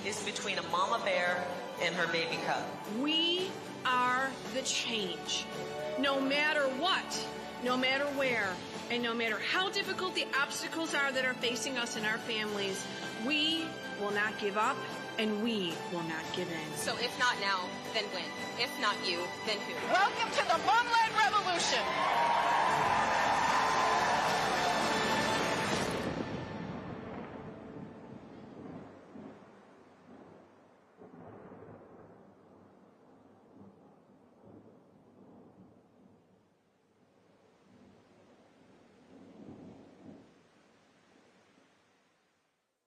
is between a mama bear and her baby cub. We are the change. No matter what, no matter where, and no matter how difficult the obstacles are that are facing us and our families, we will not give up and we will not give in. So if not now, then when? If not you, then who? Welcome to the Mom-Led Revolution.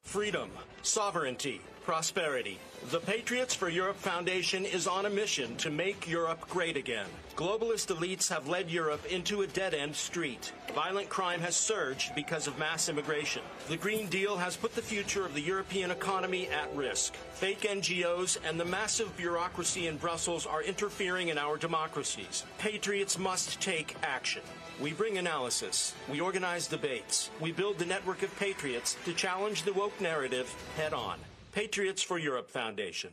Freedom, sovereignty, prosperity. The Patriots for Europe Foundation is on a mission to make Europe great again. Globalist elites have led Europe into a dead-end street. Violent crime has surged because of mass immigration. The Green Deal has put the future of the European economy at risk. Fake NGOs and the massive bureaucracy in Brussels are interfering in our democracies. Patriots must take action. We bring analysis. We organize debates. We build the network of patriots to challenge the woke narrative head on. Patriots for Europe Foundation.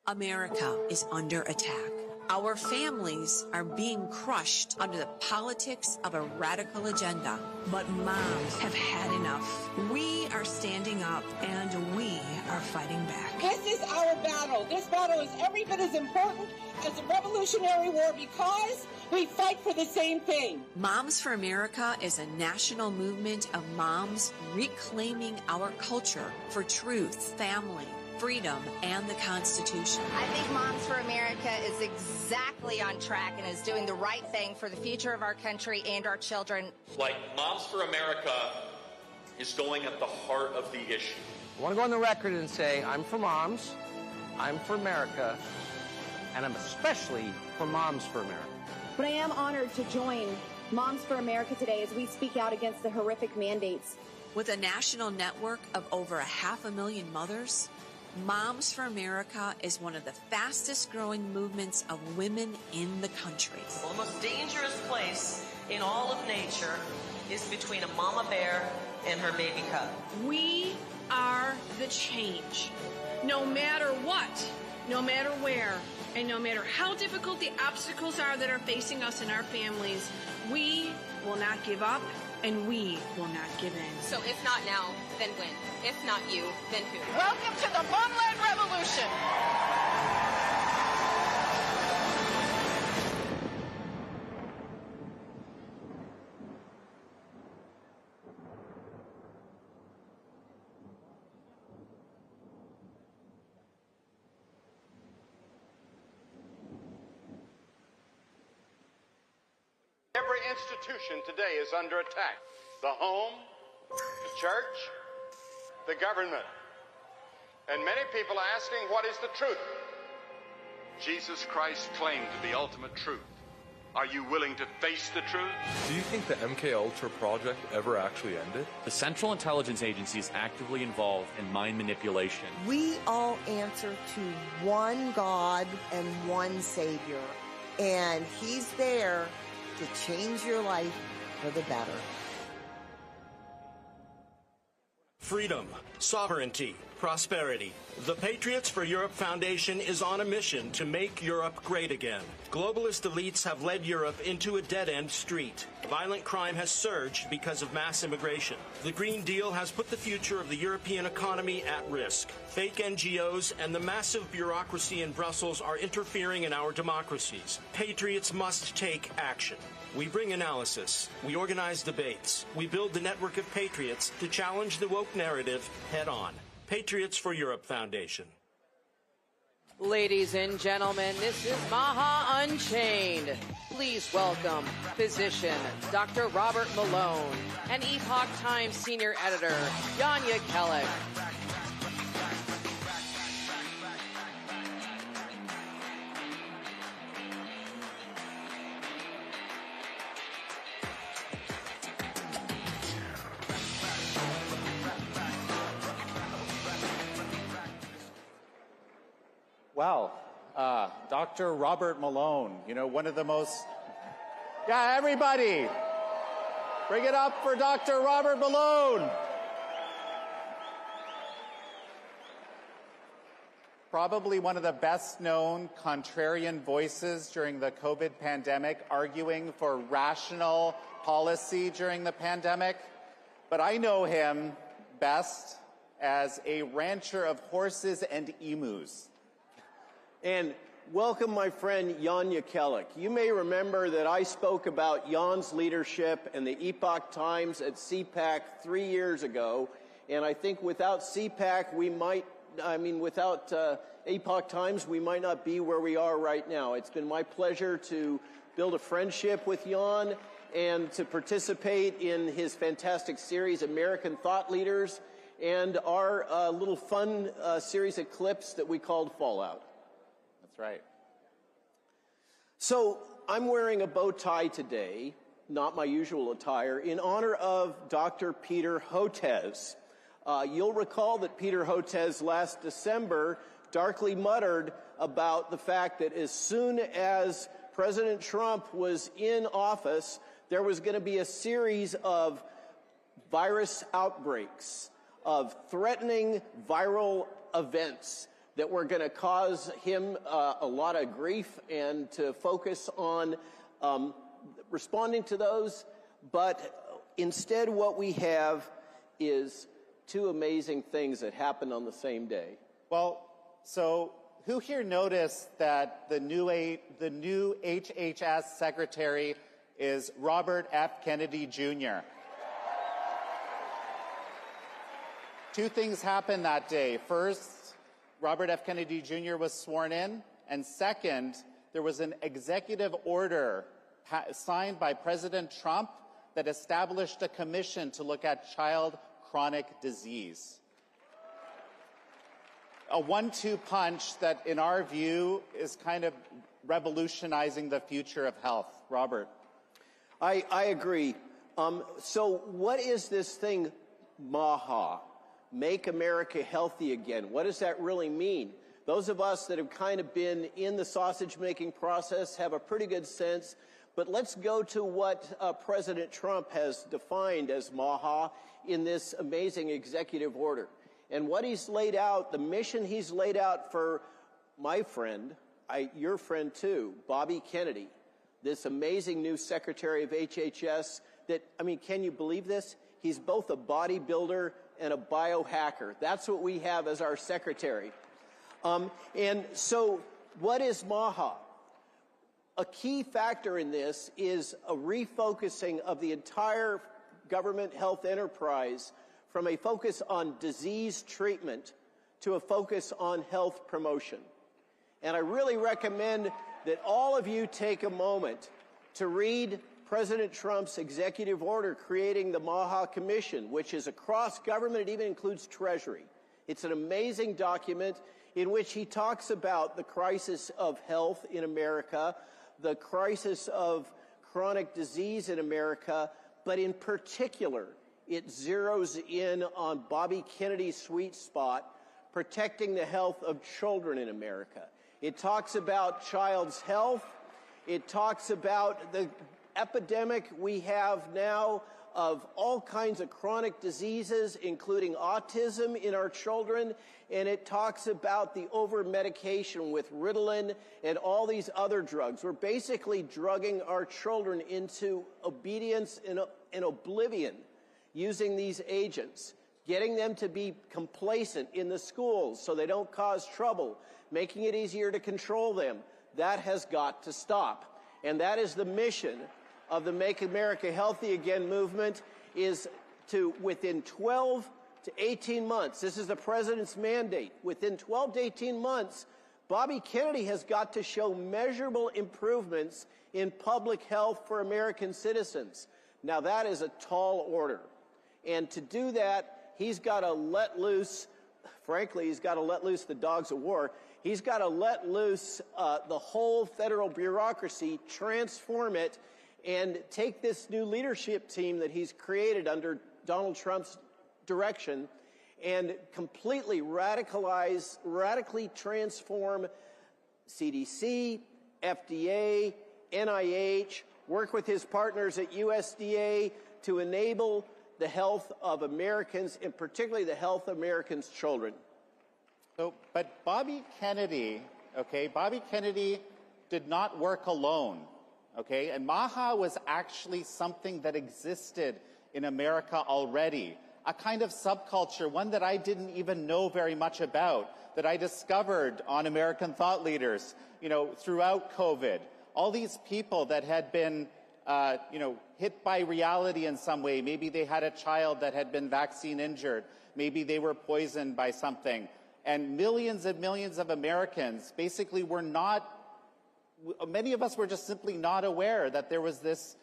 America is under attack. Our families are being crushed under the politics of a radical agenda. But moms have had enough. We are standing up and we are fighting back. This is our battle. This battle is every bit as important as the Revolutionary War because we fight for the same thing. Moms for America is a national movement of moms reclaiming our culture for truth, family, freedom, and the Constitution. I think Moms for America is exactly on track and is doing the right thing for the future of our country and our children. Like Moms for America is going at the heart of the issue. I want to go on the record and say I'm for moms, I'm for America, and I'm especially for Moms for America. But I am honored to join Moms for America today as we speak out against the horrific mandates. With a national network of over 500,000 mothers, Moms for America is one of the fastest growing movements of women in the country. Well, the most dangerous place in all of nature is between a mama bear and her baby cub. We are the change. No matter what, no matter where, and no matter how difficult the obstacles are that are facing us and our families, we will not give up and we will not give in. So if not now, then when? If not you, then who? Welcome to the Mom-Led Revolution. Every institution today is under attack. The home, the church, the government. And many people are asking, what is the truth? Jesus Christ claimed the ultimate truth. Are you willing to face the truth? Do you think the MKUltra project ever actually ended? The Central Intelligence Agency is actively involved in mind manipulation. We all answer to one God and one Savior, and He's there to change your life for the better. Freedom, sovereignty, prosperity. The Patriots for Europe Foundation is on a mission to make Europe great again. Globalist elites have led Europe into a dead-end street. Violent crime has surged because of mass immigration. The Green Deal has put the future of the European economy at risk. Fake NGOs and the massive bureaucracy in Brussels are interfering in our democracies. Patriots must take action. We bring analysis. We organize debates. We build the network of patriots to challenge the woke narrative head on. Patriots for Europe Foundation. Ladies and gentlemen, this is MAHA Unchained. Please welcome physician Dr. Robert Malone and Epoch Times senior editor Yanya Kellick. Wow, Dr. Robert Malone, you know, one of the most, yeah, everybody. Bring it up for Dr. Robert Malone. Probably one of the best-known contrarian voices during the COVID pandemic, arguing for rational policy during the pandemic. But I know him best as a rancher of horses and emus. And welcome my friend Jan Jekielek. You may remember that I spoke about Jan's leadership and the Epoch Times at CPAC 3 years ago. And I think without CPAC, without Epoch Times, we might not be where we are right now. It's been my pleasure to build a friendship with Jan and to participate in his fantastic series, American Thought Leaders, and our little fun series of clips that we called Fallout. That's right. So I'm wearing a bow tie today, not my usual attire, in honor of Dr. Peter Hotez. You'll recall that Peter Hotez last December darkly muttered about the fact that as soon as President Trump was in office, there was going to be a series of virus outbreaks, of threatening viral events that were going to cause him a lot of grief, and to focus on responding to those. But instead what we have is two amazing things that happened on the same day. Well, so who here noticed that the new HHS secretary is Robert F. Kennedy Jr.? Two things happened that day. First, Robert F. Kennedy Jr. was sworn in, and second, there was an executive order signed by President Trump that established a commission to look at child chronic disease. A 1-2 punch that, in our view, is kind of revolutionizing the future of health. Robert. I agree. So what is this thing, MAHA? Make America Healthy Again. What does that really mean? Those of us that have kind of been in the sausage-making process have a pretty good sense. But let's go to what President Trump has defined as MAHA in this amazing executive order. And what he's laid out, the mission he's laid out for my friend, your friend too, Bobby Kennedy, this amazing new Secretary of HHS that, can you believe this? He's both a bodybuilder and a biohacker. That's what we have as our secretary. And so what is MAHA? A key factor in this is a refocusing of the entire government health enterprise from a focus on disease treatment to a focus on health promotion. And I really recommend that all of you take a moment to read President Trump's executive order creating the MAHA Commission, which is across government. It even includes Treasury. It's an amazing document in which he talks about the crisis of health in America, the crisis of chronic disease in America, but in particular, it zeroes in on Bobby Kennedy's sweet spot, protecting the health of children in America. It talks about child's health. It talks about the epidemic we have now of all kinds of chronic diseases, including autism in our children. And it talks about the over-medication with Ritalin and all these other drugs. We're basically drugging our children into obedience and oblivion using these agents, getting them to be complacent in the schools so they don't cause trouble, making it easier to control them. That has got to stop. And that is the mission of the Make America Healthy Again movement, is to, within 12 to 18 months, this is the president's mandate, within 12 to 18 months, Bobby Kennedy has got to show measurable improvements in public health for American citizens. Now that is a tall order. And to do that, he's got to let loose, frankly, he's got to let loose the dogs of war. He's got to let loose the whole federal bureaucracy, transform it, and take this new leadership team that he's created under Donald Trump's direction and completely radically transform CDC, FDA, NIH, work with his partners at USDA to enable the health of Americans, and particularly the health of Americans' children. So, but Bobby Kennedy, okay, Bobby Kennedy did not work alone, okay? And MAHA was actually something that existed in America already, a kind of subculture, one that I didn't even know very much about, that I discovered on American thought leaders, you know, throughout COVID. All these people that had been, you know, hit by reality in some way. Maybe they had a child that had been vaccine injured. Maybe they were poisoned by something. And millions of Americans basically were not, many of us were just simply not aware that there was this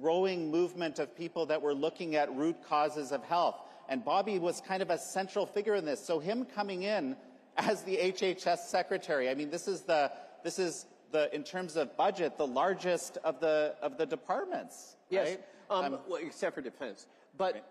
growing movement of people that were looking at root causes of health. And Bobby was kind of a central figure in this. So him coming in as the HHS secretary, I mean, this is the in terms of budget, the largest of the departments. Yes, right? Well, except for defense. But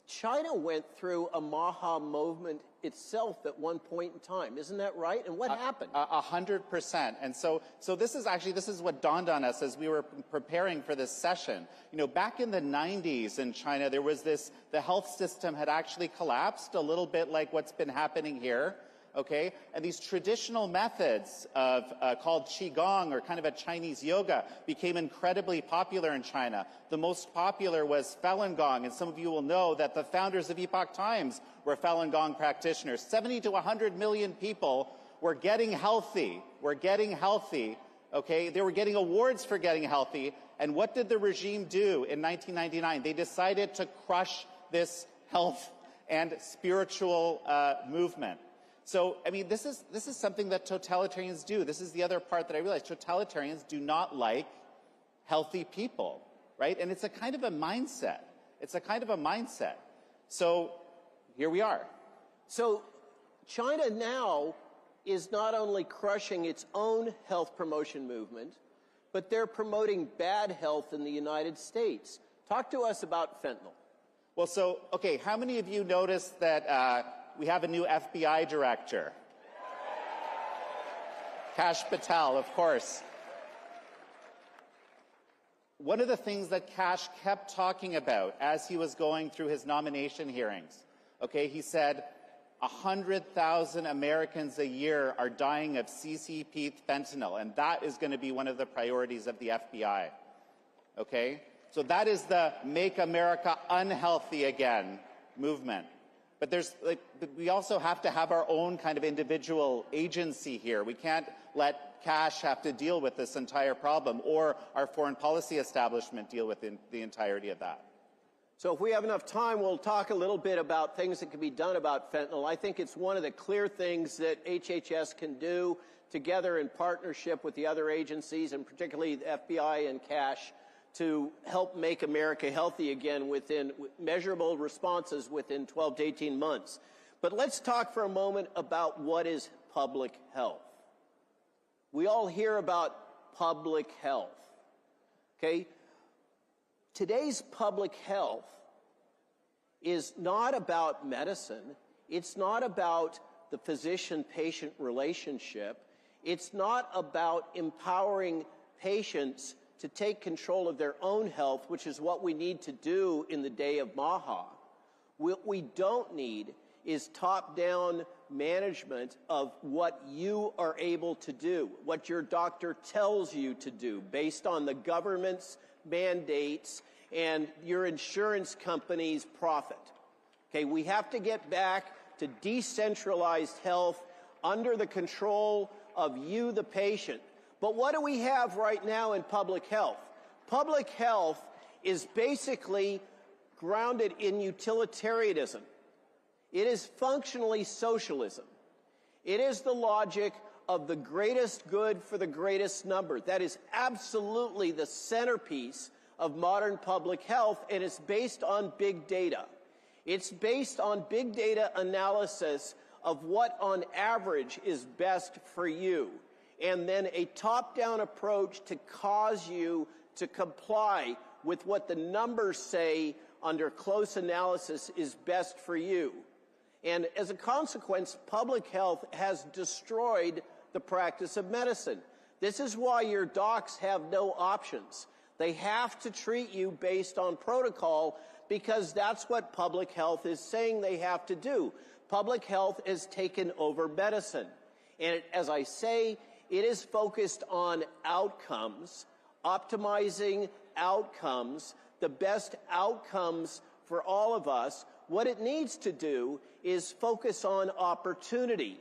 China went through a MAHA movement itself at one point in time. Isn't that right? And what happened? 100%. And so this is what dawned on us as we were preparing for this session. You know, back in the 90s in China, there was the health system had actually collapsed a little bit like what's been happening here. Okay, and these traditional methods of called Qigong, or kind of a Chinese yoga, became incredibly popular in China. The most popular was Falun Gong, and some of you will know that the founders of Epoch Times were Falun Gong practitioners. 70 to 100 million people were getting healthy. Okay, they were getting awards for getting healthy. And what did the regime do in 1999? They decided to crush this health and spiritual movement. So, I mean, this is something that totalitarians do. This is the other part that I realized. Totalitarians do not like healthy people, right? And it's a kind of a mindset. So, here we are. So, China now is not only crushing its own health promotion movement, but they're promoting bad health in the United States. Talk to us about fentanyl. Well, so, okay, how many of you noticed that we have a new FBI director? Kash Patel, of course. One of the things that Kash kept talking about as he was going through his nomination hearings, okay, he said 100,000 Americans a year are dying of CCP fentanyl, and that is going to be one of the priorities of the FBI, okay? So that is the Make America Unhealthy Again movement. But we also have to have our own kind of individual agency here. We can't let Kash have to deal with this entire problem, or our foreign policy establishment deal with the entirety of that. So if we have enough time, we'll talk a little bit about things that can be done about fentanyl. I think it's one of the clear things that HHS can do together in partnership with the other agencies, and particularly the FBI and Kash, to help make America healthy again within measurable responses within 12 to 18 months. But let's talk for a moment about what is public health. We all hear about public health, okay? Today's public health is not about medicine. It's not about the physician-patient relationship. It's not about empowering patients to take control of their own health, which is what we need to do in the day of MAHA. What we don't need is top-down management of what you are able to do, what your doctor tells you to do, based on the government's mandates and your insurance company's profit. Okay, we have to get back to decentralized health under the control of you, the patient. But what do we have right now in public health? Public health is basically grounded in utilitarianism. It is functionally socialism. It is the logic of the greatest good for the greatest number. That is absolutely the centerpiece of modern public health, and it's based on big data. It's based on big data analysis of what on average is best for you, and then a top-down approach to cause you to comply with what the numbers say under close analysis is best for you. And as a consequence, public health has destroyed the practice of medicine. This is why your docs have no options. They have to treat you based on protocol because that's what public health is saying they have to do. Public health has taken over medicine. And as I say, it is focused on outcomes, optimizing outcomes, the best outcomes for all of us. What it needs to do is focus on opportunity.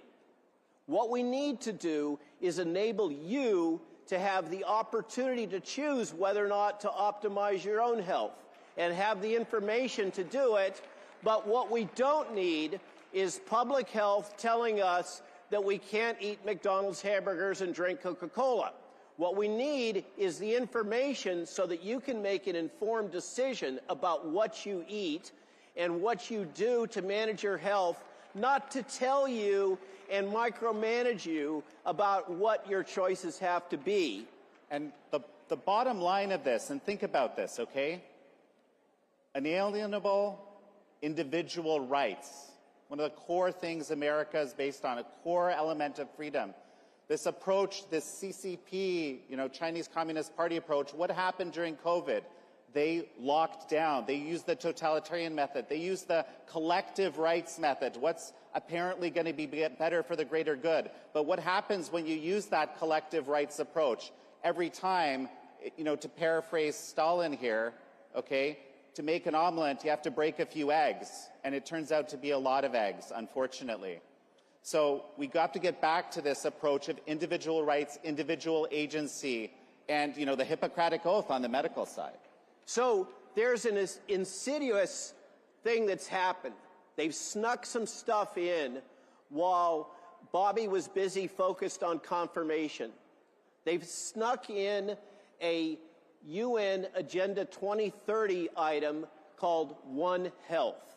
What we need to do is enable you to have the opportunity to choose whether or not to optimize your own health and have the information to do it. But what we don't need is public health telling us that we can't eat McDonald's hamburgers and drink Coca-Cola. What we need is the information so that you can make an informed decision about what you eat and what you do to manage your health, not to tell you and micromanage you about what your choices have to be. And the bottom line of this, and think about this, okay? Inalienable individual rights. One of the core things America is based on, a core element of freedom. This approach, this CCP, Chinese Communist Party approach, what happened during COVID? They locked down. They used the totalitarian method. They used the collective rights method. What's apparently going to be better for the greater good. But what happens when you use that collective rights approach? Every time, to paraphrase Stalin here, okay, to make an omelet, you have to break a few eggs. And it turns out to be a lot of eggs, unfortunately. So we got to get back to this approach of individual rights, individual agency, and, the Hippocratic Oath on the medical side. So there's an insidious thing that's happened. They've snuck some stuff in while Bobby was busy focused on confirmation. They've snuck in a UN Agenda 2030 item called One Health.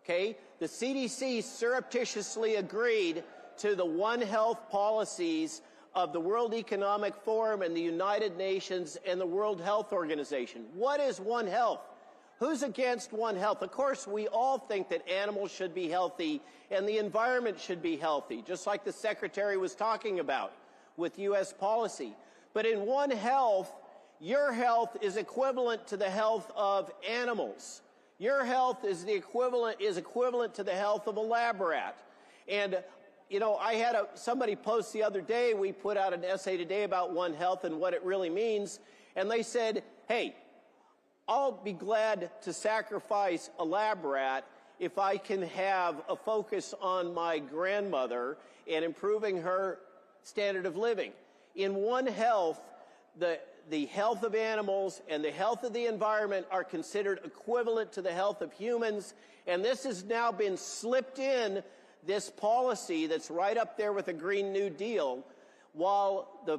Okay? The CDC surreptitiously agreed to the One Health policies of the World Economic Forum and the United Nations and the World Health Organization. What is One Health? Who's against One Health? Of course, we all think that animals should be healthy and the environment should be healthy, just like the Secretary was talking about with U.S. policy. But in One Health, your health is equivalent to the health of animals. Your health is equivalent to the health of a lab rat. And I had somebody post the other day, we put out an essay today about One Health and what it really means, and they said, hey, I'll be glad to sacrifice a lab rat if I can have a focus on my grandmother and improving her standard of living. In One Health, the health of animals and the health of the environment are considered equivalent to the health of humans, and this has now been slipped in, this policy that's right up there with the Green New Deal, while the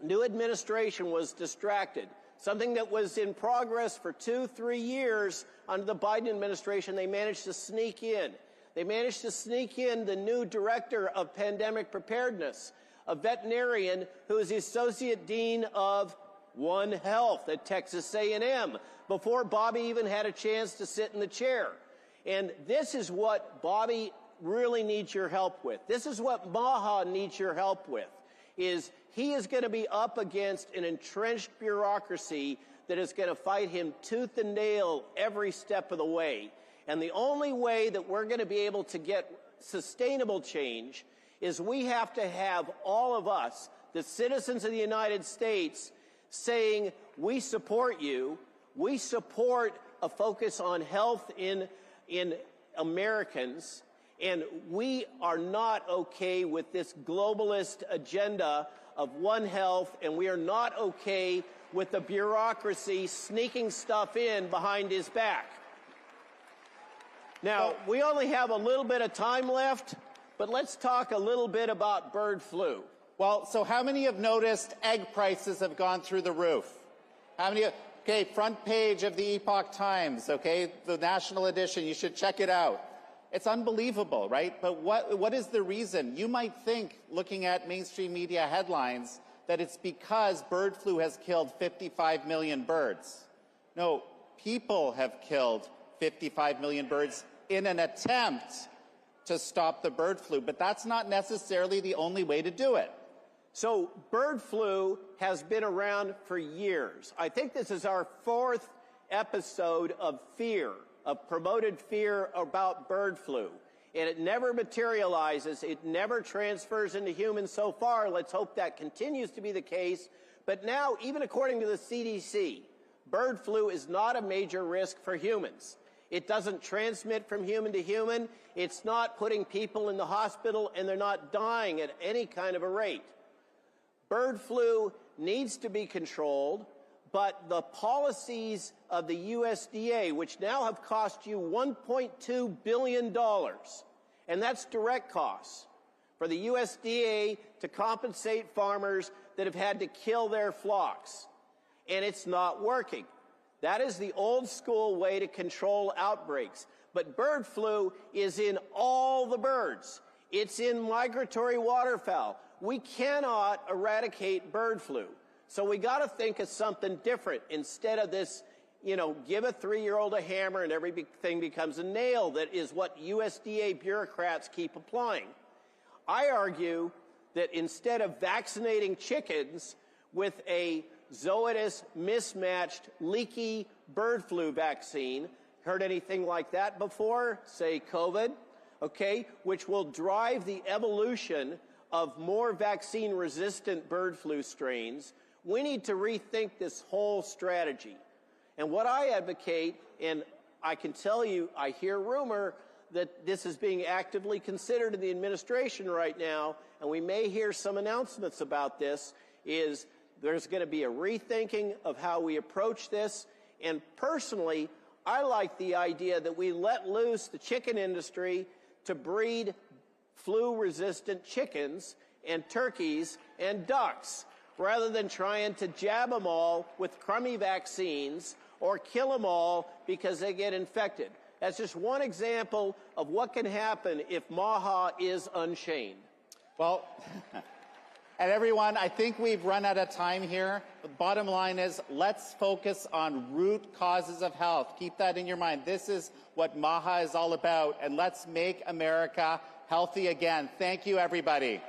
new administration was distracted. Something that was in progress for 2-3 years under the Biden administration, they managed to sneak in. They managed to sneak in the new director of pandemic preparedness, a veterinarian who is the associate dean of One Health at Texas A&M, before Bobby even had a chance to sit in the chair. And this is what Bobby really needs your help with. This is what MAHA needs your help with, is he is going to be up against an entrenched bureaucracy that is going to fight him tooth and nail every step of the way. And the only way that we're going to be able to get sustainable change is we have to have all of us, the citizens of the United States, saying, we support you, we support a focus on health in Americans, and we are not okay with this globalist agenda of One Health, and we are not okay with the bureaucracy sneaking stuff in behind his back. Now, we only have a little bit of time left, but let's talk a little bit about bird flu. Well, so how many have noticed egg prices have gone through the roof? How many? Okay, front page of the Epoch Times, okay, the national edition, you should check it out. It's unbelievable, right? But what is the reason? You might think, looking at mainstream media headlines, that it's because bird flu has killed 55 million birds. No, people have killed 55 million birds in an attempt to stop the bird flu, but that's not necessarily the only way to do it. So bird flu has been around for years. I think this is our 4th episode of fear, of promoted fear about bird flu. And it never materializes. It never transfers into humans so far. Let's hope that continues to be the case. But now, even according to the CDC, bird flu is not a major risk for humans. It doesn't transmit from human to human. It's not putting people in the hospital, and they're not dying at any kind of a rate. Bird flu needs to be controlled, but the policies of the USDA, which now have cost you $1.2 billion, and that's direct costs, for the USDA to compensate farmers that have had to kill their flocks. And it's not working. That is the old school way to control outbreaks. But bird flu is in all the birds. It's in migratory waterfowl. We cannot eradicate bird flu. So we got to think of something different instead of this, give a 3-year-old a hammer and everything becomes a nail. That is what USDA bureaucrats keep applying. I argue that instead of vaccinating chickens with a Zoetis mismatched leaky bird flu vaccine, heard anything like that before? Say COVID, okay, which will drive the evolution of more vaccine-resistant bird flu strains. We need to rethink this whole strategy. And what I advocate, and I can tell you, I hear rumor that this is being actively considered in the administration right now, and we may hear some announcements about this, is there's going to be a rethinking of how we approach this. And personally, I like the idea that we let loose the chicken industry to breed flu-resistant chickens and turkeys and ducks, rather than trying to jab them all with crummy vaccines or kill them all because they get infected. That's just one example of what can happen if MAHA is unchained. Well, and everyone, I think we've run out of time here. The bottom line is, let's focus on root causes of health. Keep that in your mind. This is what MAHA is all about, and let's make America healthy again. Thank you, everybody.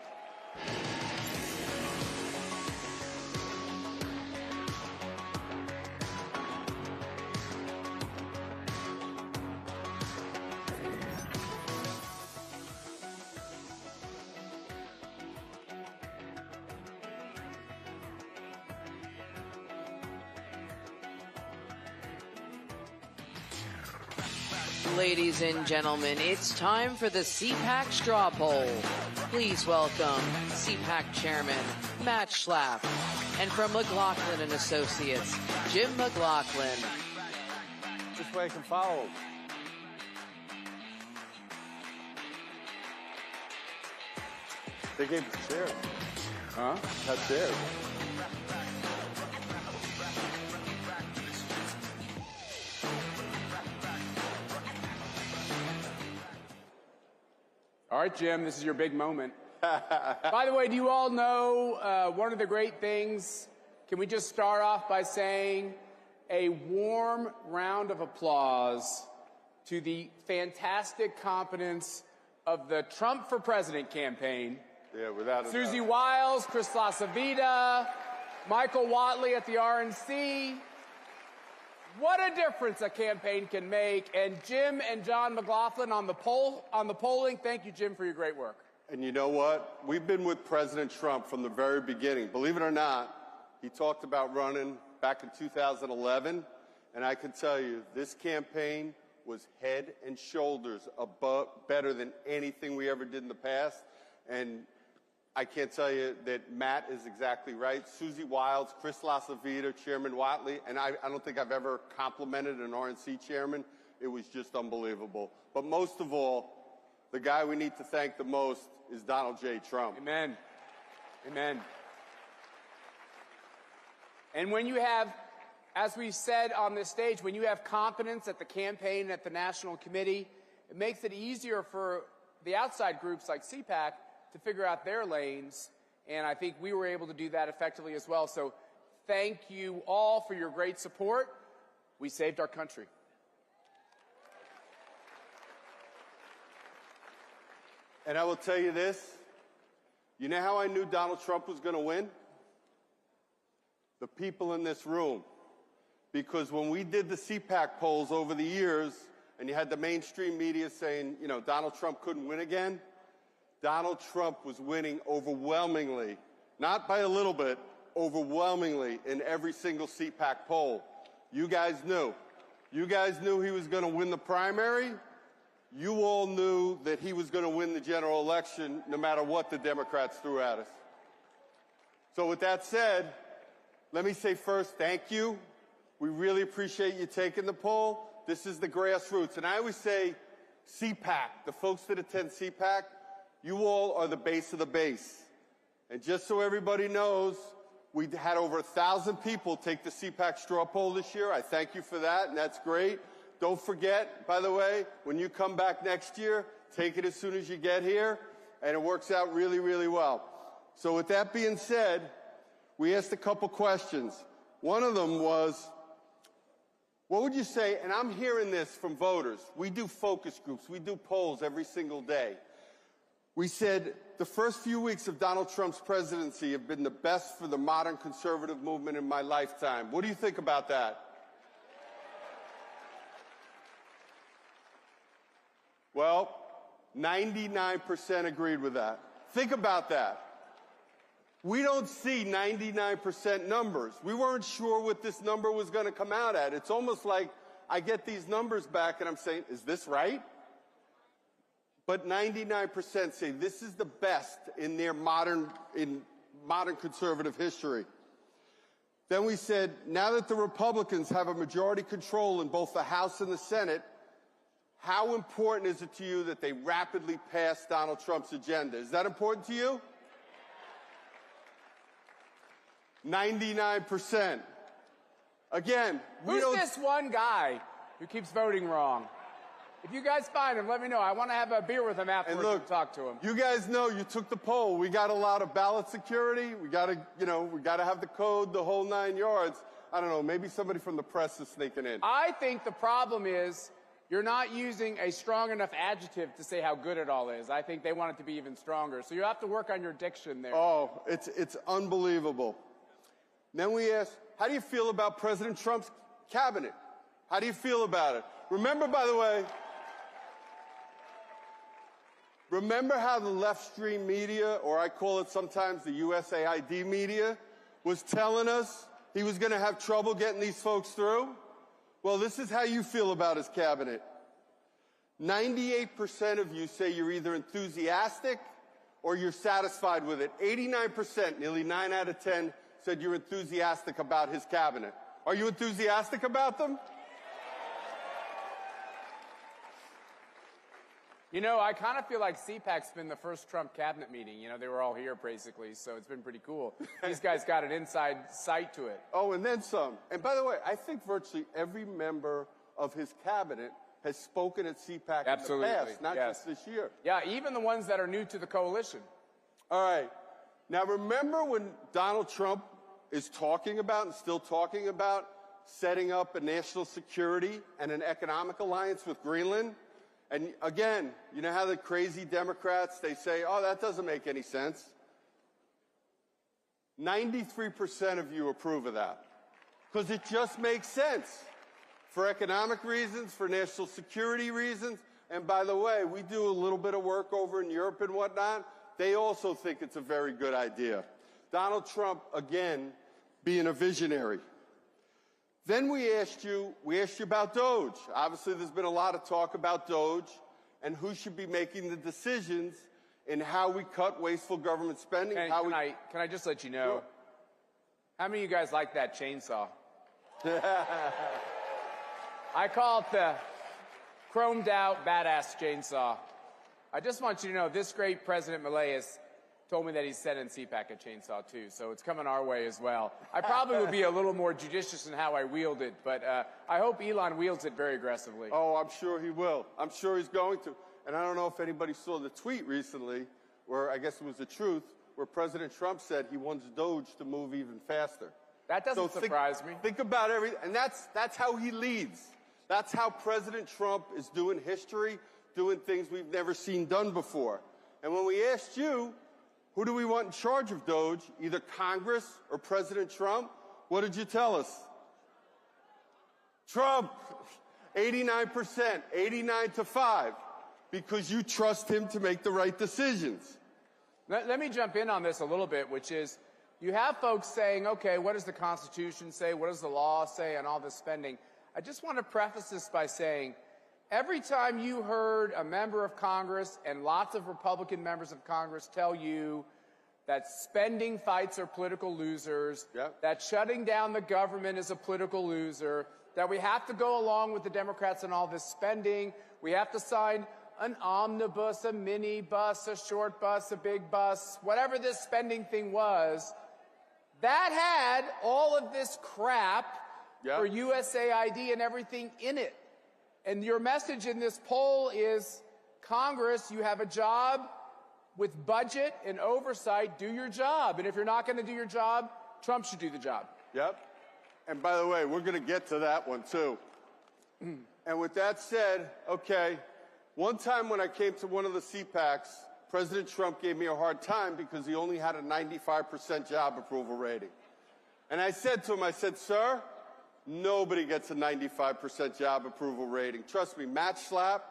Ladies and gentlemen, it's time for the CPAC straw poll. Please welcome CPAC Chairman Matt Schlapp, and from McLaughlin and Associates, Jim McLaughlin. Just wait and follow. They gave the chair. Huh? That's theirs. All right, Jim, this is your big moment. By the way, do you all know one of the great things? Can we just start off by saying a warm round of applause to the fantastic competence of the Trump for President campaign. Yeah, without a Susie doubt. Wiles, Chris LaCivita, Michael Watley at the RNC. What a difference a campaign can make. And Jim and John McLaughlin on the polling. Thank you, Jim, for your great work. And you know what? We've been with President Trump from the very beginning. Believe it or not, he talked about running back in 2011. And I can tell you, this campaign was head and shoulders above, better than anything we ever did in the past. And I can't tell you that Matt is exactly right. Susie Wiles, Chris LaCivita, Chairman Watley, and I don't think I've ever complimented an RNC chairman. It was just unbelievable. But most of all, the guy we need to thank the most is Donald J. Trump. Amen. Amen. And when you have, as we said on this stage, when you have competence at the campaign and at the national committee, it makes it easier for the outside groups like CPAC to figure out their lanes, and I think we were able to do that effectively as well. So thank you all for your great support. We saved our country. And I will tell you this, You know how I knew Donald Trump was going to win? The people in this room. Because when we did the CPAC polls over the years, and you had the mainstream media saying, you know, Donald Trump couldn't win again, Donald Trump was winning overwhelmingly, not by a little bit, overwhelmingly in every single CPAC poll. You guys knew. You guys knew he was going to win the primary. You all knew that he was going to win the general election no matter what the Democrats threw at us. So with that said, let me say first, thank you. We really appreciate you taking the poll. This is the grassroots. And I always say CPAC, the folks that attend CPAC, you all are the base of the base. And just so everybody knows, we had over 1,000 people take the CPAC straw poll this year. I thank you for that, and that's great. Don't forget, by the way, when you come back next year, take it as soon as you get here, and it works out really, really well. So with that being said, we asked a couple questions. One of them was, what would you say, and I'm hearing this from voters. We do focus groups. We do polls every single day. We said the first few weeks of Donald Trump's presidency have been the best for the modern conservative movement in my lifetime. What do you think about that? Well, 99% agreed with that. Think about that. We don't see 99% numbers. We weren't sure what this number was going to come out at. It's almost like I get these numbers back and I'm saying, is this right? But 99% say this is the best in their modern conservative history. Then we said, now that the Republicans have a majority control in both the House and the Senate, how important is it to you that they rapidly pass Donald Trump's agenda? Is that important to you? 99%. Again, who's this one guy who keeps voting wrong? If you guys find him, let me know. I want to have a beer with him afterwards and talk to him. You guys know you took the poll. We got a lot of ballot security. We got to, we got to have the code, the whole 9 yards. I don't know. Maybe somebody from the press is sneaking in. I think the problem is you're not using a strong enough adjective to say how good it all is. I think they want it to be even stronger. So you have to work on your diction there. Oh, it's unbelievable. Then we asked, how do you feel about President Trump's cabinet? How do you feel about it? Remember, by the way, remember how the left-stream media, or I call it sometimes the USAID media, was telling us he was going to have trouble getting these folks through? Well, this is how you feel about his cabinet. 98% of you say you're either enthusiastic or you're satisfied with it. 89%, nearly 9 out of 10, said you're enthusiastic about his cabinet. Are you enthusiastic about them? You know, I kind of feel like CPAC's been the first Trump cabinet meeting. You know, they were all here basically, so it's been pretty cool. These guys got an inside sight to it. Oh, and then some. And by the way, I think virtually every member of his cabinet has spoken at CPAC in the past, not just this year. Yeah, even the ones that are new to the coalition. All right. Now, remember when Donald Trump is talking about and still talking about setting up a national security and an economic alliance with Greenland? And again, you know how the crazy Democrats, they say, oh, that doesn't make any sense. 93% of you approve of that because it just makes sense for economic reasons, for national security reasons. And by the way, we do a little bit of work over in Europe and whatnot. They also think it's a very good idea. Donald Trump, again, being a visionary. Then we asked you about DOGE. Obviously, there's been a lot of talk about DOGE and who should be making the decisions in how we cut wasteful government spending. Can I just let you know, Sure. How many of you guys like that chainsaw? I call it the chromed out badass chainsaw. I just want you to know this great President Milei has told me that he's sending CPAC a chainsaw too, so it's coming our way as well. I probably would be a little more judicious in how I wield it, but I hope Elon wields it very aggressively. Oh, I'm sure he will. I'm sure he's going to. And I don't know if anybody saw the tweet recently, where I guess it was the truth, where President Trump said he wants DOGE to move even faster. That doesn't surprise me. Think about everything, and that's how he leads. That's how President Trump is doing history, doing things we've never seen done before. And when we asked you, Who do we want in charge of DOGE? Either Congress or President Trump? What did you tell us? Trump, 89%, 89-5, because you trust him to make the right decisions. Let me jump in on this a little bit, which is you have folks saying, okay, what does the Constitution say? What does the law say on all this spending? I just want to preface this by saying, every time you heard a member of Congress and lots of Republican members of Congress tell you that spending fights are political losers, that shutting down the government is a political loser, that we have to go along with the Democrats on all this spending, we have to sign an omnibus, a mini bus, a short bus, a big bus, whatever this spending thing was, that had all of this crap for USAID and everything in it. And your message in this poll is, Congress, you have a job with budget and oversight. Do your job. And if you're not going to do your job, Trump should do the job. Yep. And by the way, we're going to get to that one, too. And with that said, okay, one time when I came to one of the CPACs, President Trump gave me a hard time because he only had a 95% job approval rating. And I said to him, I said, sir, nobody gets a 95% job approval rating. Trust me, Matt Schlapp,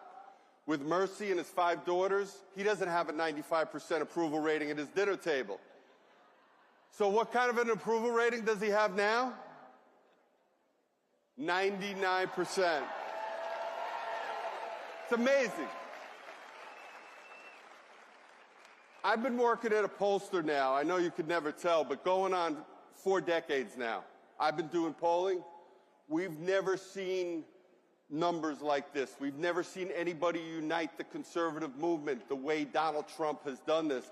with Mercy and his 5 daughters, he doesn't have a 95% approval rating at his dinner table. So what kind of an approval rating does he have now? 99%. It's amazing. I've been working at a pollster now. I know you could never tell, but going on 4 decades now. I've been doing polling. We've never seen numbers like this. We've never seen anybody unite the conservative movement the way Donald Trump has done this.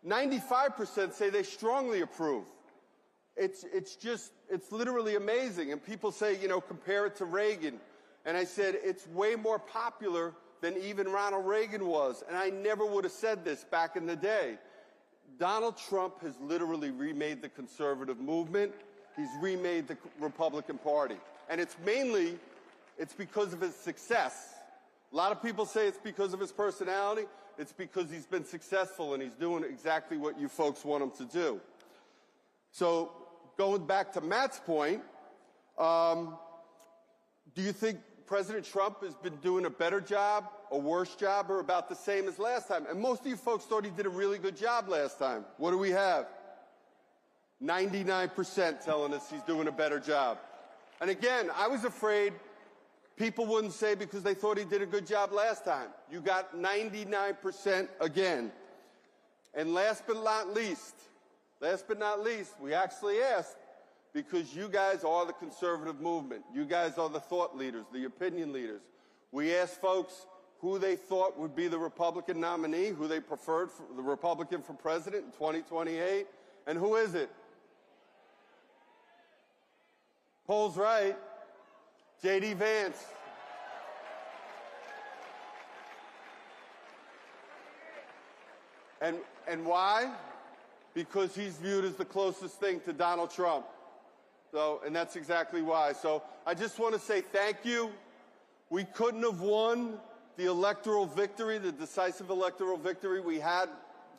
95% say they strongly approve. It's literally amazing. And people say, you know, compare it to Reagan. And I said, it's way more popular than even Ronald Reagan was. And I never would have said this back in the day. Donald Trump has literally remade the conservative movement. He's remade the Republican Party. And it's because of his success. A lot of people say it's because of his personality. It's because he's been successful and he's doing exactly what you folks want him to do. So going back to Matt's point, do you think President Trump has been doing a better job, a worse job, or about the same as last time? And most of you folks thought he did a really good job last time. What do we have? 99% telling us he's doing a better job. And again, I was afraid people wouldn't say because they thought he did a good job last time. You got 99% again. And last but not least, we actually asked, because you guys are the conservative movement. You guys are the thought leaders, the opinion leaders. We asked folks who they thought would be the Republican nominee, who they preferred for the Republican for president in 2028. And who is it? Poll's right. J.D. Vance. And why? Because he's viewed as the closest thing to Donald Trump. So, and that's exactly why. So I just want to say thank you. We couldn't have won the electoral victory, the decisive electoral victory we had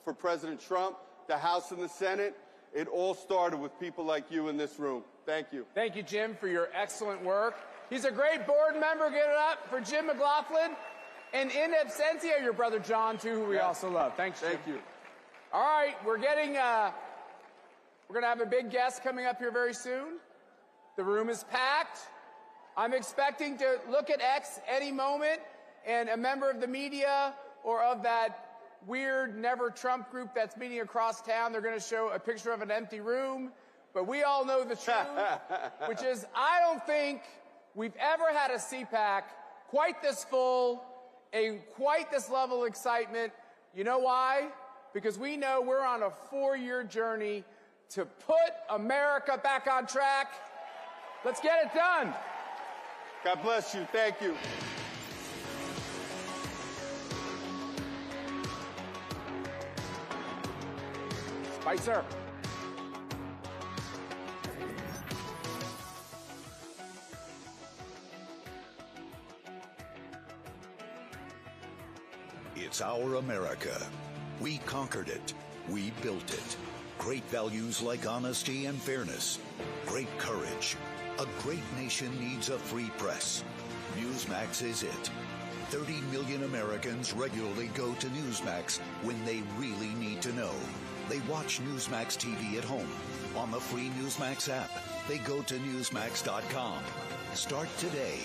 for President Trump, the House and the Senate. It all started with people like you in this room. Thank you. Thank you, Jim, for your excellent work. He's a great board member. Give it up for Jim McLaughlin. And in absentia, your brother John, too, who we also love. Thanks, Jim. Thank you. All right, we're going to have a big guest coming up here very soon. The room is packed. I'm expecting to look at X any moment, and a member of the media or of that weird Never Trump group that's meeting across town, they're going to show a picture of an empty room. But we all know the truth, which is I don't think we've ever had a CPAC quite this full, quite this level of excitement. You know why? Because we know we're on a 4-year journey to put America back on track. Let's get it done. God bless you. Thank you. Spicer. It's our America. We conquered it. We built it. Great values like honesty and fairness. Great courage. A great nation needs a free press. Newsmax is it. 30 million Americans regularly go to Newsmax when they really need to know. They watch Newsmax TV at home. On the free Newsmax app, they go to Newsmax.com. Start today.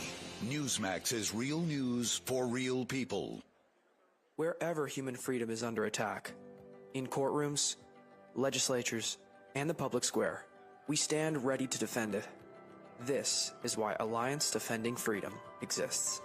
Newsmax is real news for real people. Wherever human freedom is under attack, in courtrooms, legislatures, and the public square, we stand ready to defend it. This is why Alliance Defending Freedom exists.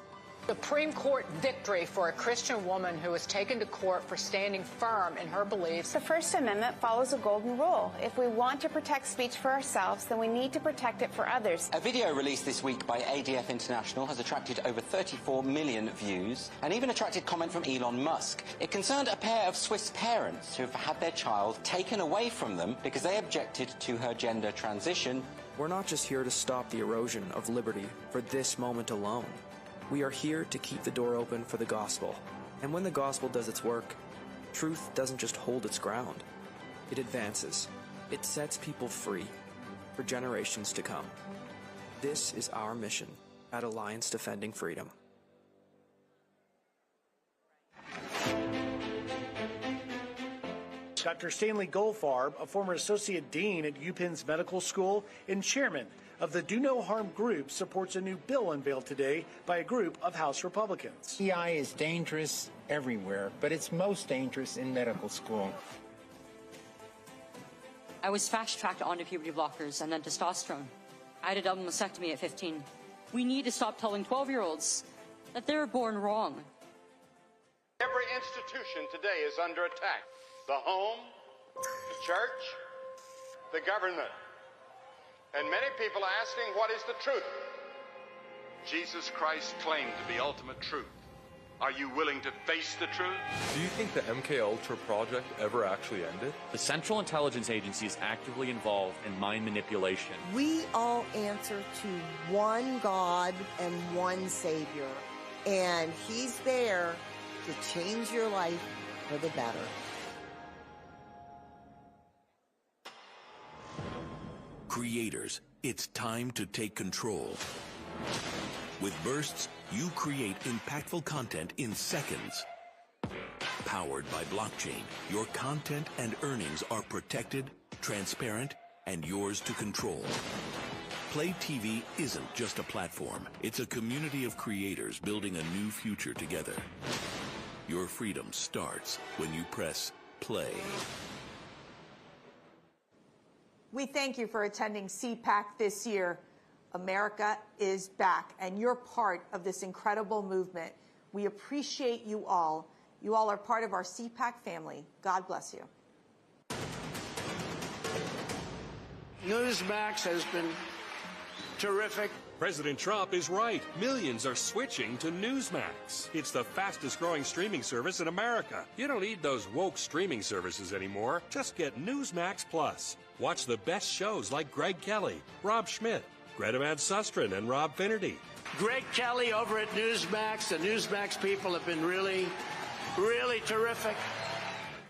Supreme Court victory for a Christian woman who was taken to court for standing firm in her beliefs. The First Amendment follows a golden rule. If we want to protect speech for ourselves, then we need to protect it for others. A video released this week by ADF International has attracted over 34 million views and even attracted comment from Elon Musk. It concerned a pair of Swiss parents who have had their child taken away from them because they objected to her gender transition. We're not just here to stop the erosion of liberty for this moment alone. We are here to keep the door open for the gospel. And when the gospel does its work, truth doesn't just hold its ground. It advances. It sets people free for generations to come. This is our mission at Alliance Defending Freedom. Dr. Stanley Goldfarb, a former associate dean at UPenn's Medical School and chairman of the Do No Harm group, supports a new bill unveiled today by a group of House Republicans. EI is dangerous everywhere, but it's most dangerous in medical school. I was fast-tracked onto puberty blockers and then testosterone. I had a double mastectomy at 15. We need to stop telling 12-year-olds that they were born wrong. Every institution today is under attack. The home, the church, the government. And many people are asking, what is the truth? Jesus Christ claimed to be ultimate truth. Are you willing to face the truth? Do you think the MK Ultra project ever actually ended? The Central Intelligence Agency is actively involved in mind manipulation. We all answer to one God and one Savior, and He's there to change your life for the better. Creators, it's time to take control. With Bursts, you create impactful content in seconds. Powered by blockchain, your content and earnings are protected, transparent, and yours to control. Play TV isn't just a platform. It's a community of creators building a new future together. Your freedom starts when you press play. We thank you for attending CPAC this year. America is back, and you're part of this incredible movement. We appreciate you all. You all are part of our CPAC family. God bless you. Newsmax has been terrific. President Trump is right. Millions are switching to Newsmax. It's the fastest growing streaming service in America. You don't need those woke streaming services anymore. Just get Newsmax Plus. Watch the best shows like Greg Kelly, Rob Schmidt, Greta Van Susteren, and Rob Finnerty. Greg Kelly over at Newsmax. The Newsmax people have been really terrific.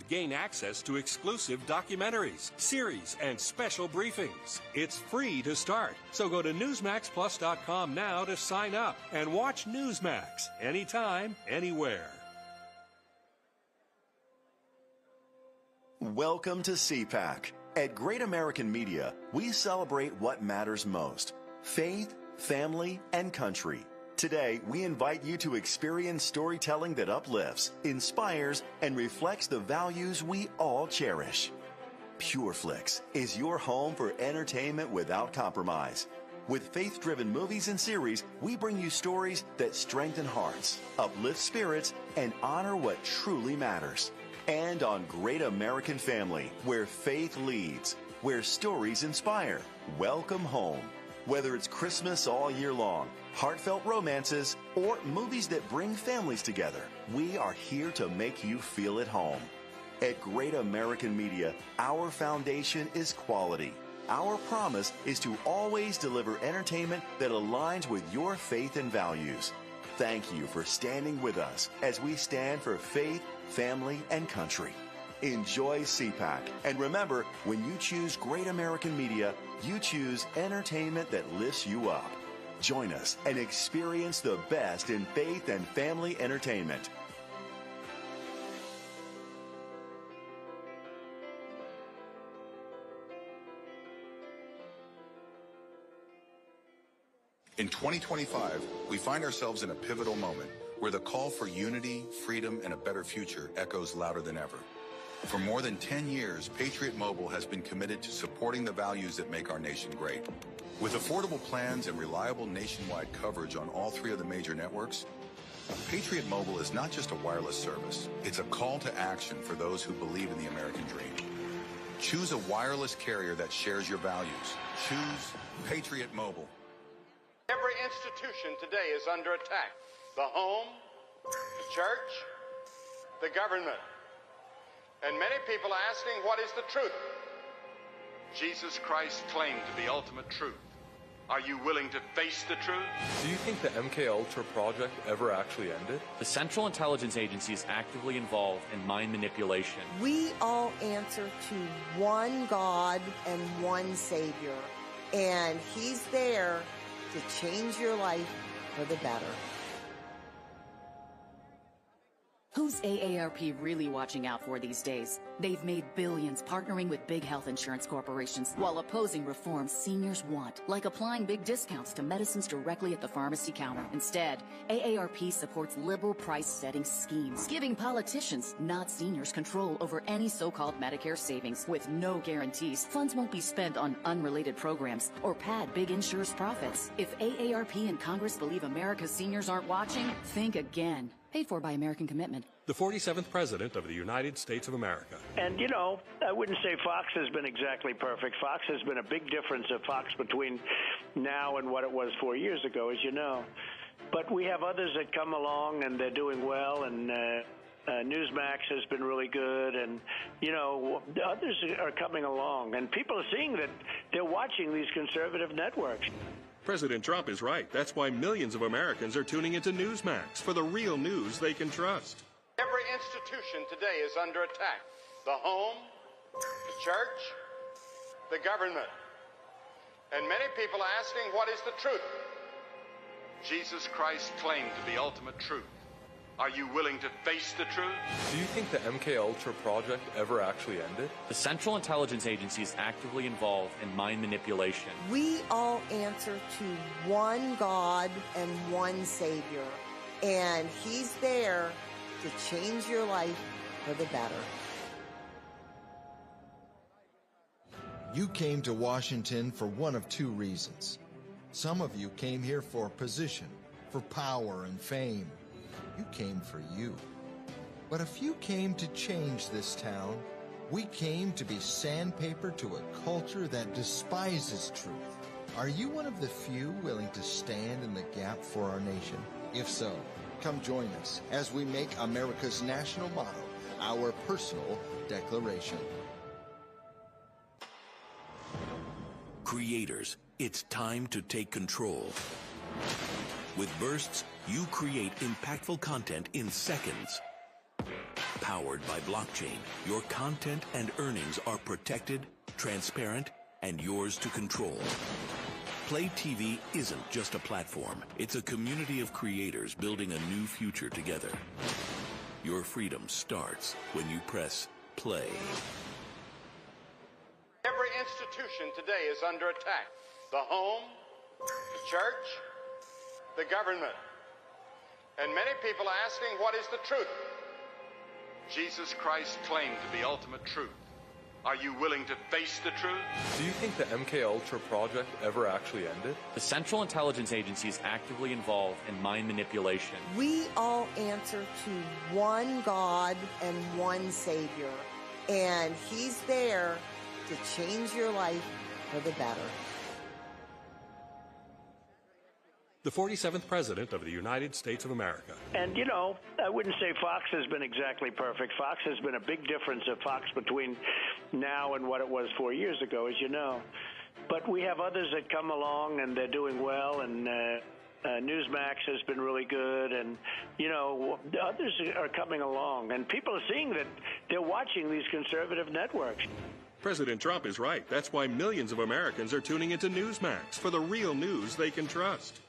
Gain access to exclusive documentaries, series, and special briefings. It's free to start. So go to NewsmaxPlus.com now to sign up and watch Newsmax anytime, anywhere. Welcome to CPAC. At Great American Media, we celebrate what matters most: faith, family, and country. Today, we invite you to experience storytelling that uplifts, inspires, and reflects the values we all cherish. PureFlix is your home for entertainment without compromise. With faith-driven movies and series, we bring you stories that strengthen hearts, uplift spirits, and honor what truly matters. And on Great American Family, where faith leads, where stories inspire. Welcome home. Whether it's Christmas all year long, heartfelt romances, or movies that bring families together, we are here to make you feel at home. At Great American Media, our foundation is quality. Our promise is to always deliver entertainment that aligns with your faith and values. Thank you for standing with us as we stand for faith, family, and country. Enjoy CPAC. And remember, when you choose Great American Media, you choose entertainment that lifts you up. Join us and experience the best in faith and family entertainment. In 2025, we find ourselves in a pivotal moment where the call for unity, freedom, and a better future echoes louder than ever. For more than 10 years, Patriot Mobile has been committed to supporting the values that make our nation great. With affordable plans and reliable nationwide coverage on all 3 of the major networks, Patriot Mobile is not just a wireless service. It's a call to action for those who believe in the American dream. Choose a wireless carrier that shares your values. Choose Patriot Mobile. Every institution today is under attack. The home, the church, the government. And many people are asking, what is the truth? Jesus Christ claimed the ultimate truth. Are you willing to face the truth? Do you think the MK Ultra project ever actually ended? The Central Intelligence Agency is actively involved in mind manipulation. We all answer to one God and one Savior, and He's there to change your life for the better. Who's AARP really watching out for these days? They've made billions partnering with big health insurance corporations while opposing reforms seniors want, like applying big discounts to medicines directly at the pharmacy counter. Instead, AARP supports liberal price-setting schemes, giving politicians, not seniors, control over any so-called Medicare savings. With no guarantees, funds won't be spent on unrelated programs or pad big insurers' profits. If AARP and Congress believe America's seniors aren't watching, think again. Paid for by American Commitment. The 47th President of the United States of America. And, you know, I wouldn't say Fox has been exactly perfect. Fox has been a big difference of Fox between now and what it was 4 years ago, as you know. But we have others that come along, and they're doing well, and Newsmax has been really good, and, you know, others are coming along. And people are seeing that they're watching these conservative networks. President Trump is right. That's why millions of Americans are tuning into Newsmax for the real news they can trust. Every institution today is under attack. The home, the church, the government. And many people are asking, what is the truth? Jesus Christ claimed the ultimate truth. Are you willing to face the truth? Do you think the MK Ultra project ever actually ended? The Central Intelligence Agency is actively involved in mind manipulation. We all answer to one God and one Savior, and He's there to change your life for the better. You came to Washington for one of 2 reasons. Some of you came here for position, for power and fame. You came for you. But if you came to change this town, we came to be sandpaper to a culture that despises truth. Are you one of the few willing to stand in the gap for our nation? If so, come join us as we make America's national motto our personal declaration. Creators, it's time to take control. With Bursts, you create impactful content in seconds. Powered by blockchain, your content and earnings are protected, transparent, and yours to control. Play TV isn't just a platform. It's a community of creators building a new future together. Your freedom starts when you press play. Every institution today is under attack. The home, the church, the government. And many people are asking, what is the truth? Jesus Christ claimed the ultimate truth. Are you willing to face the truth? Do you think the MK Ultra project ever actually ended? The Central Intelligence Agency is actively involved in mind manipulation. We all answer to one God and one Savior, and He's there to change your life for the better. The 47th President of the United States of America. And, you know, I wouldn't say Fox has been exactly perfect. Fox has been a big difference of Fox between now and what it was 4 years ago, as you know. But we have others that come along, and they're doing well, and Newsmax has been really good, and others are coming along, and people are seeing that they're watching these conservative networks. President Trump is right. That's why millions of Americans are tuning into Newsmax for the real news they can trust.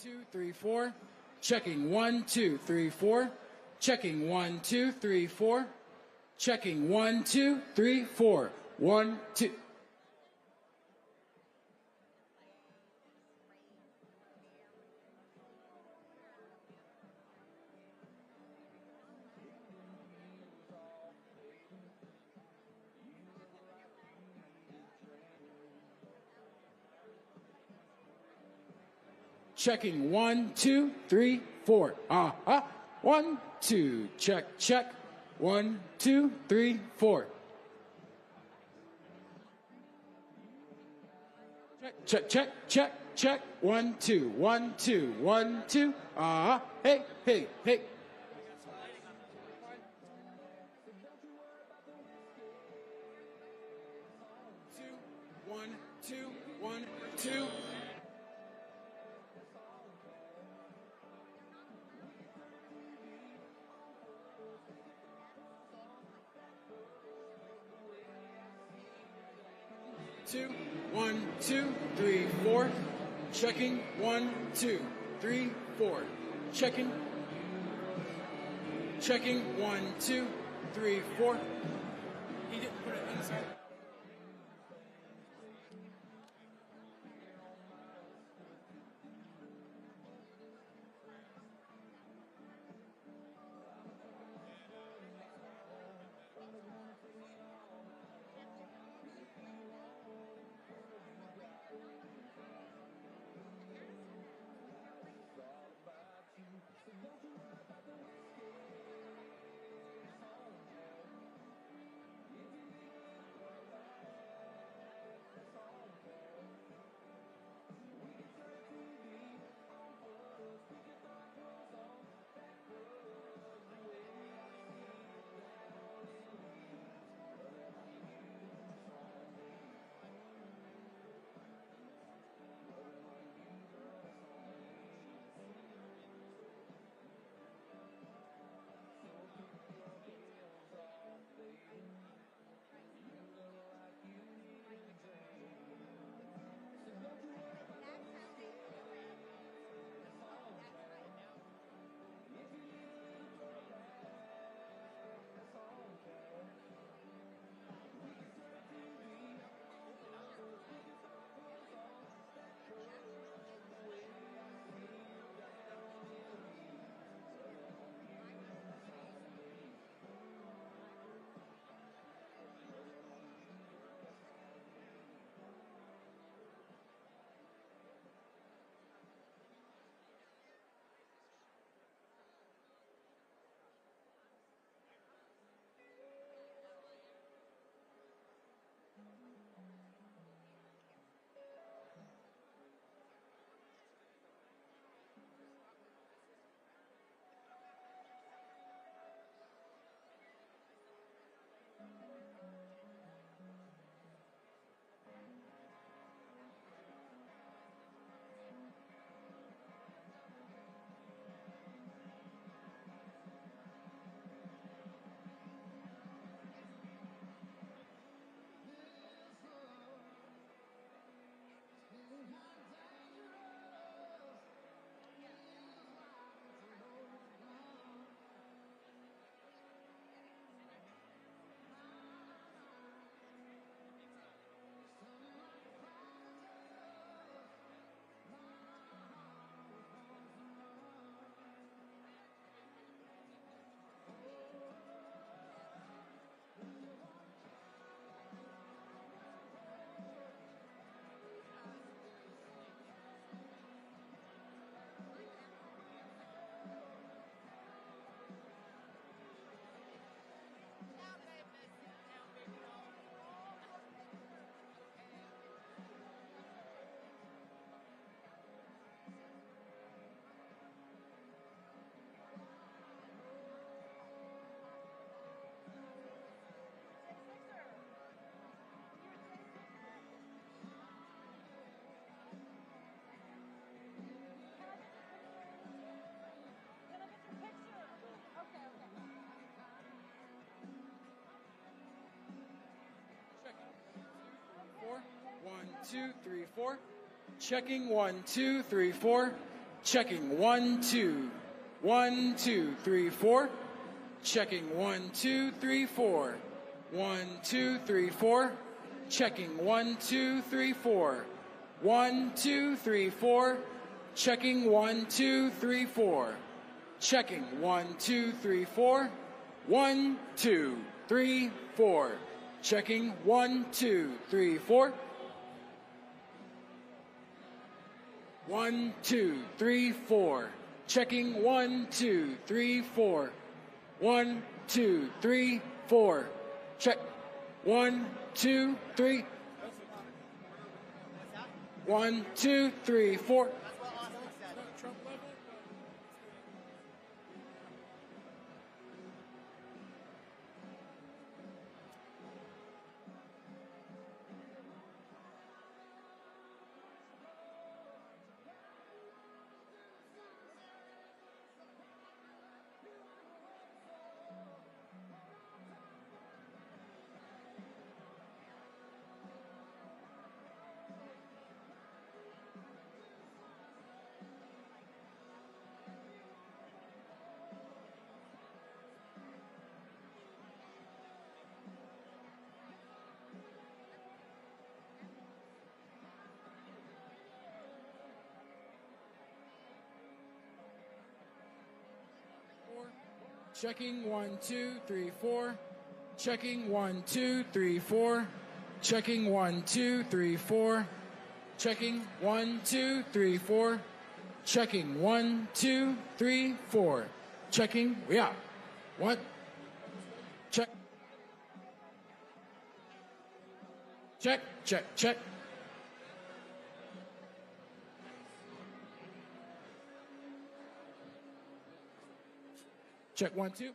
Two, three, four. Checking 1, 2, 3, 4. Checking 1, 2, 3, 4. Checking 1, 2, 3, 4. 1, 2. Checking 1, 2, 3, 4. 1, 2. Check, check. 1, 2, 3, 4. Check, check, check, check. 1, 2, 1, 2, 1, 2. Hey, hey, hey. 1, 2, 1, 2. 2, 1, 2, 3, 4. Checking 1, 2, 3, 4. Checking. Checking 1, 2, 3, 4. He didn't put it inside. One, two, three, four. Checking 1, 2, 3, 4. Checking 1, 2. 1, 2, 3, 4. Checking 1, 2, 3, 4. 1, 2, 3, 4. Checking 1, 2, 3, 4. 1, 2, 3, 4. Checking 1, 2, 3, 4. Checking 1, 2, 3, 4. 1, 2, 3, 4. Checking 1, 2, 3, 4. 1, 2, 3, 4. Checking 1, 2, 3, 4. 1, 2, 3, 4. Check. 1, 2, 3. 1, 2, 3, 4. Checking 1, 2, 3, 4. Checking 1, 2, 3, 4. Checking 1, 2, 3, 4. Checking 1, 2, 3, 4. Checking 1, 2, 3, 4. Checking. We out. 1. Check. Check, check, check. Check 1, 2.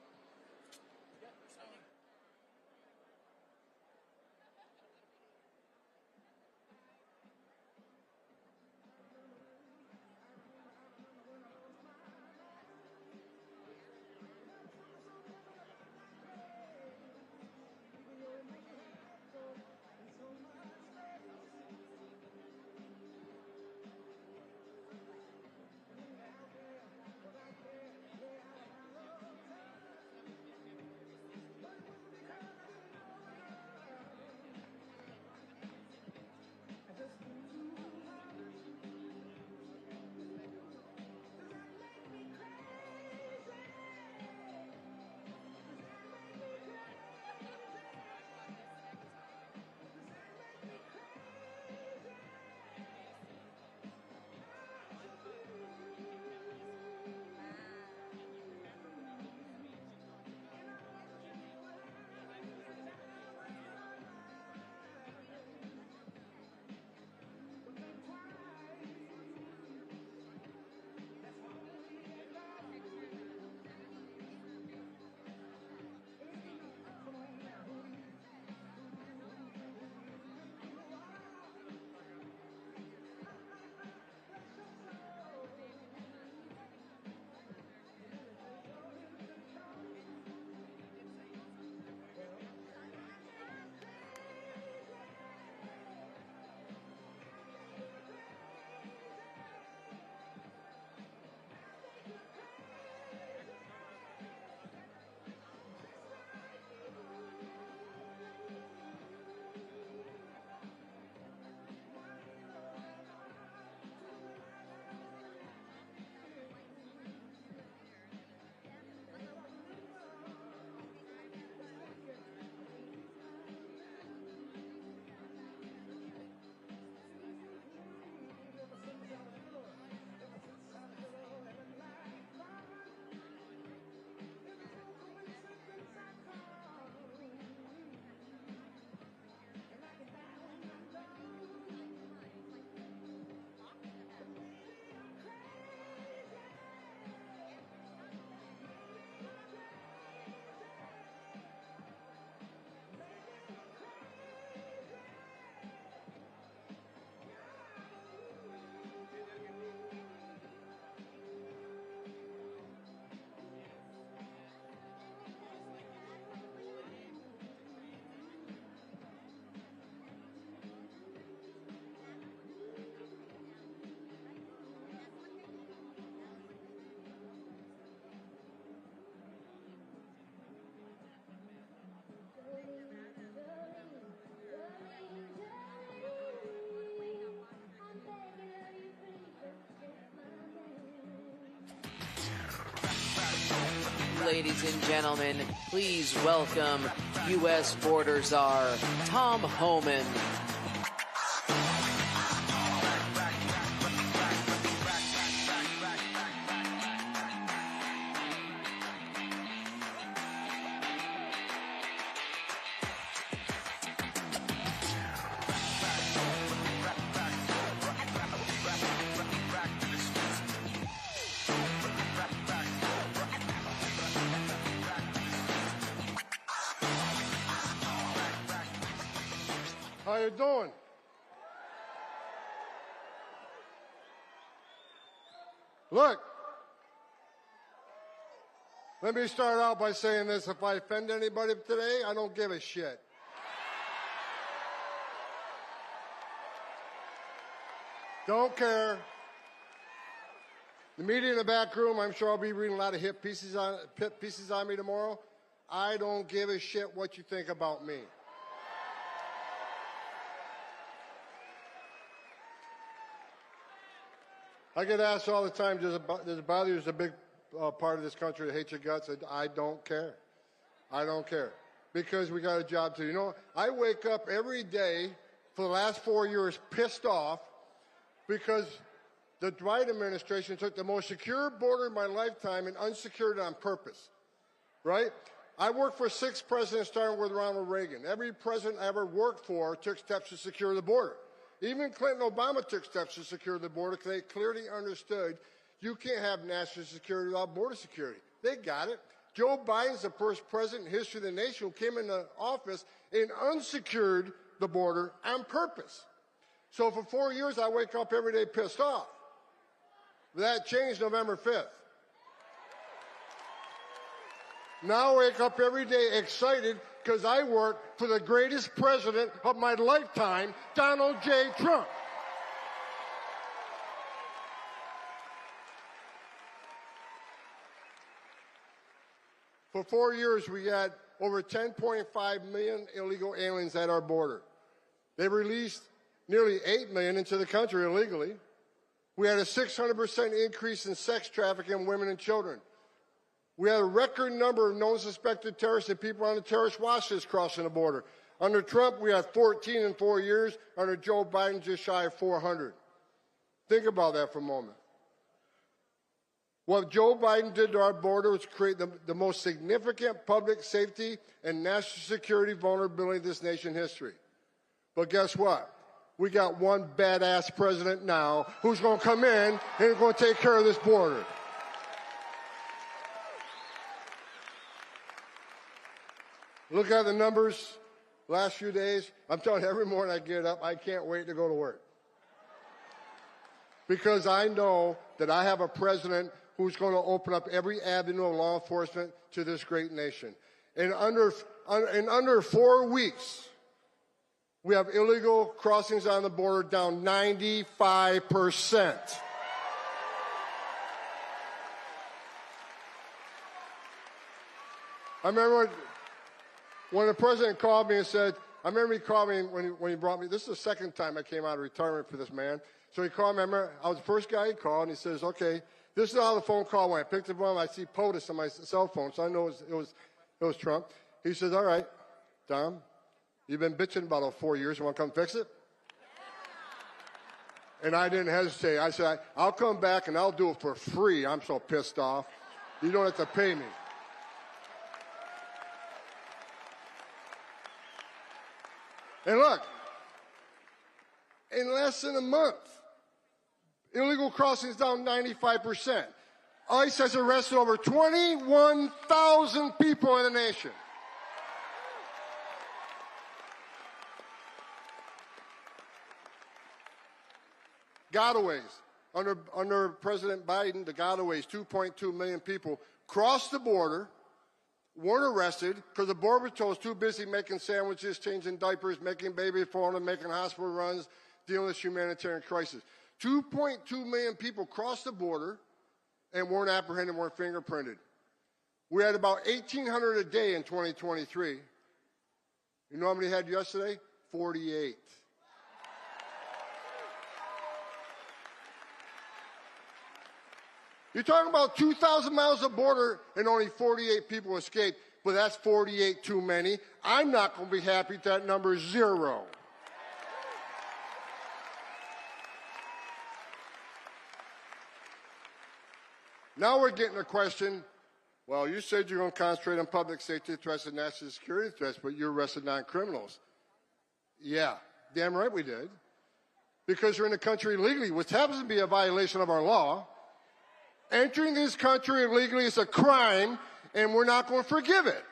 Ladies and gentlemen, please welcome U.S. Border Czar Tom Homan. How you doing? Look, let me start out by saying this. If I offend anybody today, I don't give a shit. Don't care. The media in the back room, I'm sure I'll be reading a lot of hit pieces on me tomorrow. I don't give a shit what you think about me. I get asked all the time, does it bother you there's a big part of this country that hates your guts, I don't care. I don't care. Because we got a job to do. You know, I wake up every day for the last 4 years pissed off because the Biden administration took the most secure border in my lifetime and unsecured it on purpose, right? I worked for 6 presidents, starting with Ronald Reagan. Every president I ever worked for took steps to secure the border. Even Clinton and Obama took steps to secure the border because they clearly understood you can't have national security without border security. They got it. Joe Biden's the first president in history of the nation who came into office and unsecured the border on purpose. So for 4 years, I wake up every day pissed off. That changed November 5th. Now I wake up every day excited because I work for the greatest president of my lifetime, Donald J. Trump. For 4 years, we had over 10.5 million illegal aliens at our border. They released nearly 8 million into the country illegally. We had a 600% increase in sex trafficking of women and children. We had a record number of known suspected terrorists and people on the terrorist watch list crossing the border. Under Trump, we had 14 in 4 years. Under Joe Biden, just shy of 400. Think about that for a moment. What Joe Biden did to our border was create the most significant public safety and national security vulnerability in this nation's history. But guess what? We got one badass president now who's going to come in and is going to take care of this border. Look at the numbers last few days. I'm telling you, every morning I get up, I can't wait to go to work. Because I know that I have a president who's going to open up every avenue of law enforcement to this great nation. In under 4 weeks, we have illegal crossings on the border down 95%. I remember when the president called me and said, I remember he called me when he brought me, this is the second time I came out of retirement for this man. So he called me, I was the first guy he called, and he says, okay, this is how the phone call went. I picked up I see POTUS on my cell phone, so I know it was Trump. He says, all right, Tom, you've been bitching about 4 years. You want to come fix it? And I didn't hesitate. I said, I'll come back and I'll do it for free. I'm so pissed off. You don't have to pay me. And look, in less than a month, illegal crossings down 95%. ICE has arrested over 21,000 people in the nation. Gotaways. Under President Biden, the gotaways, 2.2 million people crossed the border, weren't arrested because the Border Patrol was too busy making sandwiches, changing diapers, making baby formula, making hospital runs, dealing with humanitarian crisis. 2.2 million people crossed the border and weren't apprehended, weren't fingerprinted. We had about 1,800 a day in 2023. You know how many had yesterday? 48. You're talking about 2,000 miles of border and only 48 people escaped, but that's 48 too many. I'm not going to be happy if that number is 0. Now we're getting a question, well, you said you're going to concentrate on public safety threats and national security threats, but you arrested non-criminals. Yeah, damn right we did. Because you're in the country illegally, which happens to be a violation of our law. Entering this country illegally is a crime, and we're not going to forgive it.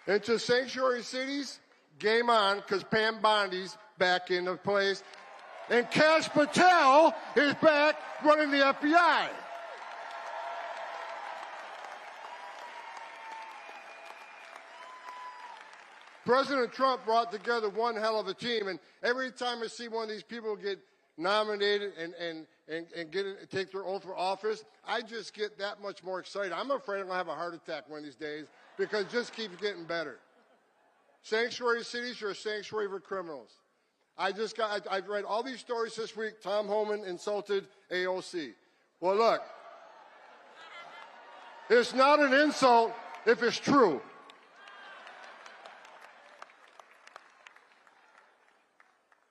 Into sanctuary cities, game on, because Pam Bondi's back into place. And Kash Patel is back running the FBI. President Trump brought together one hell of a team, and every time I see one of these people get nominated and take their oath for office, I just get that much more excited. I'm afraid I'm going to have a heart attack one of these days because it just keeps getting better. Sanctuary cities are a sanctuary for criminals. I've read all these stories this week. Tom Homan insulted AOC. Well, look, it's not an insult if it's true.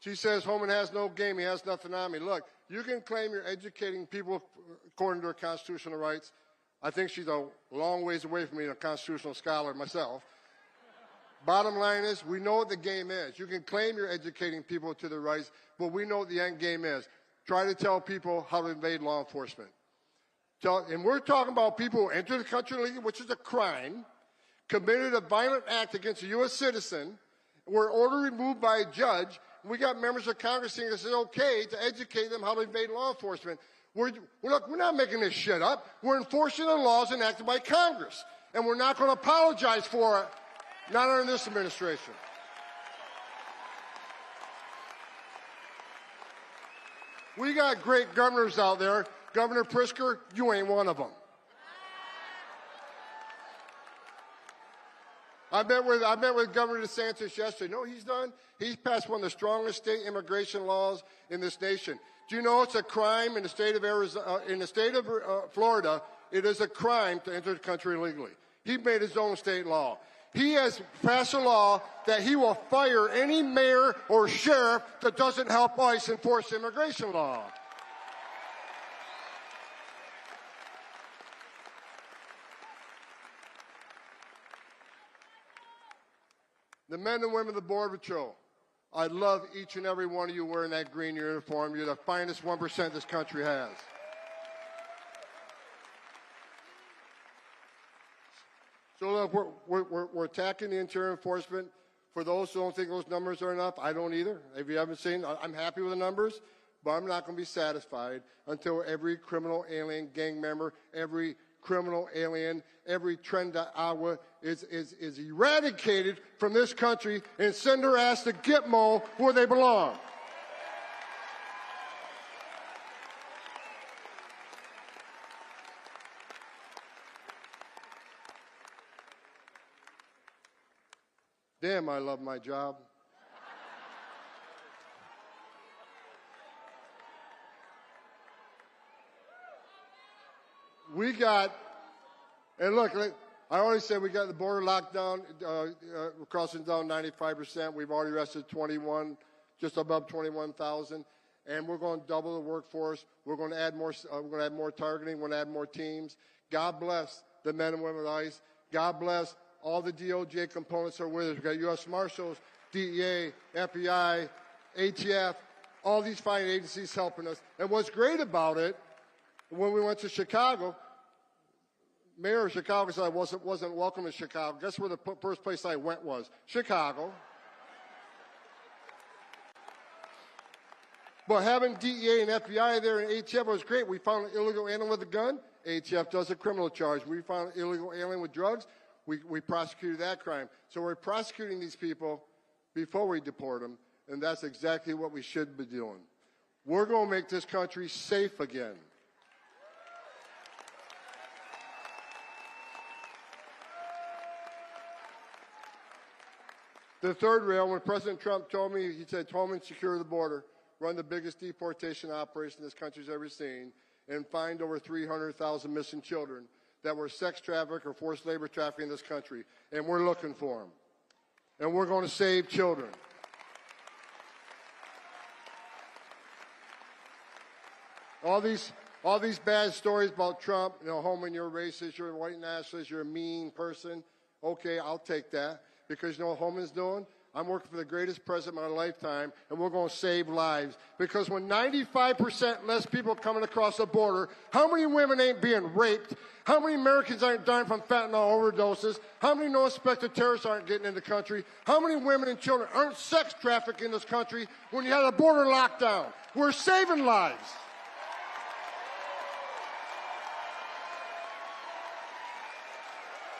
She says Homan has no game, he has nothing on me. Look, you can claim you're educating people according to their constitutional rights. I think she's a long ways away from being a constitutional scholar myself. Bottom line is, we know what the game is. You can claim you're educating people to their rights, but we know what the end game is. Try to tell people how to invade law enforcement. And we're talking about people who enter the country illegally, which is a crime, committed a violent act against a U.S. citizen, were ordered removed by a judge. We got members of Congress saying it's okay to educate them how to invade law enforcement. Look, we're not making this shit up. We're enforcing the laws enacted by Congress, and we're not going to apologize for it. Not under this administration. We got great governors out there. Governor Pritzker, you ain't one of them. I met with Governor DeSantis yesterday. You know what he's done? He's passed one of the strongest state immigration laws in this nation. Do you know it's a crime in the state of Florida? It is a crime to enter the country illegally. He made his own state law. He has passed a law that he will fire any mayor or sheriff that doesn't help ICE enforce immigration law. The men and women of the Border Patrol, I love each and every one of you wearing that green uniform. You're the finest 1% this country has. So look, we're attacking the interior enforcement. For those who don't think those numbers are enough, I don't either. If you haven't seen, I'm happy with the numbers, but I'm not going to be satisfied until every criminal alien gang member, every criminal alien, every Trenda Agua is eradicated from this country and send their ass to Gitmo where they belong. Damn, I love my job. We got, and look, I already said we got the border locked down, we're crossing down 95%. We've already arrested 21, just above 21,000, and we're going to double the workforce. We're going to add more. We're going to add more targeting. We're going to add more teams. God bless the men and women of ICE. God bless all the DOJ components are with us. We've got U.S. Marshals, DEA, FBI, ATF, all these fine agencies helping us. And what's great about it, when we went to Chicago, Mayor of Chicago said I wasn't welcome in Chicago. Guess where the first place I went was? Chicago. But having DEA and FBI there and ATF was great. We found an illegal alien with a gun. ATF does a criminal charge. We found an illegal alien with drugs. We prosecuted that crime. So we're prosecuting these people before we deport them, and that's exactly what we should be doing. We're going to make this country safe again. The third rail, when President Trump told me, he said, Holman, secure the border, run the biggest deportation operation this country's ever seen, and find over 300,000 missing children that were sex trafficked or forced labor trafficking in this country. And we're looking for them. And we're going to save children. All these bad stories about Trump, you know, Holman, you're racist, you're a white nationalist, you're a mean person. Okay, I'll take that. Because you know what Holman's doing? I'm working for the greatest president of my lifetime, and we're going to save lives. Because when 95% less people coming across the border, how many women ain't being raped? How many Americans aren't dying from fentanyl overdoses? How many no-suspected terrorists aren't getting in the country? How many women and children aren't sex trafficked in this country when you have the border locked down? We're saving lives.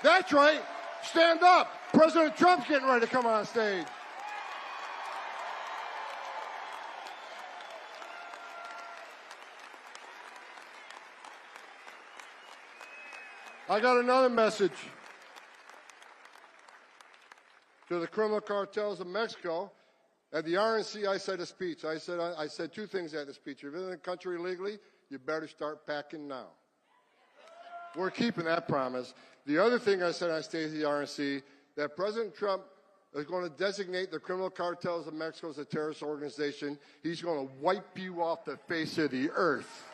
That's right. Stand up. President Trump's getting ready to come on stage. I got another message to the criminal cartels of Mexico. At the RNC, I said a speech. I said two things at the speech. If you're in the country illegally, you better start packing now. We're keeping that promise. The other thing I said on stage at the RNC, that President Trump is going to designate the criminal cartels of Mexico as a terrorist organization. He's going to wipe you off the face of the earth.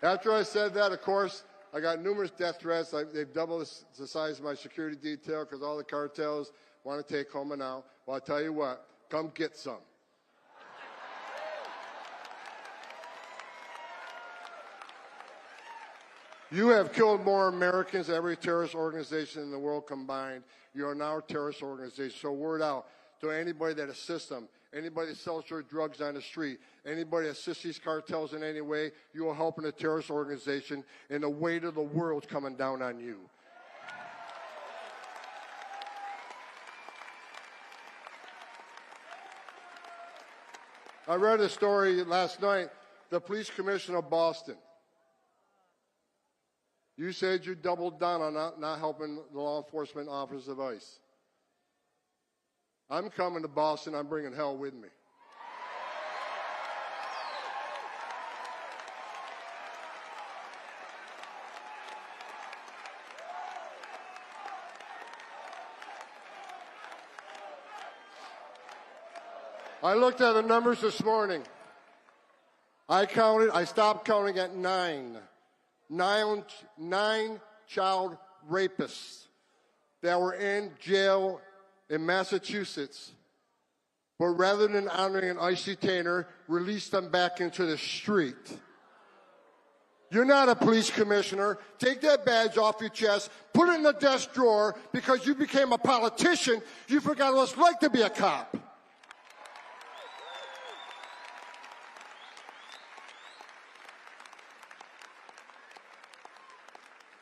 After I said that, of course, I got numerous death threats. They've doubled the size of my security detail because all the cartels want to take Homa now. Well, I'll tell you what, come get some. You have killed more Americans than every terrorist organization in the world combined. You are now a terrorist organization. So word out to anybody that assists them, anybody that sells their drugs on the street, anybody that assists these cartels in any way, you are helping a terrorist organization, and the weight of the world's coming down on you. I read a story last night, the police commissioner of Boston. You said you doubled down on not helping the law enforcement officers of ICE. I'm coming to Boston. I'm bringing hell with me. I looked at the numbers this morning. I stopped counting at 9. Nine child rapists that were in jail in Massachusetts, but rather than honoring an ICE detainer, released them back into the street. You're not a police commissioner. Take that badge off your chest, put it in the desk drawer. Because you became a politician, you forgot what it's like to be a cop.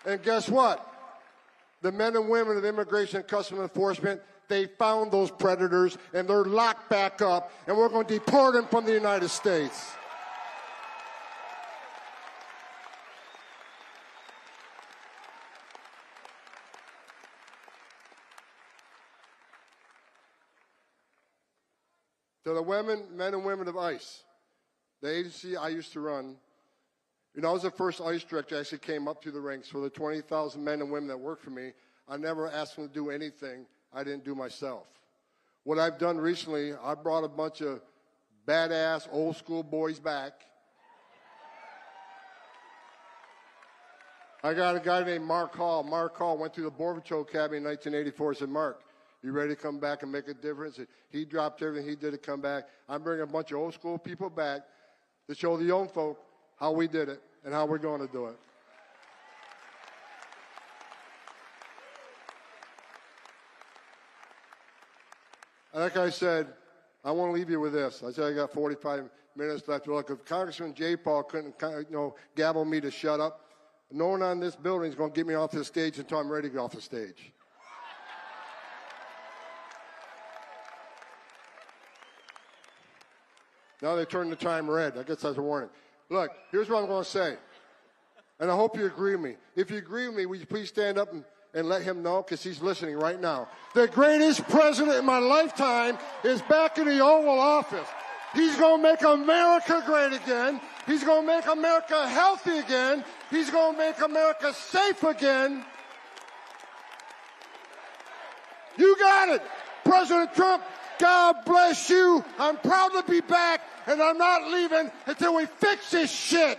And guess what? The men and women of Immigration and Customs Enforcement, they found those predators, and they're locked back up, and we're going to deport them from the United States. To the men and women of ICE, the agency I used to run, you know, I was the first ICE director that actually came up through the ranks. For the 20,000 men and women that work for me, I never asked them to do anything I didn't do myself. What I've done recently, I brought a bunch of badass old school boys back. I got a guy named Mark Hall. Mark Hall went through the Border Patrol Academy in 1984. I said, Mark, you ready to come back and make a difference? He dropped everything he did to come back. I'm bringing a bunch of old school people back to show the young folk how we did it and how we're going to do it. Like I said, I want to leave you with this. I said I got 45 minutes left. Look, if Congressman J. Paul couldn't, gavel me to shut up, no one on this building is going to get me off the stage until I'm ready to get off the stage. Now they turned the time red. I guess that's a warning. Look, here's what I'm going to say, and I hope you agree with me. If you agree with me, will you please stand up and let him know, because he's listening right now. The greatest president in my lifetime is back in the Oval Office. He's going to make America great again. He's going to make America healthy again. He's going to make America safe again. You got it. President Trump, God bless you. I'm proud to be back, and I'm not leaving until we fix this shit.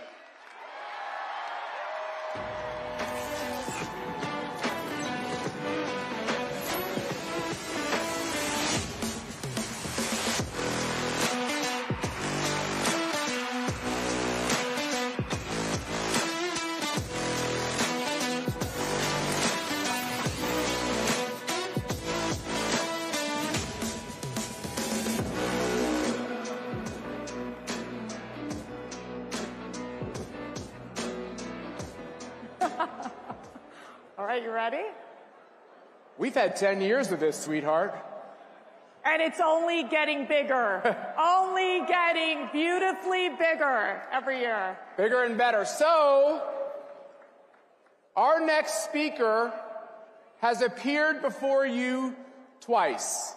All right, you ready? We've had 10 years of this, sweetheart. And it's only getting bigger. Only getting beautifully bigger every year. Bigger and better. So, our next speaker has appeared before you twice.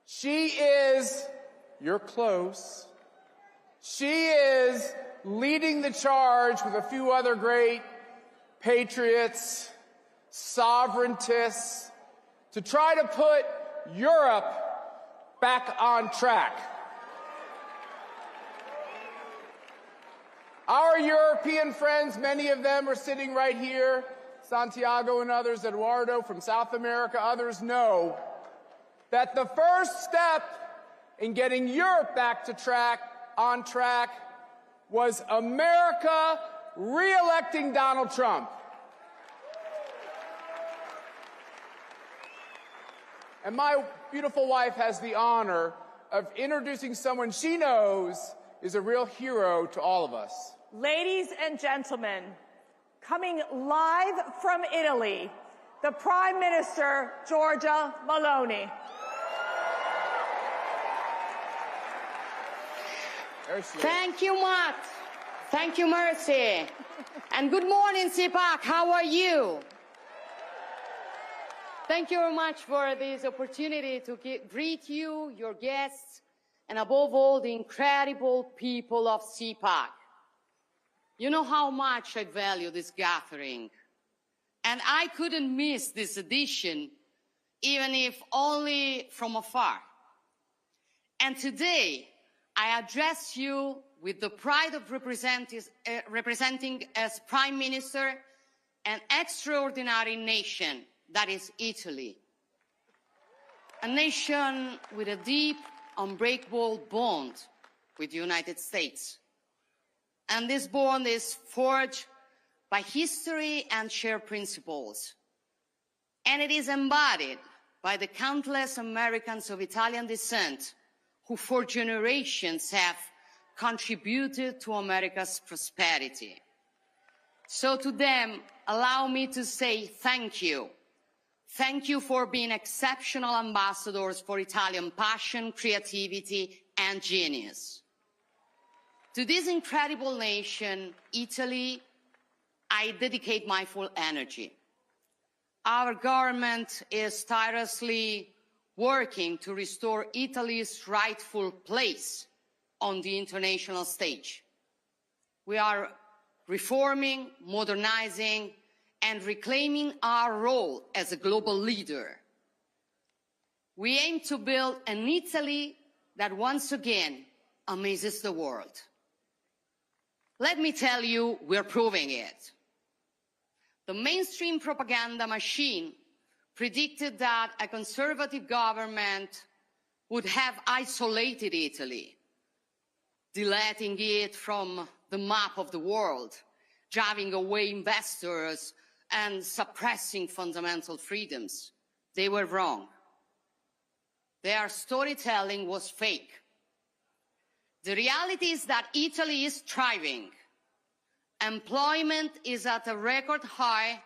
She is, you're close, she is leading the charge with a few other great patriots, sovereigntists, to try to put Europe back on track. Our European friends, many of them are sitting right here, Santiago and others, Eduardo from South America, others know that the first step in getting Europe back on track, was America re-electing Donald Trump. And my beautiful wife has the honor of introducing someone she knows is a real hero to all of us. Ladies and gentlemen, coming live from Italy, the Prime Minister, Giorgia Meloni. Thank you, Matt. Thank you, Mercy. And good morning, CPAC. How are you? Thank you very much for this opportunity to greet you, your guests, and above all, the incredible people of CPAC. You know how much I value this gathering. And I couldn't miss this edition, even if only from afar. And today, I address you with the pride of representing as Prime Minister an extraordinary nation that is Italy. A nation with a deep, unbreakable bond with the United States. And this bond is forged by history and shared principles. And it is embodied by the countless Americans of Italian descent who for generations have contributed to America's prosperity. So to them, allow me to say thank you. Thank you for being exceptional ambassadors for Italian passion, creativity, and genius. To this incredible nation, Italy, I dedicate my full energy. Our government is tirelessly working to restore Italy's rightful place on the international stage. We are reforming, modernizing, and reclaiming our role as a global leader. We aim to build an Italy that once again amazes the world. Let me tell you, we're proving it. The mainstream propaganda machine predicted that a conservative government would have isolated Italy, deleting it from the map of the world, driving away investors, and suppressing fundamental freedoms. They were wrong. Their storytelling was fake. The reality is that Italy is thriving. Employment is at a record high,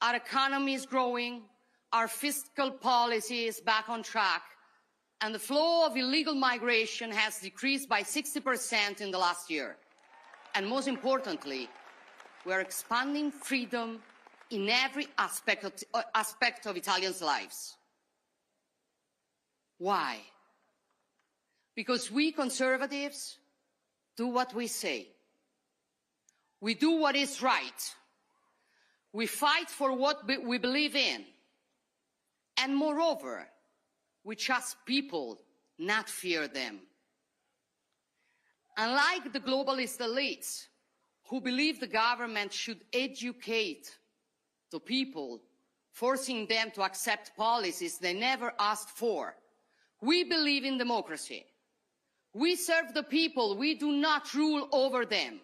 our economy is growing, our fiscal policy is back on track, and the flow of illegal migration has decreased by 60% in the last year. And most importantly, we are expanding freedom in every aspect of Italians' lives. Why? Because we conservatives do what we say. We do what is right. We fight for what we believe in. And moreover, we trust people, not fear them. Unlike the globalist elites who believe the government should educate the people, forcing them to accept policies they never asked for, we believe in democracy. We serve the people. We do not rule over them.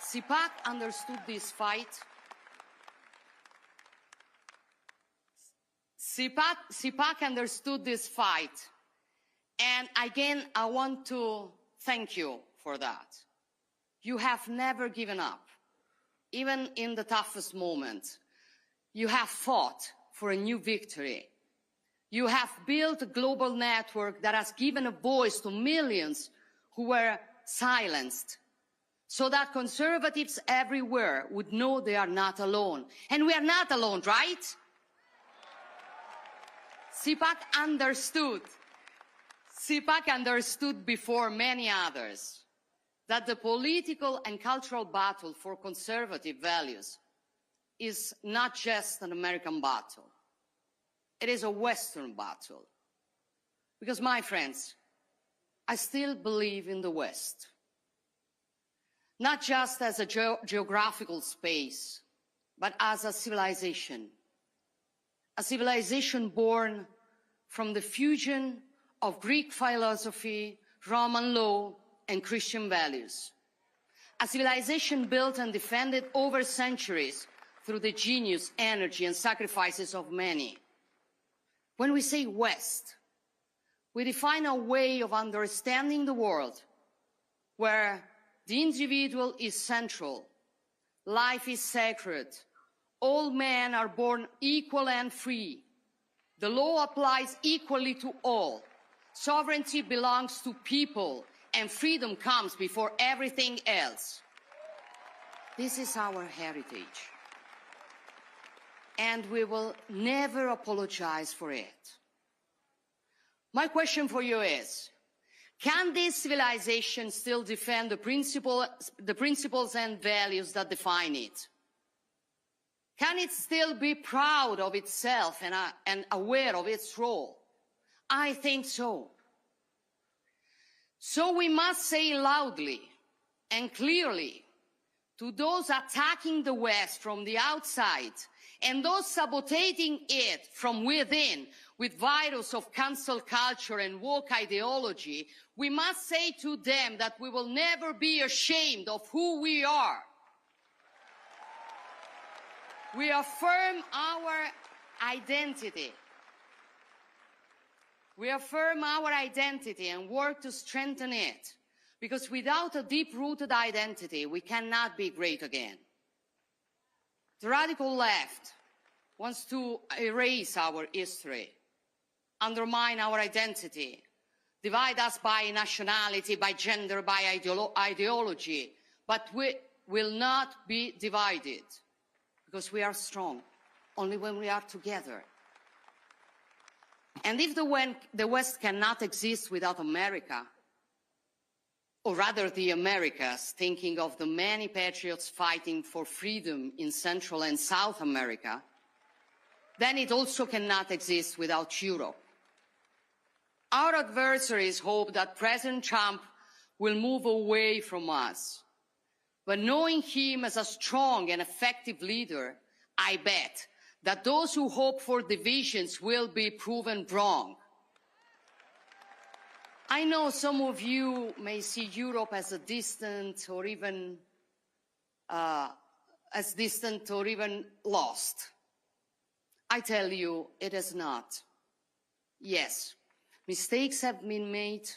CPAC understood this fight. CPAC understood this fight. And again, I want to thank you for that. You have never given up, even in the toughest moments. You have fought for a new victory. You have built a global network that has given a voice to millions who were silenced. so that conservatives everywhere would know they are not alone. And we are not alone, right? CPAC understood before many others that the political and cultural battle for conservative values is not just an American battle. It is a Western battle. Because, my friends, I still believe in the West. Not just as a geographical space, but as a civilization born from the fusion of Greek philosophy, Roman law, and Christian values. A civilization built and defended over centuries through the genius, energy, and sacrifices of many. When we say West, we define a way of understanding the world where the individual is central, life is sacred, all men are born equal and free, the law applies equally to all, sovereignty belongs to people, and freedom comes before everything else. This is our heritage, and we will never apologize for it. My question for you is, can this civilization still defend the principles and values that define it? Can it still be proud of itself and aware of its role? I think so. So we must say loudly and clearly to those attacking the West from the outside and those sabotaging it from within with virus of cancel culture and woke ideology, we must say to them that we will never be ashamed of who we are. We affirm our identity. We affirm our identity and work to strengthen it, because without a deep-rooted identity, we cannot be great again. The radical left wants to erase our history, undermine our identity, divide us by nationality, by gender, by ideology, but we will not be divided, because we are strong only when we are together. And if the West cannot exist without America, or rather the Americas, thinking of the many patriots fighting for freedom in Central and South America, then it also cannot exist without Europe. Our adversaries hope that President Trump will move away from us. But knowing him as a strong and effective leader, I bet that those who hope for divisions will be proven wrong. I know some of you may see Europe as a distant or even lost. I tell you, it is not. Yes, mistakes have been made,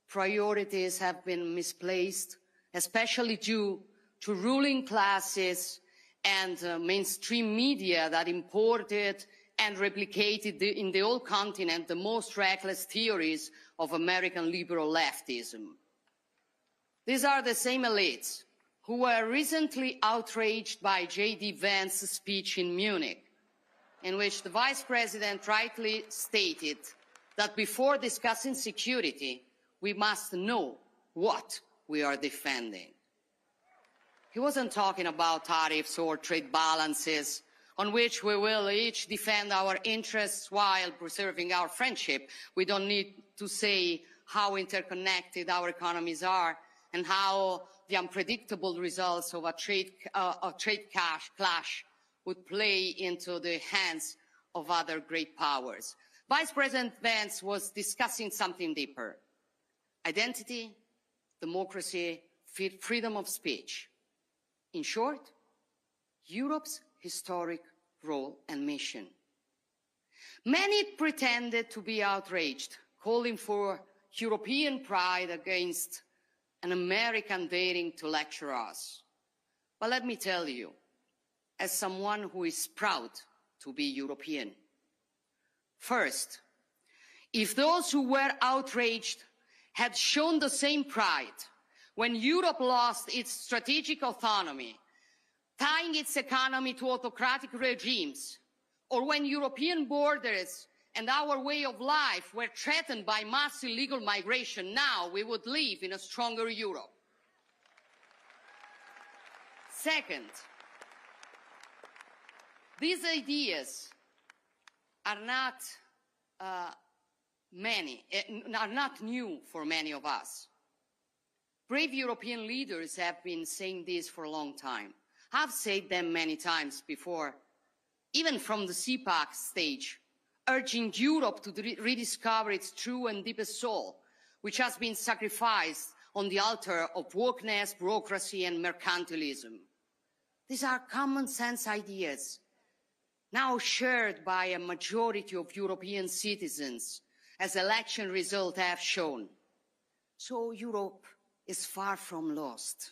priorities have been misplaced, especially due to ruling classes and mainstream media that imported and replicated in the whole continent the most reckless theories of American liberal leftism. These are the same elites who were recently outraged by J.D. Vance's speech in Munich, in which the Vice President rightly stated that before discussing security, we must know what we are defending. He wasn't talking about tariffs or trade balances on which we will each defend our interests while preserving our friendship. We don't need to say how interconnected our economies are and how the unpredictable results of a trade clash would play into the hands of other great powers. Vice President Vance was discussing something deeper: identity, democracy, freedom of speech. In short, Europe's historic role and mission. Many pretended to be outraged, calling for European pride against an American daring to lecture us. But let me tell you, as someone who is proud to be European, first, if those who were outraged had shown the same pride, when Europe lost its strategic autonomy, tying its economy to autocratic regimes, or when European borders and our way of life were threatened by mass illegal migration, now we would live in a stronger Europe. Second, these ideas are not new for many of us. Brave European leaders have been saying this for a long time. I've said them many times before, even from the CPAC stage, urging Europe to rediscover its true and deepest soul, which has been sacrificed on the altar of wokeness, bureaucracy, and mercantilism. These are common sense ideas, now shared by a majority of European citizens, as election results have shown. So Europe is far from lost.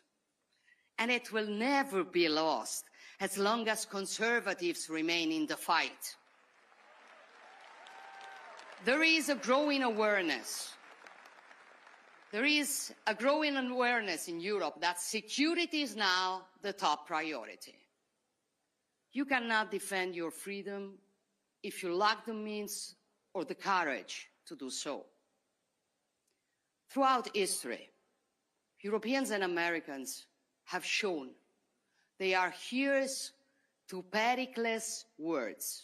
And it will never be lost as long as conservatives remain in the fight. There is a growing awareness. There is a growing awareness in Europe that security is now the top priority. You cannot defend your freedom if you lack the means or the courage to do so. Throughout history, Europeans and Americans have shown they are hearers to Pericles' words.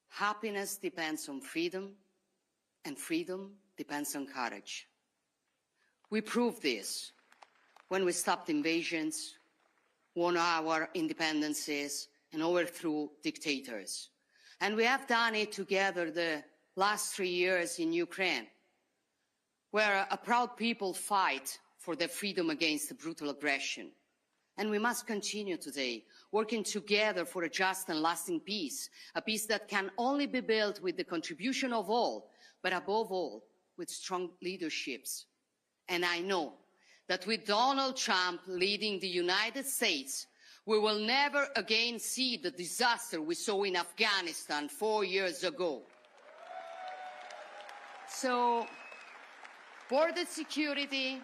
Happiness depends on freedom, and freedom depends on courage. We proved this when we stopped invasions, won our independences, and overthrew dictators. And we have done it together the last 3 years in Ukraine, where a proud people fight for their freedom against the brutal aggression. And we must continue today, working together for a just and lasting peace, a peace that can only be built with the contribution of all, but above all, with strong leaderships. And I know that with Donald Trump leading the United States, we will never again see the disaster we saw in Afghanistan 4 years ago. So, border security,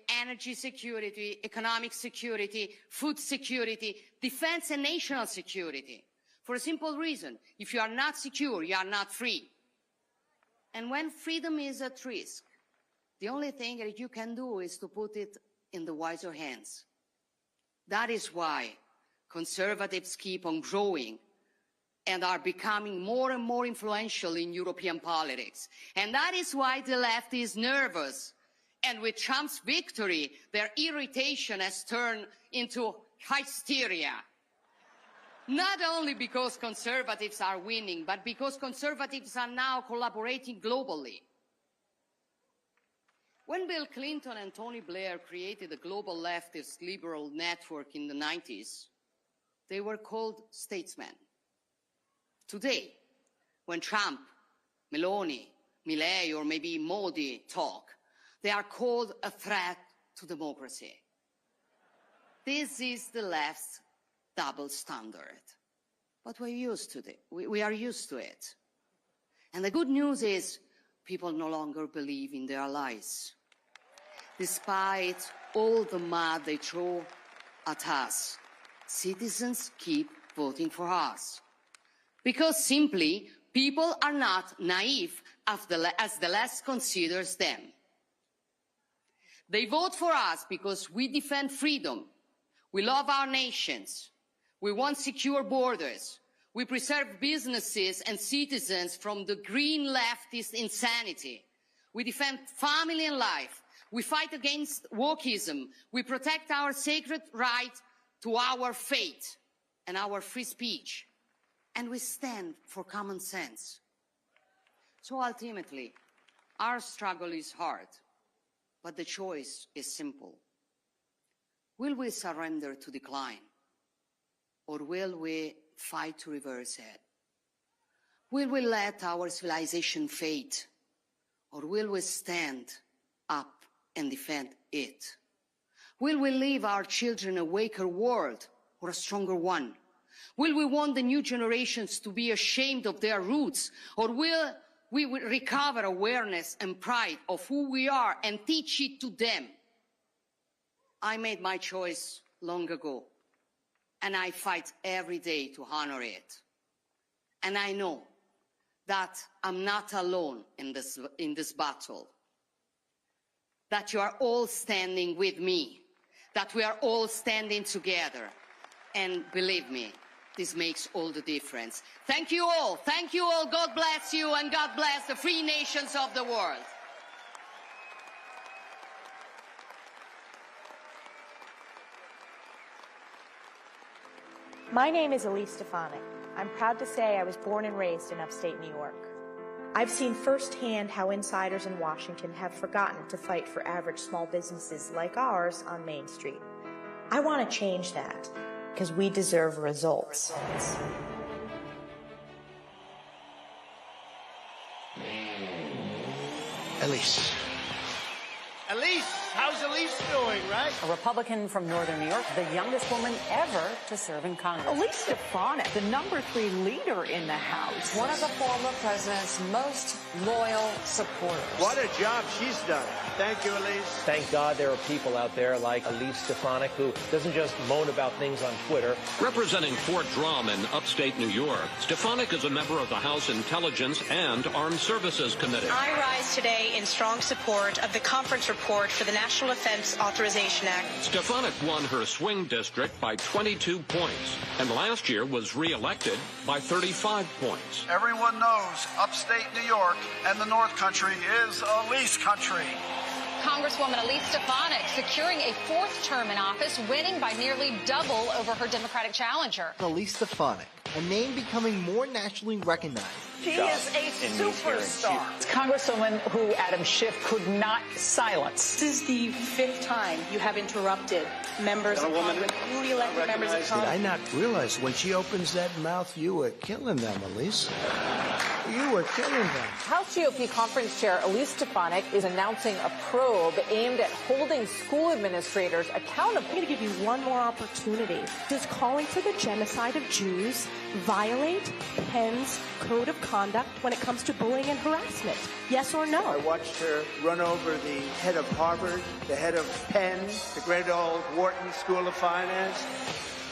energy security, economic security, food security, defense and national security. For a simple reason, if you are not secure, you are not free. And when freedom is at risk, the only thing that you can do is to put it in the wiser hands. That is why conservatives keep on growing and are becoming more and more influential in European politics. And that is why the left is nervous. And with Trump's victory, their irritation has turned into hysteria. Not only because conservatives are winning, but because conservatives are now collaborating globally. When Bill Clinton and Tony Blair created the global leftist liberal network in the 90s, they were called statesmen. Today, when Trump, Meloni, Milei, or maybe Modi talk, they are called a threat to democracy. This is the left's double standard. But we're used to it. We are used to it. And the good news is people no longer believe in their lies. Despite all the mud they throw at us, citizens keep voting for us. Because simply, people are not naive as the left considers them. They vote for us because we defend freedom. We love our nations. We want secure borders. We preserve businesses and citizens from the green leftist insanity. We defend family and life. We fight against wokeism. We protect our sacred right to our faith and our free speech. And we stand for common sense. So ultimately, our struggle is hard. But the choice is simple. Will we surrender to decline? Or will we fight to reverse it? Will we let our civilization fade? Or will we stand up and defend it? Will we leave our children a weaker world or a stronger one? Will we want the new generations to be ashamed of their roots? Or will we will recover awareness and pride of who we are and teach it to them. I made my choice long ago, and I fight every day to honor it. And I know that I'm not alone in this battle, that you are all standing with me, that we are all standing together. And believe me, this makes all the difference. Thank you all. Thank you all. God bless you, and God bless the free nations of the world. My name is Elise Stefanik. I'm proud to say I was born and raised in upstate New York. I've seen firsthand how insiders in Washington have forgotten to fight for average small businesses like ours on Main Street. I want to change that because we deserve results. Elise. Elise, how's Elise doing, right? A Republican from Northern New York, the youngest woman ever to serve in Congress. Elise Stefanik, the #3 leader in the House. One of the former president's most loyal supporters. What a job she's done. Thank you, Elise. Thank God there are people out there like Elise Stefanik who doesn't just moan about things on Twitter. Representing Fort Drum in upstate New York, Stefanik is a member of the House Intelligence and Armed Services Committee. I rise today in strong support of the conference report for the National Defense Authorization Act. Stefanik won her swing district by 22 points and last year was re-elected by 35 points. Everyone knows upstate New York and the North Country is Elise country. Congresswoman Elise Stefanik securing a 4th term in office, winning by nearly double over her Democratic challenger. Elise Stefanik, a name becoming more nationally recognized. She is a superstar. Congresswoman who Adam Schiff could not silence. This is the 5th time you have interrupted members of Congress, newly elected members of Congress. Did I not realize when she opens that mouth, you were killing them, Elise? You were killing them. House GOP Conference Chair Elise Stefanik is announcing a probe aimed at holding school administrators accountable. I'm going to give you one more opportunity. Does calling for the genocide of Jews violate Penn's code of conduct when it comes to bullying and harassment? Yes or no? I watched her run over the head of Harvard, the head of Penn, the great old Wharton School of Finance.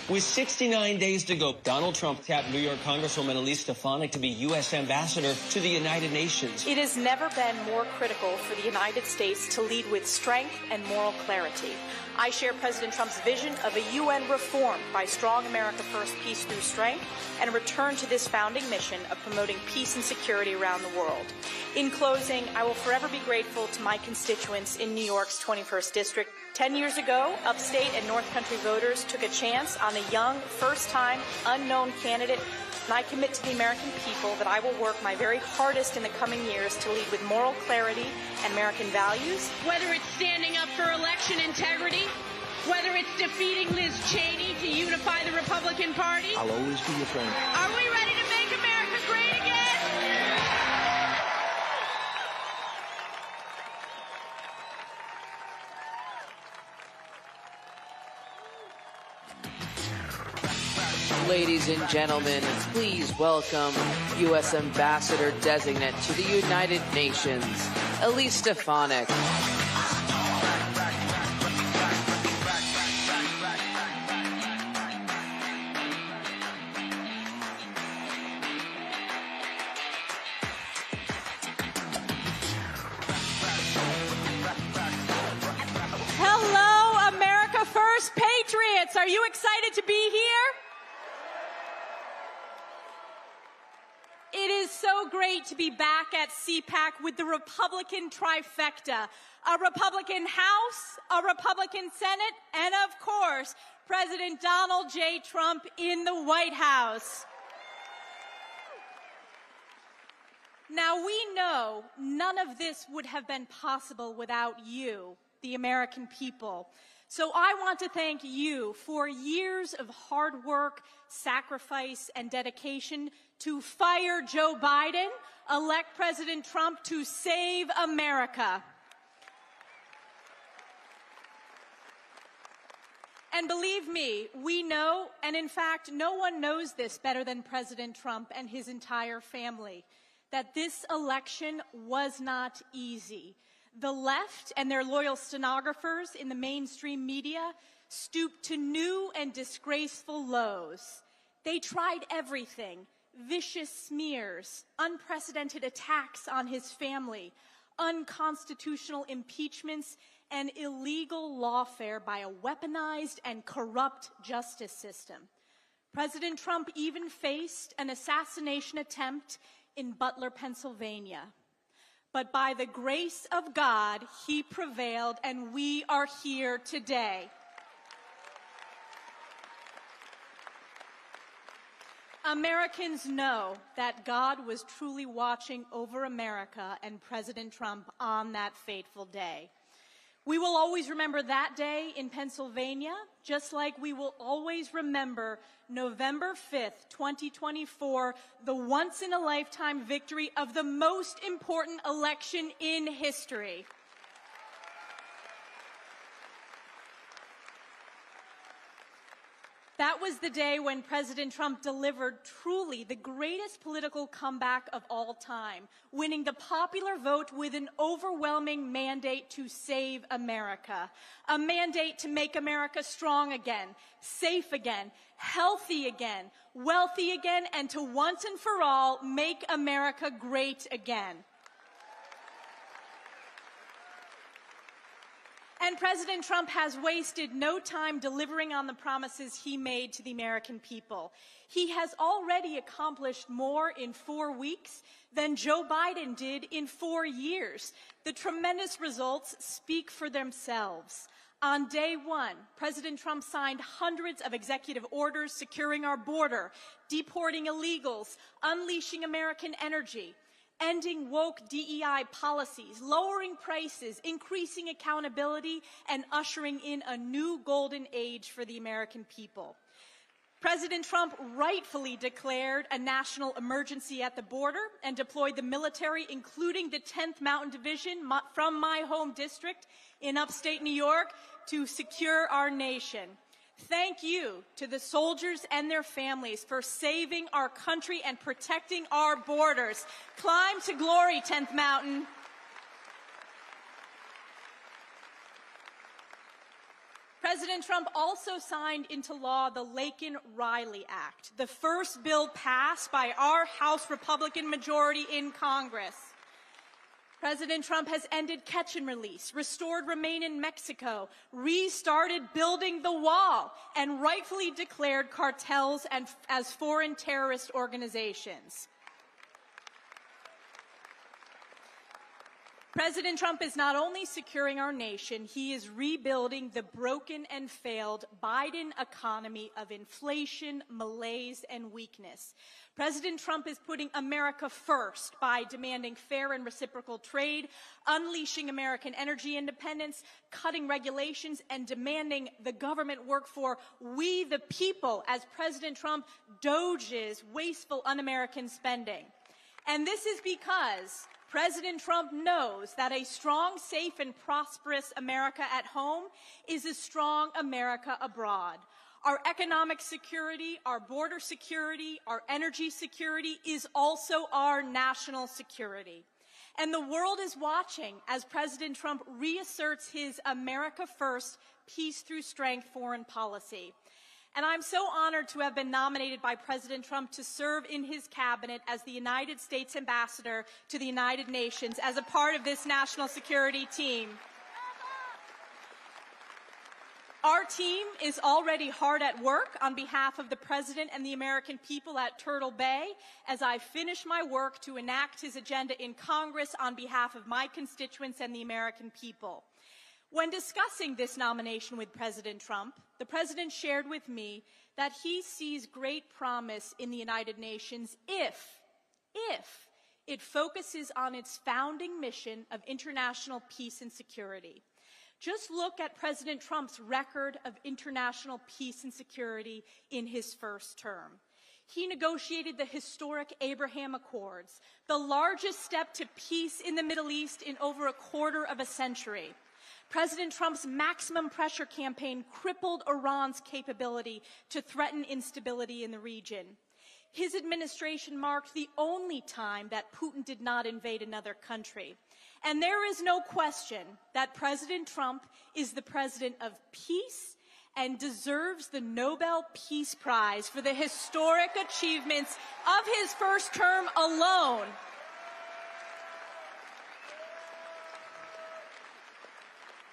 With 69 days to go, Donald Trump tapped New York Congresswoman Elise Stefanik to be U.S. Ambassador to the United Nations. It has never been more critical for the United States to lead with strength and moral clarity. I share President Trump's vision of a UN reformed by strong America first, peace through strength, and a return to this founding mission of promoting peace and security around the world. In closing, I will forever be grateful to my constituents in New York's 21st District. 10 years ago, upstate and North Country voters took a chance on a young, first-time, unknown candidate, and I commit to the American people that I will work my very hardest in the coming years to lead with moral clarity and American values. Whether it's standing up for election integrity, whether it's defeating Liz Cheney to unify the Republican Party. I'll always be your friend. Are we ready to make America great again? Ladies and gentlemen, please welcome U.S. Ambassador Designate to the United Nations, Elise Stefanik. Hello, America First Patriots. Are you excited to be here? It is so great to be back at CPAC with the Republican trifecta, a Republican House, a Republican Senate, and of course, President Donald J. Trump in the White House. Now, we know none of this would have been possible without you, the American people. So I want to thank you for years of hard work, sacrifice, and dedication to fire Joe Biden, elect President Trump to save America. And believe me, we know, and in fact, no one knows this better than President Trump and his entire family, that this election was not easy. The left and their loyal stenographers in the mainstream media stooped to new and disgraceful lows. They tried everything: vicious smears, unprecedented attacks on his family, unconstitutional impeachments, and illegal lawfare by a weaponized and corrupt justice system. President Trump even faced an assassination attempt in Butler, Pennsylvania. But by the grace of God, he prevailed, and we are here today. Americans know that God was truly watching over America and President Trump on that fateful day. We will always remember that day in Pennsylvania, just like we will always remember November 5th, 2024, the once-in-a-lifetime victory of the most important election in history. That was the day when President Trump delivered truly the greatest political comeback of all time, winning the popular vote with an overwhelming mandate to save America, a mandate to make America strong again, safe again, healthy again, wealthy again, and to once and for all make America great again. And President Trump has wasted no time delivering on the promises he made to the American people. He has already accomplished more in 4 weeks than Joe Biden did in 4 years. The tremendous results speak for themselves. On day one, President Trump signed hundreds of executive orders securing our border, deporting illegals, unleashing American energy, ending woke DEI policies, lowering prices, increasing accountability, and ushering in a new golden age for the American people. President Trump rightfully declared a national emergency at the border and deployed the military, including the 10th Mountain Division from my home district in upstate New York, to secure our nation. Thank you to the soldiers and their families for saving our country and protecting our borders. Climb to glory, 10th Mountain. President Trump also signed into law the Laken-Riley Act, the first bill passed by our House Republican majority in Congress. President Trump has ended catch and release, restored Remain in Mexico, restarted building the wall, and rightfully declared cartels as foreign terrorist organizations. President Trump is not only securing our nation, he is rebuilding the broken and failed Biden economy of inflation, malaise, and weakness. President Trump is putting America first by demanding fair and reciprocal trade, unleashing American energy independence, cutting regulations, and demanding the government work for we the people as President Trump doges wasteful un-American spending. And this is because President Trump knows that a strong, safe, and prosperous America at home is a strong America abroad. Our economic security, our border security, our energy security is also our national security. And the world is watching as President Trump reasserts his America First, peace through strength foreign policy. And I'm so honored to have been nominated by President Trump to serve in his cabinet as the United States Ambassador to the United Nations as a part of this national security team. Our team is already hard at work on behalf of the President and the American people at Turtle Bay as I finish my work to enact his agenda in Congress on behalf of my constituents and the American people. When discussing this nomination with President Trump, the President shared with me that he sees great promise in the United Nations if it focuses on its founding mission of international peace and security. Just look at President Trump's record of international peace and security in his first term. He negotiated the historic Abraham Accords, the largest step to peace in the Middle East in over a quarter of a century. President Trump's maximum pressure campaign crippled Iran's capability to threaten instability in the region. His administration marked the only time that Putin did not invade another country. And there is no question that President Trump is the president of peace and deserves the Nobel Peace Prize for the historic achievements of his first term alone.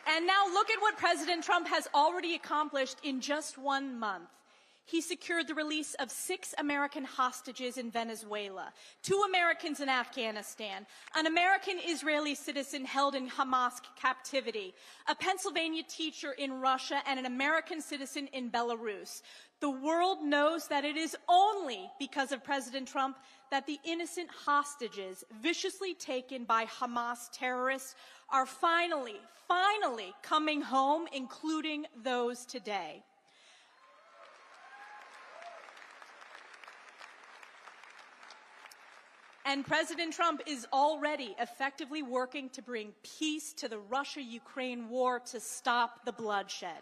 And now look at what President Trump has already accomplished in just 1 month. He secured the release of 6 American hostages in Venezuela, 2 Americans in Afghanistan, an American-Israeli citizen held in Hamas captivity, a Pennsylvania teacher in Russia, and an American citizen in Belarus. The world knows that it is only because of President Trump that the innocent hostages viciously taken by Hamas terrorists are finally coming home, including those today. And President Trump is already effectively working to bring peace to the Russia-Ukraine war to stop the bloodshed.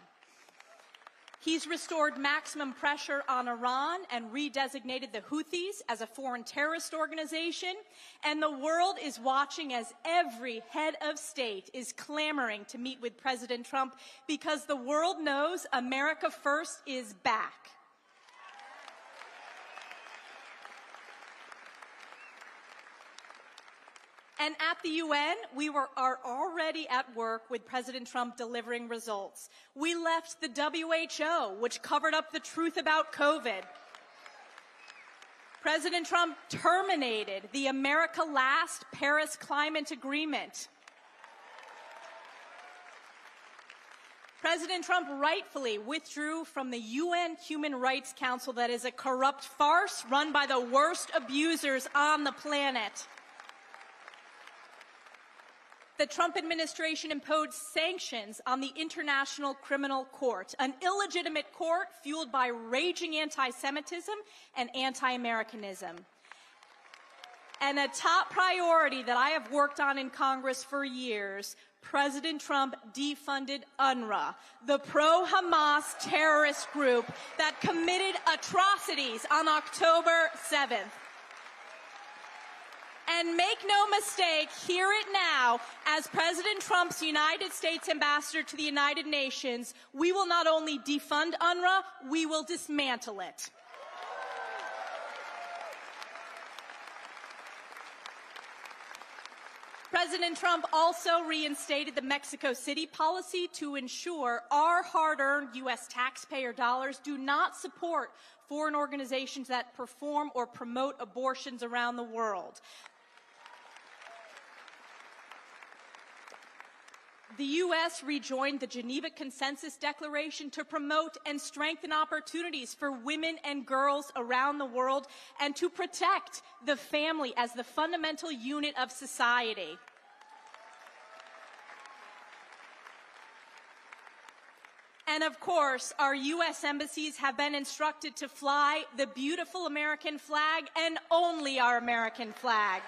He's restored maximum pressure on Iran and redesignated the Houthis as a foreign terrorist organization. And the world is watching as every head of state is clamoring to meet with President Trump because the world knows America First is back. And at the UN, we are already at work with President Trump delivering results. We left the WHO, which covered up the truth about COVID. President Trump terminated the America Last Paris Climate Agreement. President Trump rightfully withdrew from the UN Human Rights Council that is a corrupt farce run by the worst abusers on the planet. The Trump administration imposed sanctions on the International Criminal Court, an illegitimate court fueled by raging anti-Semitism and anti-Americanism. And a top priority that I have worked on in Congress for years, President Trump defunded UNRWA, the pro-Hamas terrorist group that committed atrocities on October 7th. And make no mistake, hear it now, as President Trump's United States ambassador to the United Nations, we will not only defund UNRWA, we will dismantle it. President Trump also reinstated the Mexico City policy to ensure our hard-earned U.S. taxpayer dollars do not support foreign organizations that perform or promote abortions around the world. The U.S. rejoined the Geneva Consensus Declaration to promote and strengthen opportunities for women and girls around the world and to protect the family as the fundamental unit of society. And of course, our U.S. embassies have been instructed to fly the beautiful American flag and only our American flag.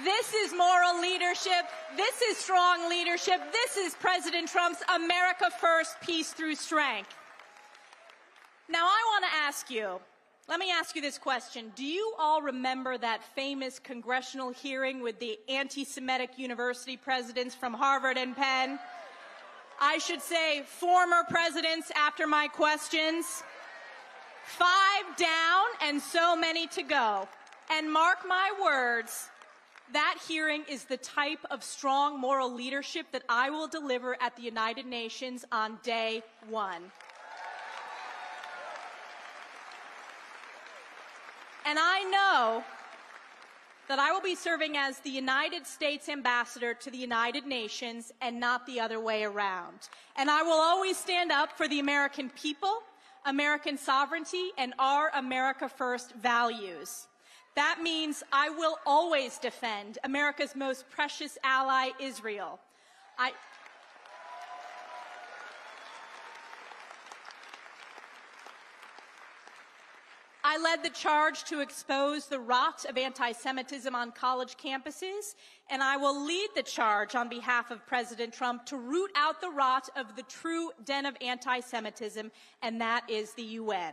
This is moral leadership. This is strong leadership. This is President Trump's America First, peace through strength. Now, I want to ask you, let me ask you this question. Do you all remember that famous congressional hearing with the anti-Semitic university presidents from Harvard and Penn? I should say former presidents after my questions. 5 down and so many to go. And mark my words, that hearing is the type of strong moral leadership that I will deliver at the United Nations on day 1. And I know that I will be serving as the United States ambassador to the United Nations and not the other way around. And I will always stand up for the American people, American sovereignty, and our America First values. That means I will always defend America's most precious ally, Israel. I I led the charge to expose the rot of anti-Semitism on college campuses, and I will lead the charge on behalf of President Trump to root out the rot of the true den of anti-Semitism, and that is the UN.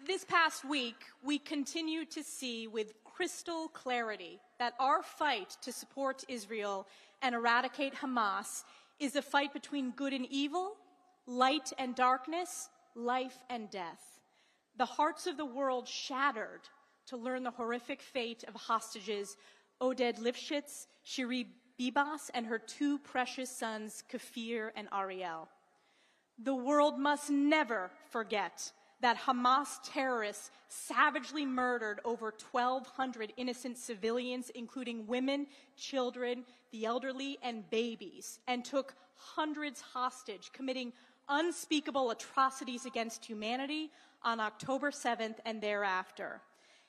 This past week, we continue to see with crystal clarity that our fight to support Israel and eradicate Hamas is a fight between good and evil, light and darkness, life and death. The hearts of the world shattered to learn the horrific fate of hostages Oded Lifshitz, Shiri Bibas, and her two precious sons, Kafir and Ariel. The world must never forget that Hamas terrorists savagely murdered over 1,200 innocent civilians, including women, children, the elderly, and babies, and took hundreds hostage, committing unspeakable atrocities against humanity on October 7th and thereafter.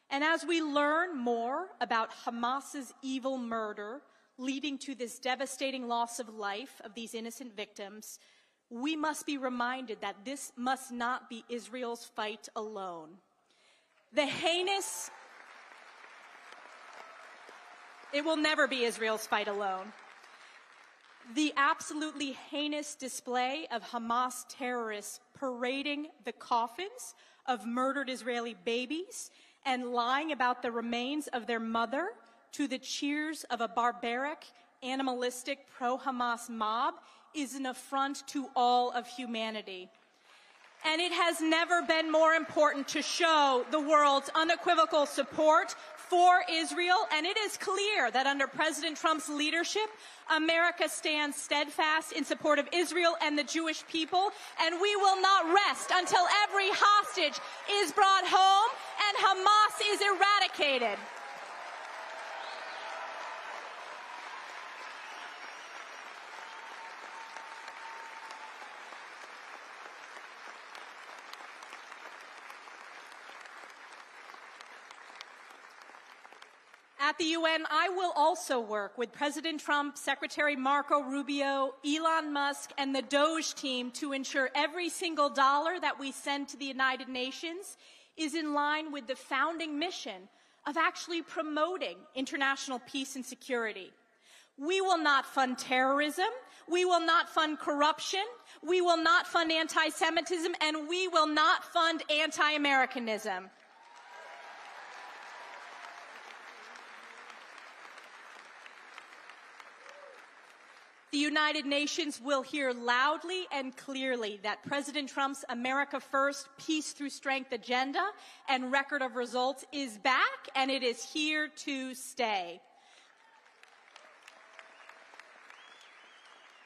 And as we learn more about Hamas's evil murder leading to this devastating loss of life of these innocent victims, we must be reminded that this must not be Israel's fight alone. It will never be Israel's fight alone. The absolutely heinous display of Hamas terrorists parading the coffins of murdered Israeli babies and lying about the remains of their mother to the cheers of a barbaric, animalistic pro-Hamas mob is an affront to all of humanity. And it has never been more important to show the world's unequivocal support for Israel, and it is clear that under President Trump's leadership, America stands steadfast in support of Israel and the Jewish people, and we will not rest until every hostage is brought home and Hamas is eradicated. At the UN, I will also work with President Trump, Secretary Marco Rubio, Elon Musk, and the DOGE team to ensure every single dollar that we send to the United Nations is in line with the founding mission of actually promoting international peace and security. We will not fund terrorism, we will not fund corruption, we will not fund anti-Semitism, and we will not fund anti-Americanism. The United Nations will hear loudly and clearly that President Trump's America First, Peace Through Strength agenda and record of results is back, and it is here to stay.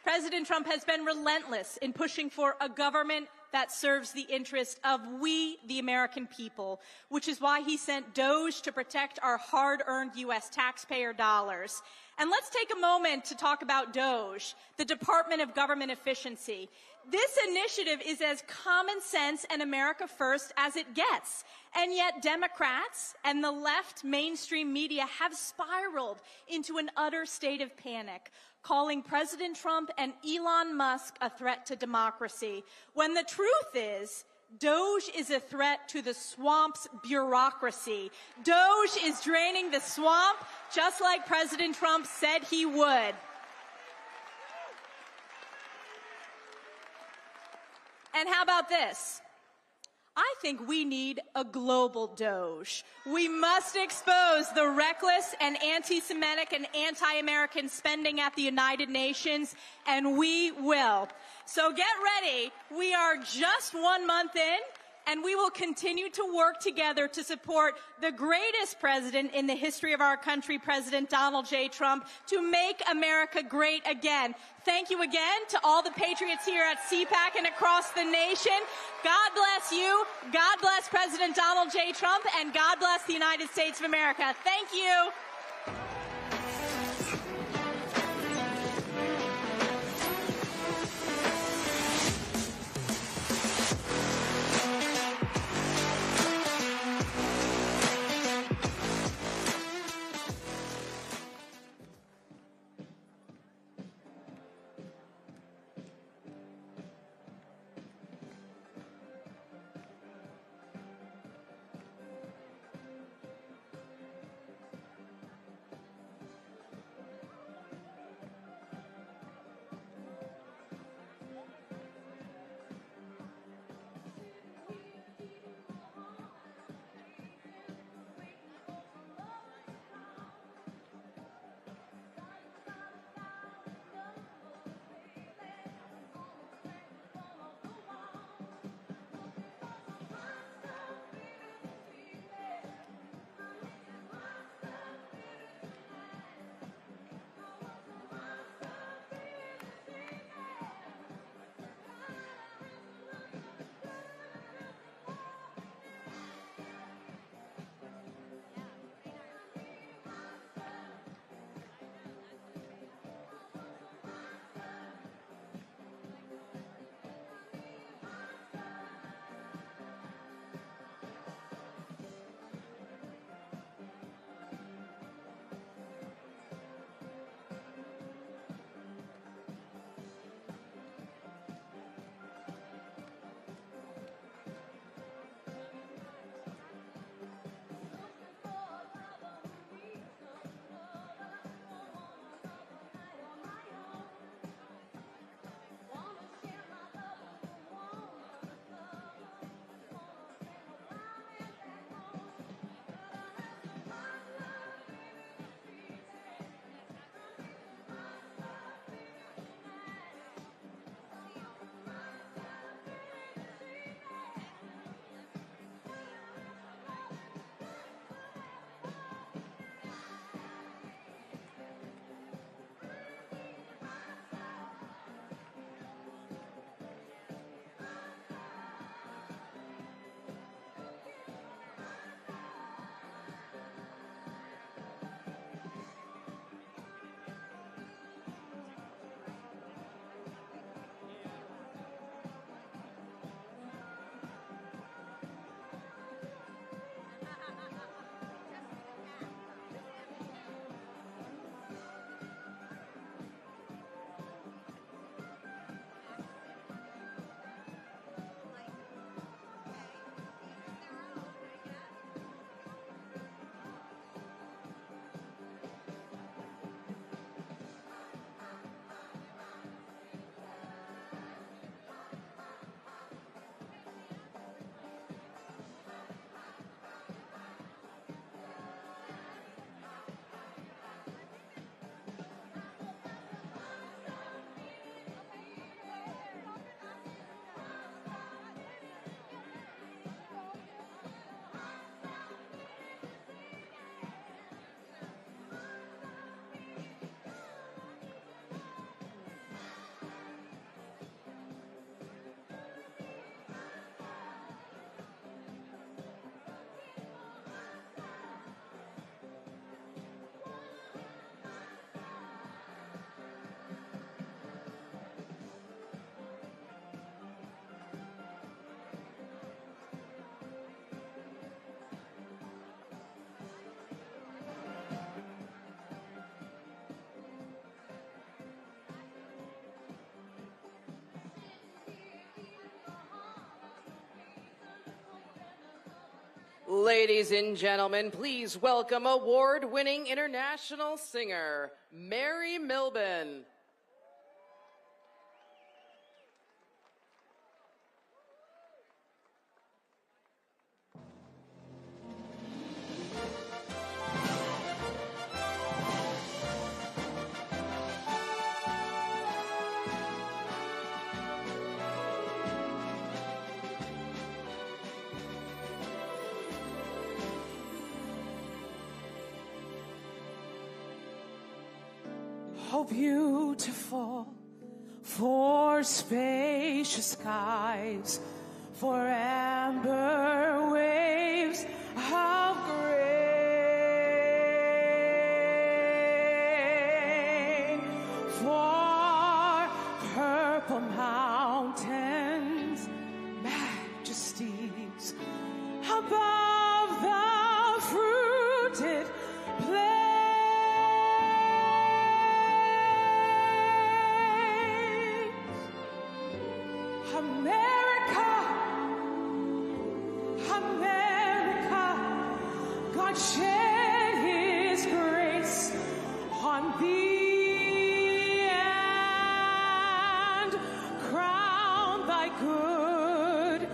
President Trump has been relentless in pushing for a government that serves the interest of we, the American people, which is why he sent DOGE to protect our hard-earned U.S. taxpayer dollars. And let's take a moment to talk about DOGE, the Department of Government Efficiency. This initiative is as common sense and America first as it gets. And yet Democrats and the left mainstream media have spiraled into an utter state of panic, calling President Trump and Elon Musk a threat to democracy, when the truth is, DOGE is a threat to the swamp's bureaucracy. DOGE is draining the swamp just like President Trump said he would. And how about this? I think we need a global DOGE. We must expose the reckless and anti-Semitic and anti-American spending at the United Nations, and we will. So get ready. We are just 1 month in, and we will continue to work together to support the greatest president in the history of our country, President Donald J. Trump, to make America great again. Thank you again to all the patriots here at CPAC and across the nation. God bless you, God bless President Donald J. Trump, and God bless the United States of America. Thank you. Ladies and gentlemen, please welcome award-winning international singer, Mary Milben. Oh, beautiful for spacious skies, for amber waves of grain, for purple mountains, majesties above the fruited plain. America, America, God shed His grace on thee and crown thy good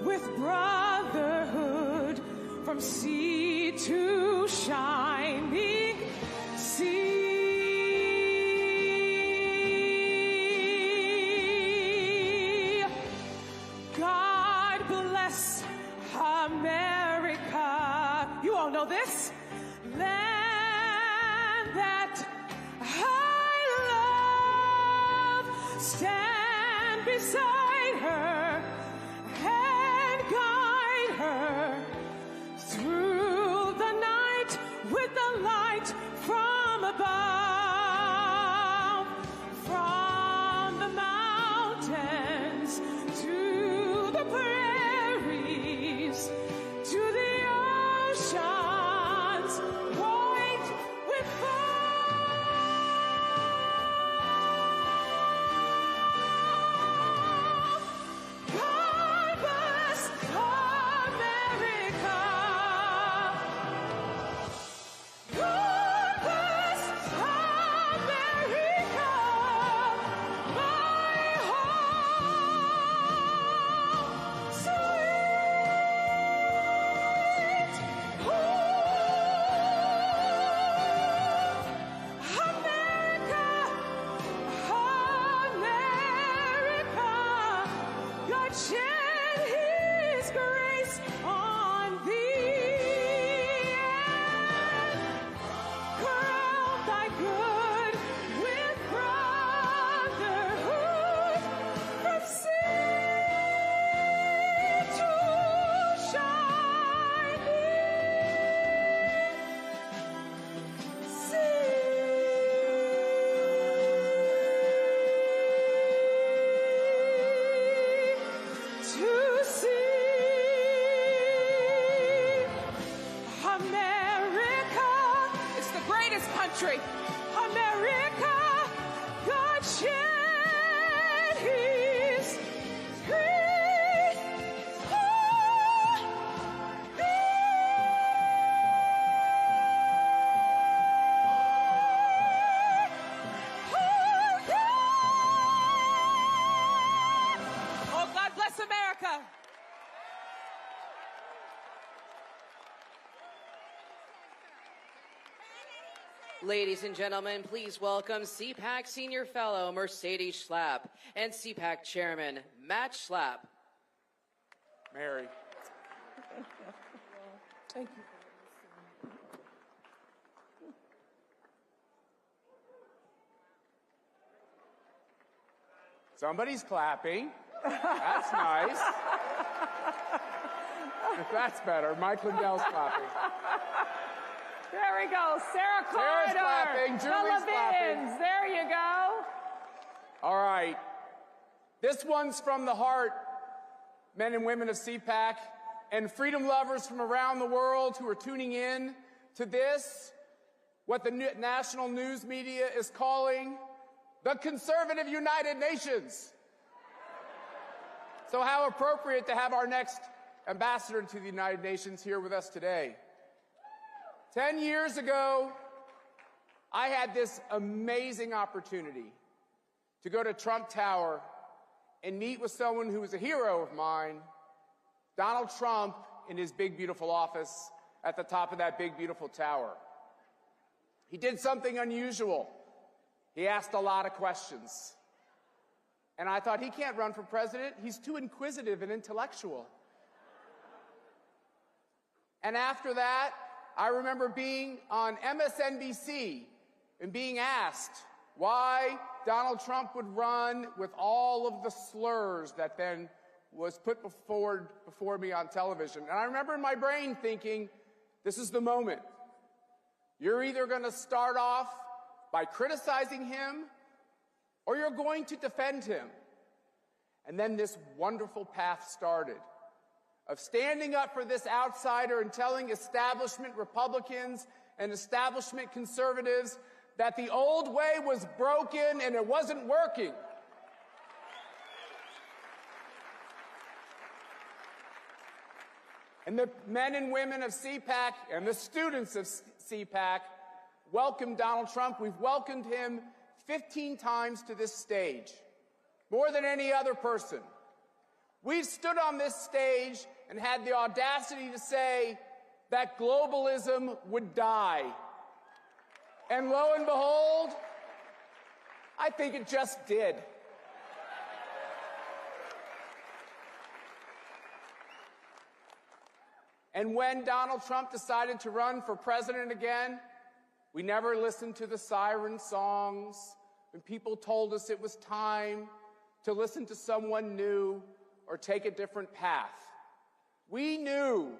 with brotherhood from sea to shining sea. God bless America. You all know this land that I love. Stand beside her and guide her through the night with the light from above, from the mountains to the prairies, to the oceans white with foam. God bless America. God bless America, my home, sweet home. America, America, God shed His grace on thee and crown thy good with brotherhood from sea to shining sea. To see America, it's the greatest country. America, God shed His grace on Oh, God bless America. Ladies and gentlemen, please welcome CPAC Senior Fellow Mercedes Schlapp and CPAC Chairman Matt Schlapp. Mary. Thank you. Somebody's clapping. That's nice. That's better. Mike Lindell's clapping. There we go. Sarah Carter. Sarah's clapping. Julie's clapping. There you go. All right. This one's from the heart, men and women of CPAC, and freedom lovers from around the world who are tuning in to this, what the national news media is calling the conservative United Nations. So how appropriate to have our next ambassador to the United Nations here with us today. 10 years ago, I had this amazing opportunity to go to Trump Tower and meet with someone who was a hero of mine, Donald Trump, in his big, beautiful office at the top of that big, beautiful tower. He did something unusual. He asked a lot of questions. And I thought, he can't run for president. He's too inquisitive and intellectual. And after that, I remember being on MSNBC and being asked why Donald Trump would run with all of the slurs that then was put before me on television. And I remember in my brain thinking, this is the moment. You're either going to start off by criticizing him, or you're going to defend him. And then this wonderful path started of standing up for this outsider and telling establishment Republicans and establishment conservatives that the old way was broken and it wasn't working. And the men and women of CPAC and the students of CPAC welcomed Donald Trump. We've welcomed him 15 times to this stage, more than any other person. We've stood on this stage and had the audacity to say that globalism would die. And lo and behold, I think it just did. And when Donald Trump decided to run for president again, we never listened to the siren songs when people told us it was time to listen to someone new or take a different path. We knew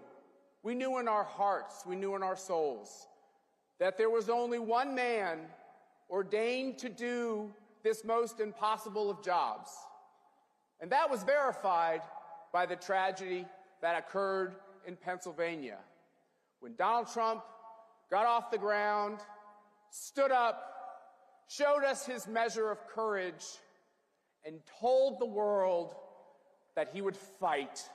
in our hearts, we knew in our souls that there was only one man ordained to do this most impossible of jobs. And that was verified by the tragedy that occurred in Pennsylvania, when Donald Trump got off the ground, stood up, showed us his measure of courage, and told the world that he would fight.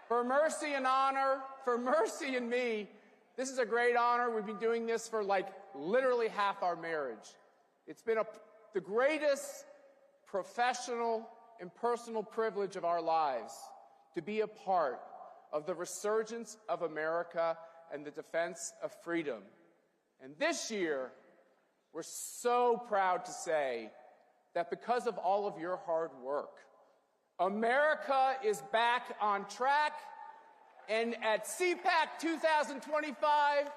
For mercy and honor, for mercy and me, this is a great honor. We've been doing this for literally half our marriage. It's been the greatest professional and personal privilege of our lives to be a part of the resurgence of America and the defense of freedom. And this year, we're so proud to say that because of all of your hard work, America is back on track. And at CPAC 2025,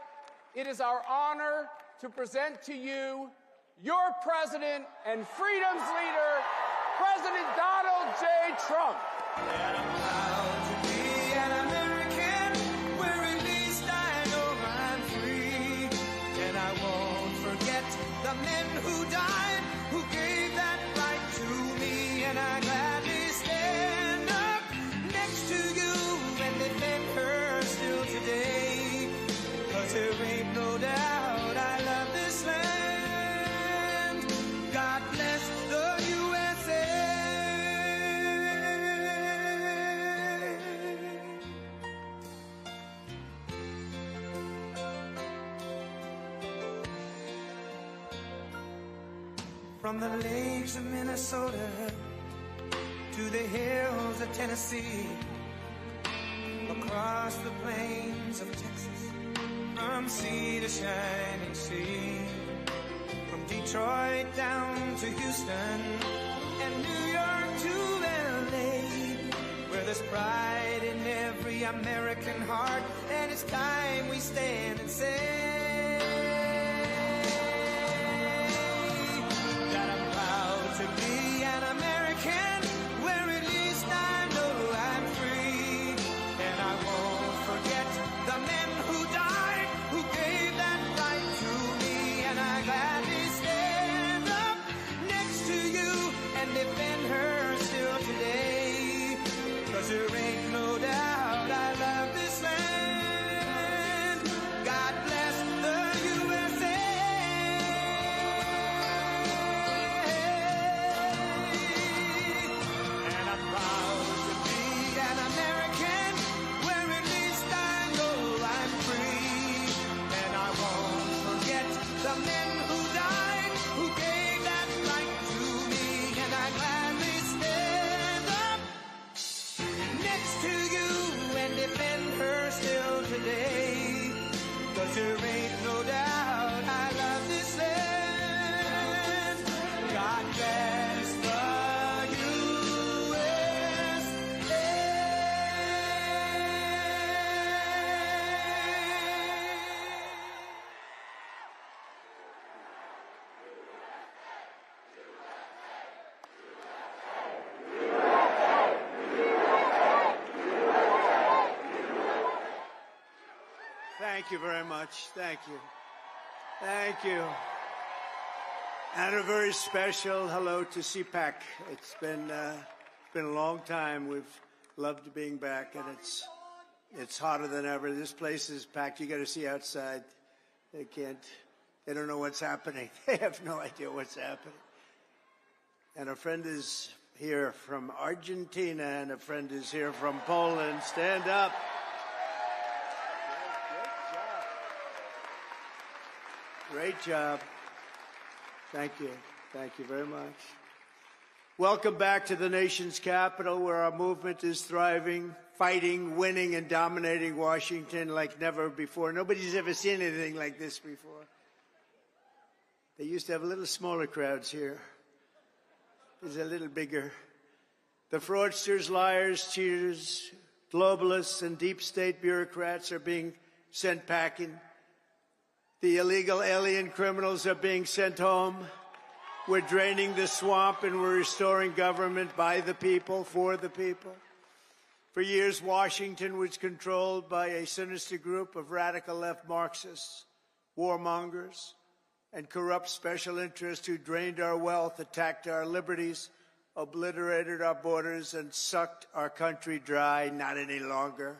it is our honor to present to you your president and freedom's leader, President Donald J. Trump. And I'm proud to be an American, where at least I know I'm free. And I won't forget the men who died, who gave that right to me. And I gladly stand up next to you and defend her still today. 'Cause there ain't no doubt I love this land. God bless the USA. From the lakes of Minnesota to the hills of Tennessee, across the plains of Texas, from sea to shining sea, from Detroit down to Houston and New York to LA, where there's pride in every American heart, and it's time we stand and say that I'm proud to be an American, where at least I know I'm free. And I won't forget the men who died, who gave that right to me. And I gladly stand up next to you and defend her still today. 'Cause there ain't no doubt I love this land. God bless the Thank you very much. Thank you. Thank you. And a very special hello to CPAC. It's been a long time. We've loved being back, and it's hotter than ever. This place is packed. You got to see outside. They don't know what's happening. They have no idea what's happening. And a friend is here from Argentina, and a friend is here from Poland. Stand up. Great job. Thank you. Thank you very much. Welcome back to the nation's capital, where our movement is thriving, fighting, winning, and dominating Washington like never before. Nobody's ever seen anything like this before. They used to have a little smaller crowds here. It's a little bigger. The fraudsters, liars, cheaters, globalists, and deep state bureaucrats are being sent packing. The illegal alien criminals are being sent home. We're draining the swamp, and we're restoring government by the people, for the people. For years, Washington was controlled by a sinister group of radical left Marxists, warmongers, and corrupt special interests who drained our wealth, attacked our liberties, obliterated our borders, and sucked our country dry. Not any longer.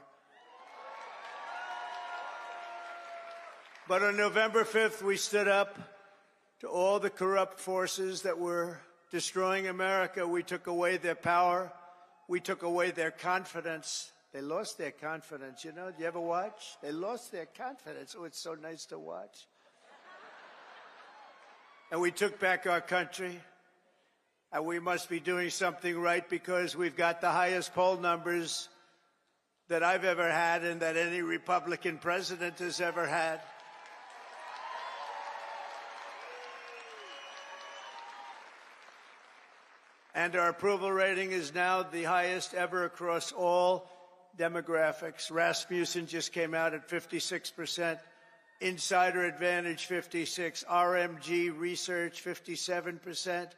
But on November 5th, we stood up to all the corrupt forces that were destroying America. We took away their power. We took away their confidence. They lost their confidence. You know, do you ever watch? They lost their confidence. Oh, it's so nice to watch. And we took back our country. And we must be doing something right, because we've got the highest poll numbers that I've ever had and that any Republican president has ever had. And our approval rating is now the highest ever across all demographics. Rasmussen just came out at 56%. Insider Advantage, 56%. RMG Research, 57%.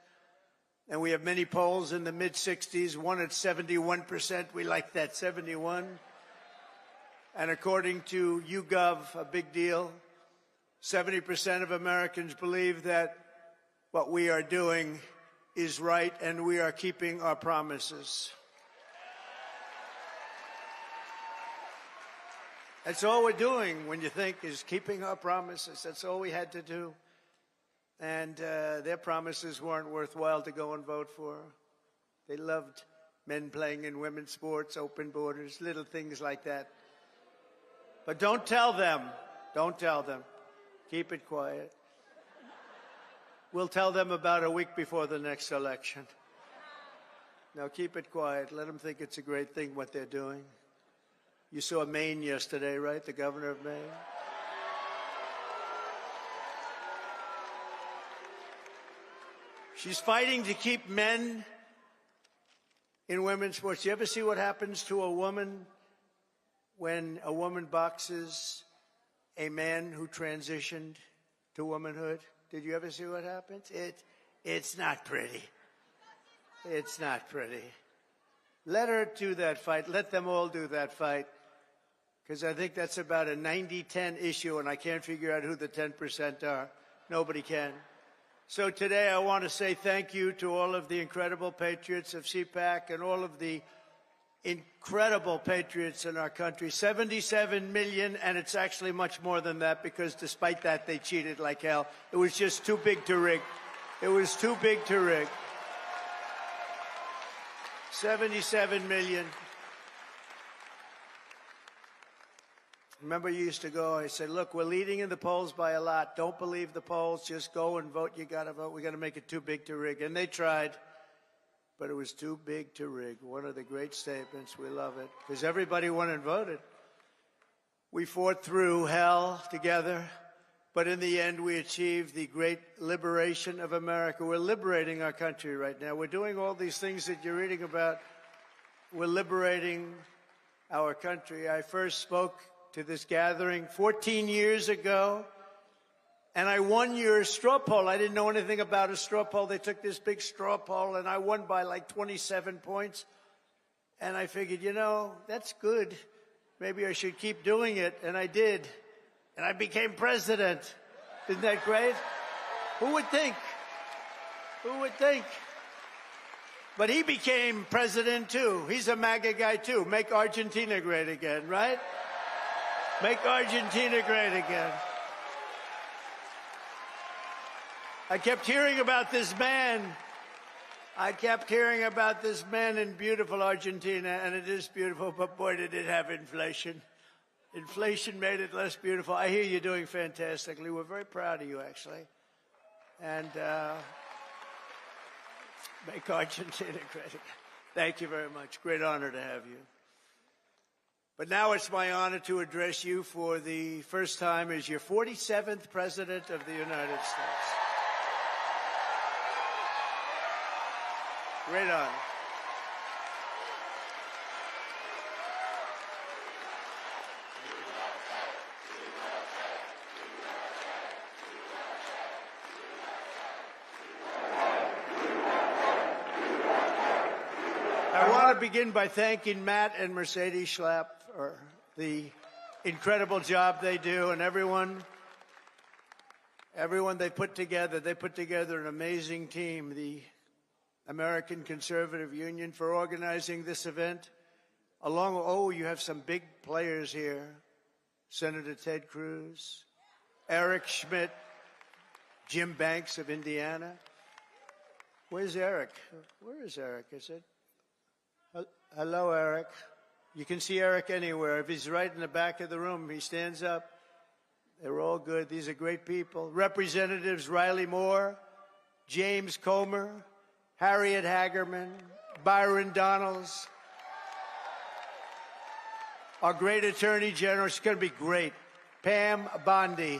And we have many polls in the mid-60s, one at 71%. We like that, 71. And according to YouGov, a big deal, 70% of Americans believe that what we are doing is right, and we are keeping our promises. That's all we're doing, when you think, is keeping our promises. That's all we had to do. And their promises weren't worthwhile to go and vote for. They loved men playing in women's sports, open borders, little things like that. But don't tell them. Don't tell them. Keep it quiet. We'll tell them about a week before the next election. Now, keep it quiet. Let them think it's a great thing what they're doing. You saw Maine yesterday, right? The governor of Maine. She's fighting to keep men in women's sports. You ever see what happens to a woman when a woman boxes a man who transitioned to womanhood? Did you ever see what happens? It's not pretty. It's not pretty. Let her do that fight. Let them all do that fight. Because I think that's about a 90-10 issue, and I can't figure out who the 10% are. Nobody can. So today I want to say thank you to all of the incredible patriots of CPAC and all of the incredible patriots in our country. 77 million, and it's actually much more than that, because despite that, they cheated like hell. It was just too big to rig. It was too big to rig. 77 million. Remember, you used to go, I said, look, we're leading in the polls by a lot. Don't believe the polls. Just go and vote. You got to vote. We got to make it too big to rig. And they tried. But it was too big to rig. One of the great statements. We love it. Because everybody went and voted. We fought through hell together. But in the end, we achieved the great liberation of America. We're liberating our country right now. We're doing all these things that you're reading about. We're liberating our country. I first spoke to this gathering 14 years ago. And I won your straw poll. I didn't know anything about a straw poll. They took this big straw poll, and I won by like 27 points. And I figured, you know, that's good. Maybe I should keep doing it. And I did. and I became president. Isn't that great? Who would think? Who would think? But he became president too. He's a MAGA guy too. Make Argentina great again, right? Make Argentina great again. I kept hearing about this man. I kept hearing about this man in beautiful Argentina, and it is beautiful, but boy, did it have inflation. Inflation made it less beautiful. I hear you're doing fantastically. We're very proud of you, actually. And make Argentina great again. Thank you very much. Great honor to have you. But now it's my honor to address you for the first time as your 47th President of the United States. Great honor. I want to begin by thanking Matt and Mercedes Schlapp for the incredible job they do, and everyone they put together. They put together an amazing team. The American Conservative Union for organizing this event. You have some big players here. Senator Ted Cruz, Eric Schmidt, Jim Banks of Indiana. Where's Eric? Where is Eric? Is it? Hello, Eric. You can see Eric anywhere. If he's right in the back of the room, he stands up. They're all good. These are great people. Representatives Riley Moore, James Comer, Harriet Hagerman, Byron Donalds, our great Attorney General. She's going to be great. Pam Bondi.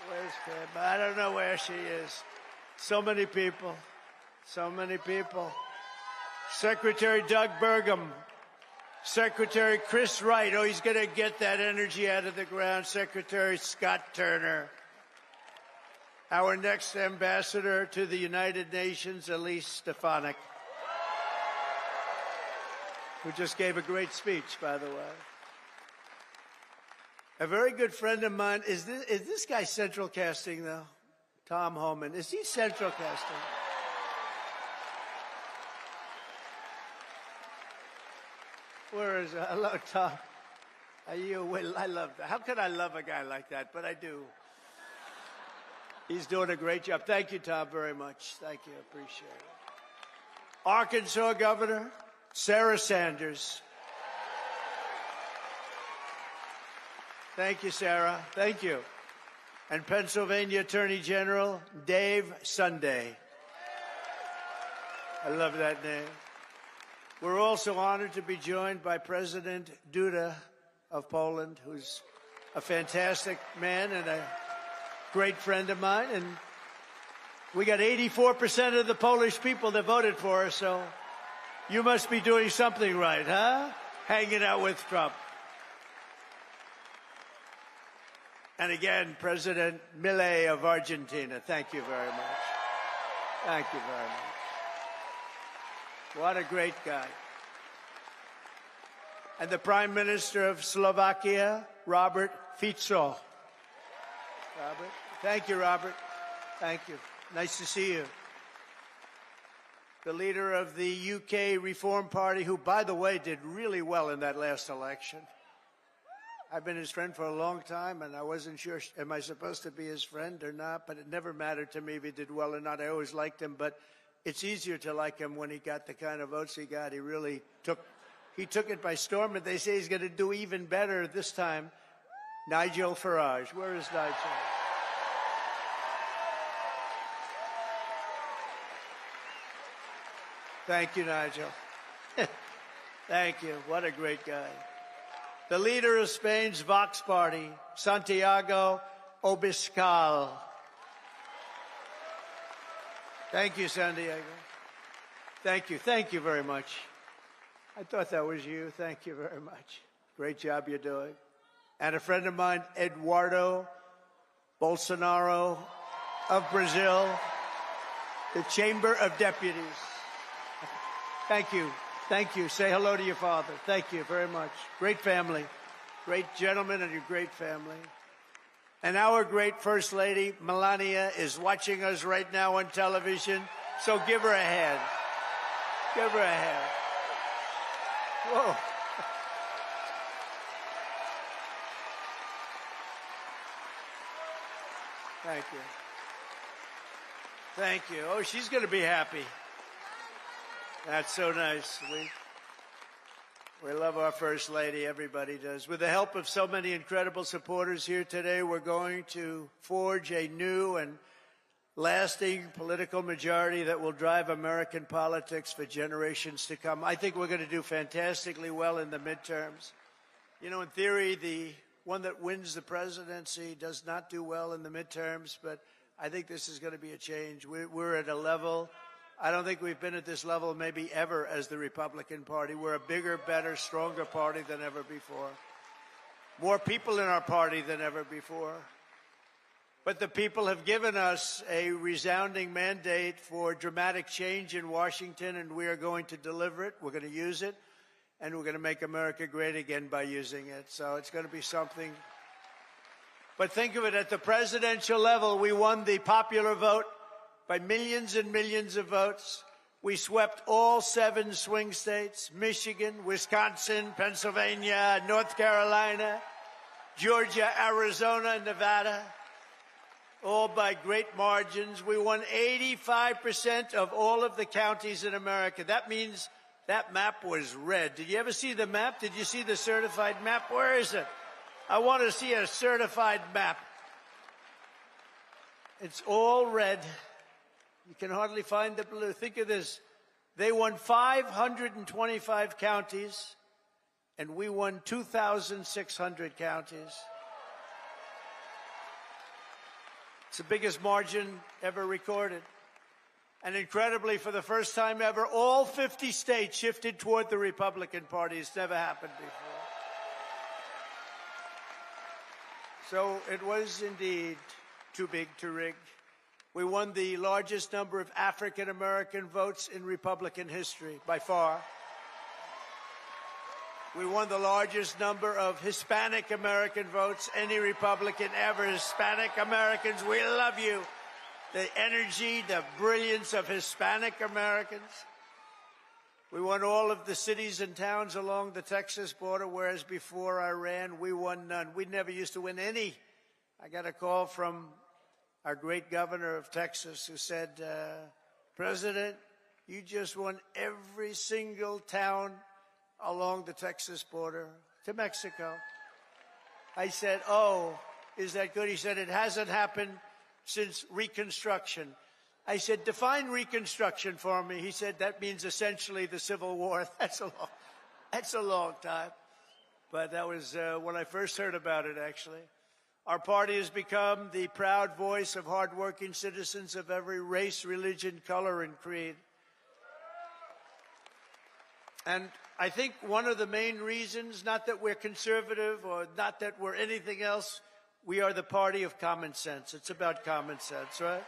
Where's Pam? I don't know where she is. So many people. So many people. Secretary Doug Burgum. Secretary Chris Wright. Oh, he's going to get that energy out of the ground. Secretary Scott Turner. Our next ambassador to the United Nations, Elise Stefanik, who just gave a great speech, by the way. A very good friend of mine. Is this guy central casting, though? Tom Homan. Is he central casting? Where is it? Hello, Tom. Are you? I love that. How could I love a guy like that? But I do. He's doing a great job. Thank you, Tom, very much. Thank you. Appreciate it. Arkansas Governor Sarah Sanders. Thank you, Sarah. Thank you. And Pennsylvania Attorney General Dave Sunday. I love that name. We're also honored to be joined by President Duda of Poland, who's a fantastic man and a great friend of mine. And we got 84% of the Polish people that voted for us, so you must be doing something right, huh? Hanging out with Trump. And again, President Milei of Argentina. Thank you very much. Thank you very much. What a great guy. And the Prime Minister of Slovakia, Robert Fico. Robert. Thank you, Robert. Thank you. Nice to see you. The leader of the UK Reform Party, who, by the way, did really well in that last election. I've been his friend for a long time, and I wasn't sure, am I supposed to be his friend or not? But it never mattered to me if he did well or not. I always liked him, but it's easier to like him when he got the kind of votes he got. He really took it by storm, and they say he's going to do even better this time. Nigel Farage. Where is Nigel? Thank you, Nigel. Thank you. What a great guy. The leader of Spain's Vox Party, Santiago Abascal. Thank you, Santiago. Thank you. Thank you very much. I thought that was you. Thank you very much. Great job you're doing. And a friend of mine, Eduardo Bolsonaro of Brazil, the Chamber of Deputies. Thank you. Thank you. Say hello to your father. Thank you very much. Great family. Great gentleman and a great family. And our great First Lady, Melania, is watching us right now on television. So give her a hand. Give her a hand. Whoa. Thank you. Thank you. Oh, she's going to be happy. That's so nice. We love our First Lady. Everybody does. With the help of so many incredible supporters here today, we're going to forge a new and lasting political majority that will drive American politics for generations to come. I think we're going to do fantastically well in the midterms. You know, in theory, the one that wins the presidency does not do well in the midterms, but I think this is going to be a change. We're at a level, I don't think we've been at this level maybe ever as the Republican Party. We're a bigger, better, stronger party than ever before. More people in our party than ever before. But the people have given us a resounding mandate for dramatic change in Washington, and we are going to deliver it. We're going to use it, and we're going to make America great again by using it. So it's going to be something. But think of it, at the presidential level, we won the popular vote by millions and millions of votes. We swept all 7 swing states, Michigan, Wisconsin, Pennsylvania, North Carolina, Georgia, Arizona, Nevada, all by great margins. We won 85% of all of the counties in America. That means that map was red. Did you ever see the map? Did you see the certified map? Where is it? I want to see a certified map. It's all red. You can hardly find the blue. Think of this. They won 525 counties, and we won 2,600 counties. It's the biggest margin ever recorded. And incredibly, for the first time ever, all 50 states shifted toward the Republican Party. It's never happened before. So it was indeed too big to rig. We won the largest number of African-American votes in Republican history, by far. We won the largest number of Hispanic-American votes, any Republican ever. Hispanic Americans, we love you. The energy, the brilliance of Hispanic Americans. We won all of the cities and towns along the Texas border, whereas before I ran, we won none. We never used to win any. I got a call from our great governor of Texas who said, President, you just won every single town along the Texas border to Mexico. I said, oh, is that good? He said, it hasn't happened since Reconstruction. I said, define Reconstruction for me. He said, that means essentially the Civil War. That's a long time. But that was when I first heard about it, actually. Our party has become the proud voice of hardworking citizens of every race, religion, color, and creed. And I think one of the main reasons, not that we're conservative or not that we're anything else, we are the party of common sense. It's about common sense, right?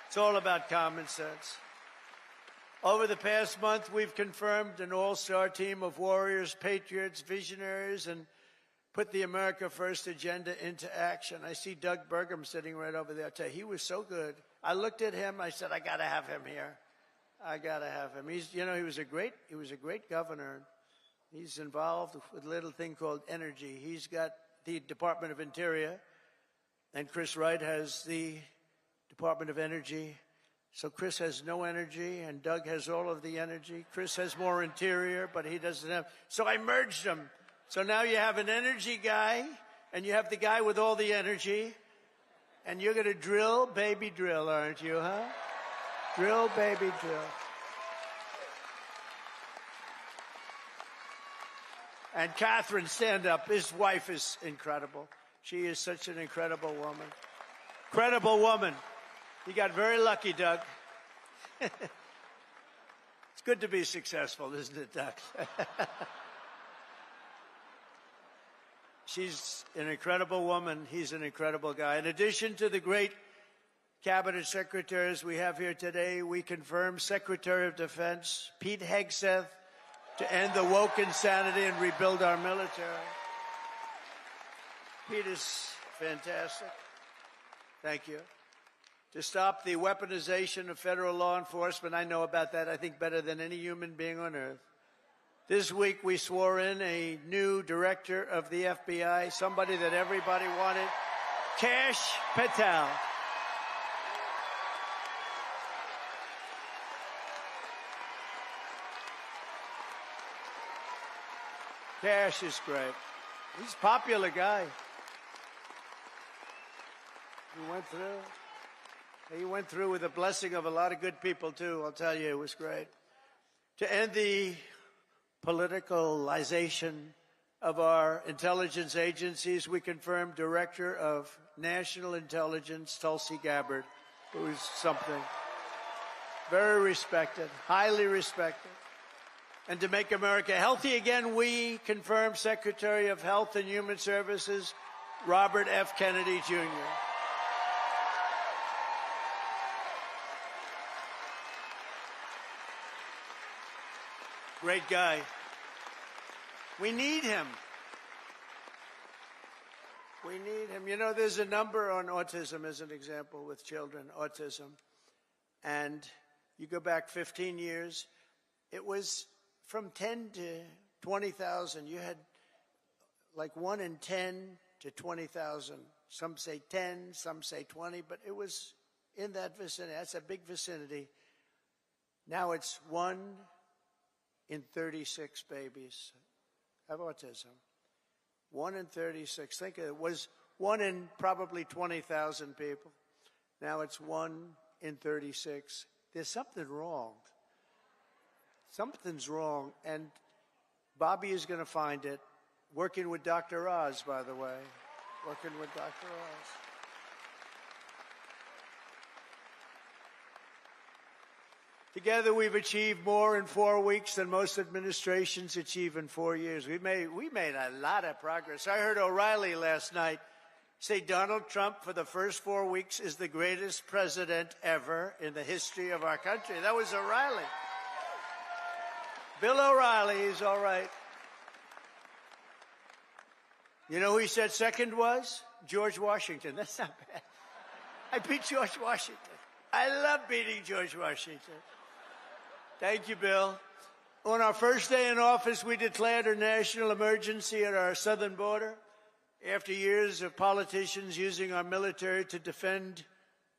It's all about common sense. Over the past month, we've confirmed an all-star team of warriors, patriots, visionaries, and put the America First agenda into action. I see Doug Burgum sitting right over there. I tell you, he was so good. I looked at him. I said, I got to have him here. I got to have him. He was a great governor. He's involved with a little thing called energy. He's got the Department of Interior, and Chris Wright has the Department of Energy. So Chris has no energy, and Doug has all of the energy. Chris has more interior, but he doesn't have. So I merged them. So now you have an energy guy, and you have the guy with all the energy, and you're going to drill, baby, drill, aren't you, huh? Drill, baby, drill. And Catherine, stand up. His wife is incredible. She is such an incredible woman. Incredible woman. You got very lucky, Doug. It's good to be successful, isn't it, Doug? She's an incredible woman. He's an incredible guy. In addition to the great cabinet secretaries we have here today, we confirm Secretary of Defense Pete Hegseth to end the woke insanity and rebuild our military. Pete is fantastic. Thank you. To stop the weaponization of federal law enforcement, I know about that, I think, better than any human being on earth. This week, we swore in a new director of the FBI, somebody that everybody wanted, Kash Patel. Kash is great. He's a popular guy. He went through with the blessing of a lot of good people, too. I'll tell you, it was great. To end the politicalization of our intelligence agencies, we confirmed Director of National Intelligence, Tulsi Gabbard, who is something very respected, highly respected. And to make America healthy again, we confirmed Secretary of Health and Human Services, Robert F. Kennedy, Jr. Great guy. We need him. We need him. You know, there's a number on autism as an example with children, autism. And you go back 15 years, it was from 10 to 20,000. You had like 1 in 10 to 20,000. Some say 10, some say 20, but it was in that vicinity. That's a big vicinity. Now it's 1 in 36 babies have autism. 1 in 36. Think of it. It was 1 in probably 20,000 people. Now it's 1 in 36. There's something wrong. Something's wrong, and Bobby is going to find it. Working with Dr. Oz, by the way. Working with Dr. Oz. Together, we've achieved more in 4 weeks than most administrations achieve in 4 years. We made a lot of progress. I heard O'Reilly last night say Donald Trump, for the first 4 weeks, is the greatest president ever in the history of our country. That was O'Reilly. Bill O'Reilly is all right. You know who he said second was? George Washington. That's not bad. I beat George Washington. I love beating George Washington. Thank you, Bill. On our first day in office, we declared a national emergency at our southern border. After years of politicians using our military to defend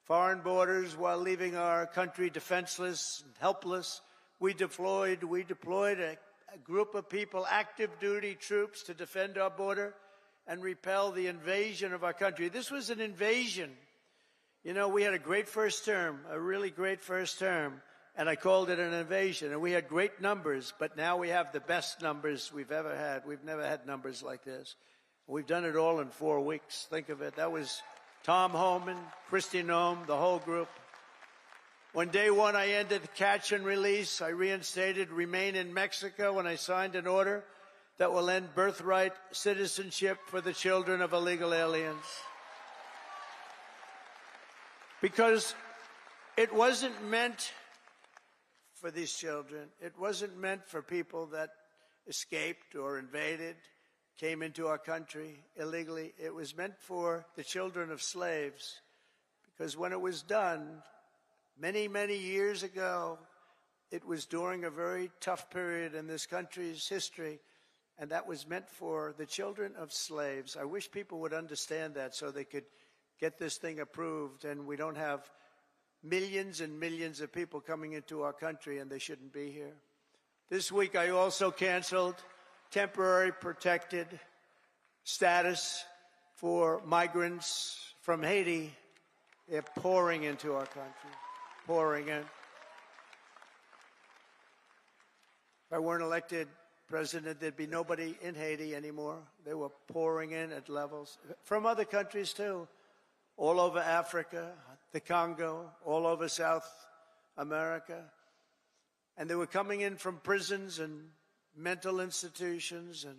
foreign borders while leaving our country defenseless and helpless, we deployed a group of people, active duty troops, to defend our border and repel the invasion of our country. This was an invasion. You know, we had a great first term, a really great first term, and I called it an invasion. And we had great numbers, but now we have the best numbers we've ever had. We've never had numbers like this. We've done it all in 4 weeks. Think of it. That was Tom Homan, Kristi Noem, the whole group. On day one, I ended the catch and release. I reinstated Remain in Mexico, and I signed an order that will end birthright citizenship for the children of illegal aliens. Because it wasn't meant for these children. It wasn't meant for people that escaped or invaded, came into our country illegally. It was meant for the children of slaves. Because when it was done, many, many years ago, it was during a very tough period in this country's history, and that was meant for the children of slaves. I wish people would understand that so they could get this thing approved, and we don't have millions and millions of people coming into our country, and they shouldn't be here. This week, I also canceled temporary protected status for migrants from Haiti. They're pouring into our country, pouring in. If I weren't elected president, there'd be nobody in Haiti anymore. They were pouring in at levels from other countries, too. All over Africa, the Congo, all over South America. And they were coming in from prisons and mental institutions and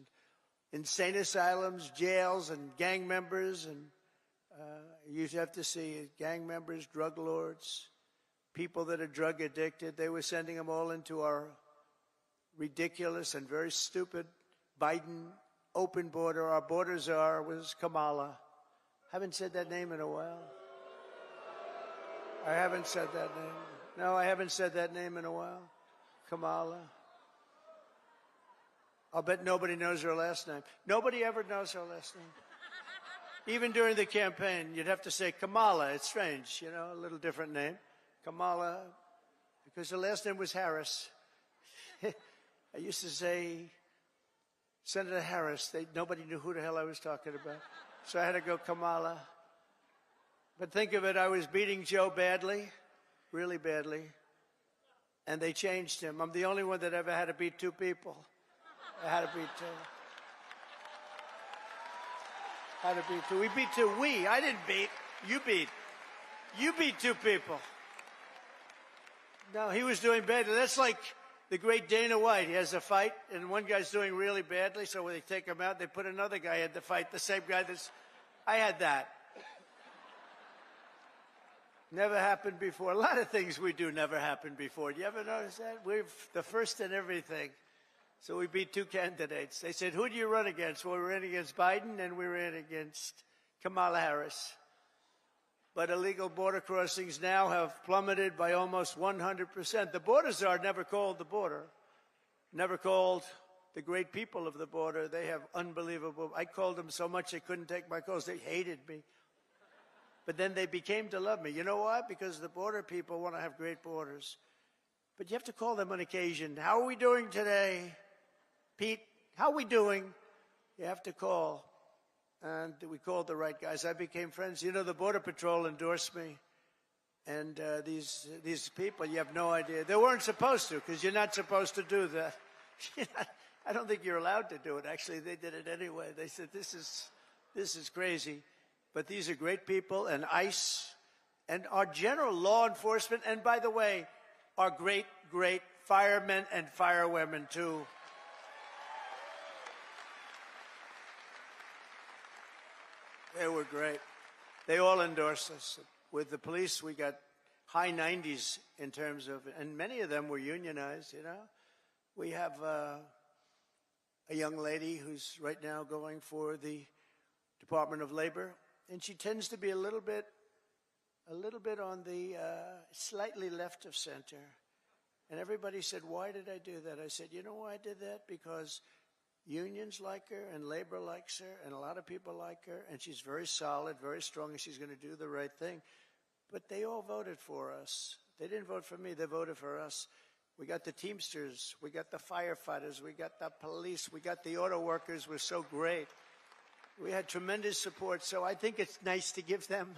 insane asylums, jails, and gang members and You have to see gang members, drug lords, people that are drug addicted. They were sending them all into our ridiculous and very stupid Biden open border. Our border czar was Kamala. Haven't said that name in a while. I haven't said that name. No, I haven't said that name in a while. Kamala. I'll bet nobody knows her last name. Nobody ever knows her last name. Even during the campaign, you'd have to say Kamala. It's strange, you know, a little different name. Kamala, because her last name was Harris. I used to say Senator Harris. Nobody knew who the hell I was talking about. So I had to go Kamala. But think of it, I was beating Joe badly, really badly, and they changed him. I'm the only one that ever had to beat two people. I had to beat two. Had to beat two. We beat two. I didn't beat. You beat. You beat two people. No, he was doing badly. That's like the great Dana White. He has a fight, and one guy's doing really badly, so when they take him out, they put another guy in the fight, the same guy that's... I had that. Never happened before. A lot of things we do never happened before. Do you ever notice that? We're the first in everything. So we beat two candidates. They said, who do you run against? Well, we ran against Biden and we ran against Kamala Harris. But illegal border crossings now have plummeted by almost 100%. The border czar never called the border, never called the great people of the border. They have unbelievable. I called them so much they couldn't take my calls. They hated me. But then they became to love me. You know why? Because the border people want to have great borders. But you have to call them on occasion. How are we doing today? Pete, how are we doing? You have to call. And we called the right guys. I became friends. You know, the Border Patrol endorsed me. And these people, you have no idea. They weren't supposed to, because you're not supposed to do that. I don't think you're allowed to do it. Actually, they did it anyway. They said, this is crazy. But these are great people, and ICE, and our general law enforcement, and by the way, our great, great firemen and firewomen, too. They were great. They all endorsed us. With the police, we got high 90s in terms of, and many of them were unionized, you know. We have a young lady who's right now going for the Department of Labor, and she tends to be a little bit on the slightly left of center. And everybody said, why did I do that? I said, you know why I did that? Because unions like her, and labor likes her, and a lot of people like her, and she's very solid, very strong, and she's going to do the right thing. But they all voted for us. They didn't vote for me, they voted for us. We got the Teamsters, we got the firefighters, we got the police, we got the auto workers. We're so great. We had tremendous support, so I think it's nice to give them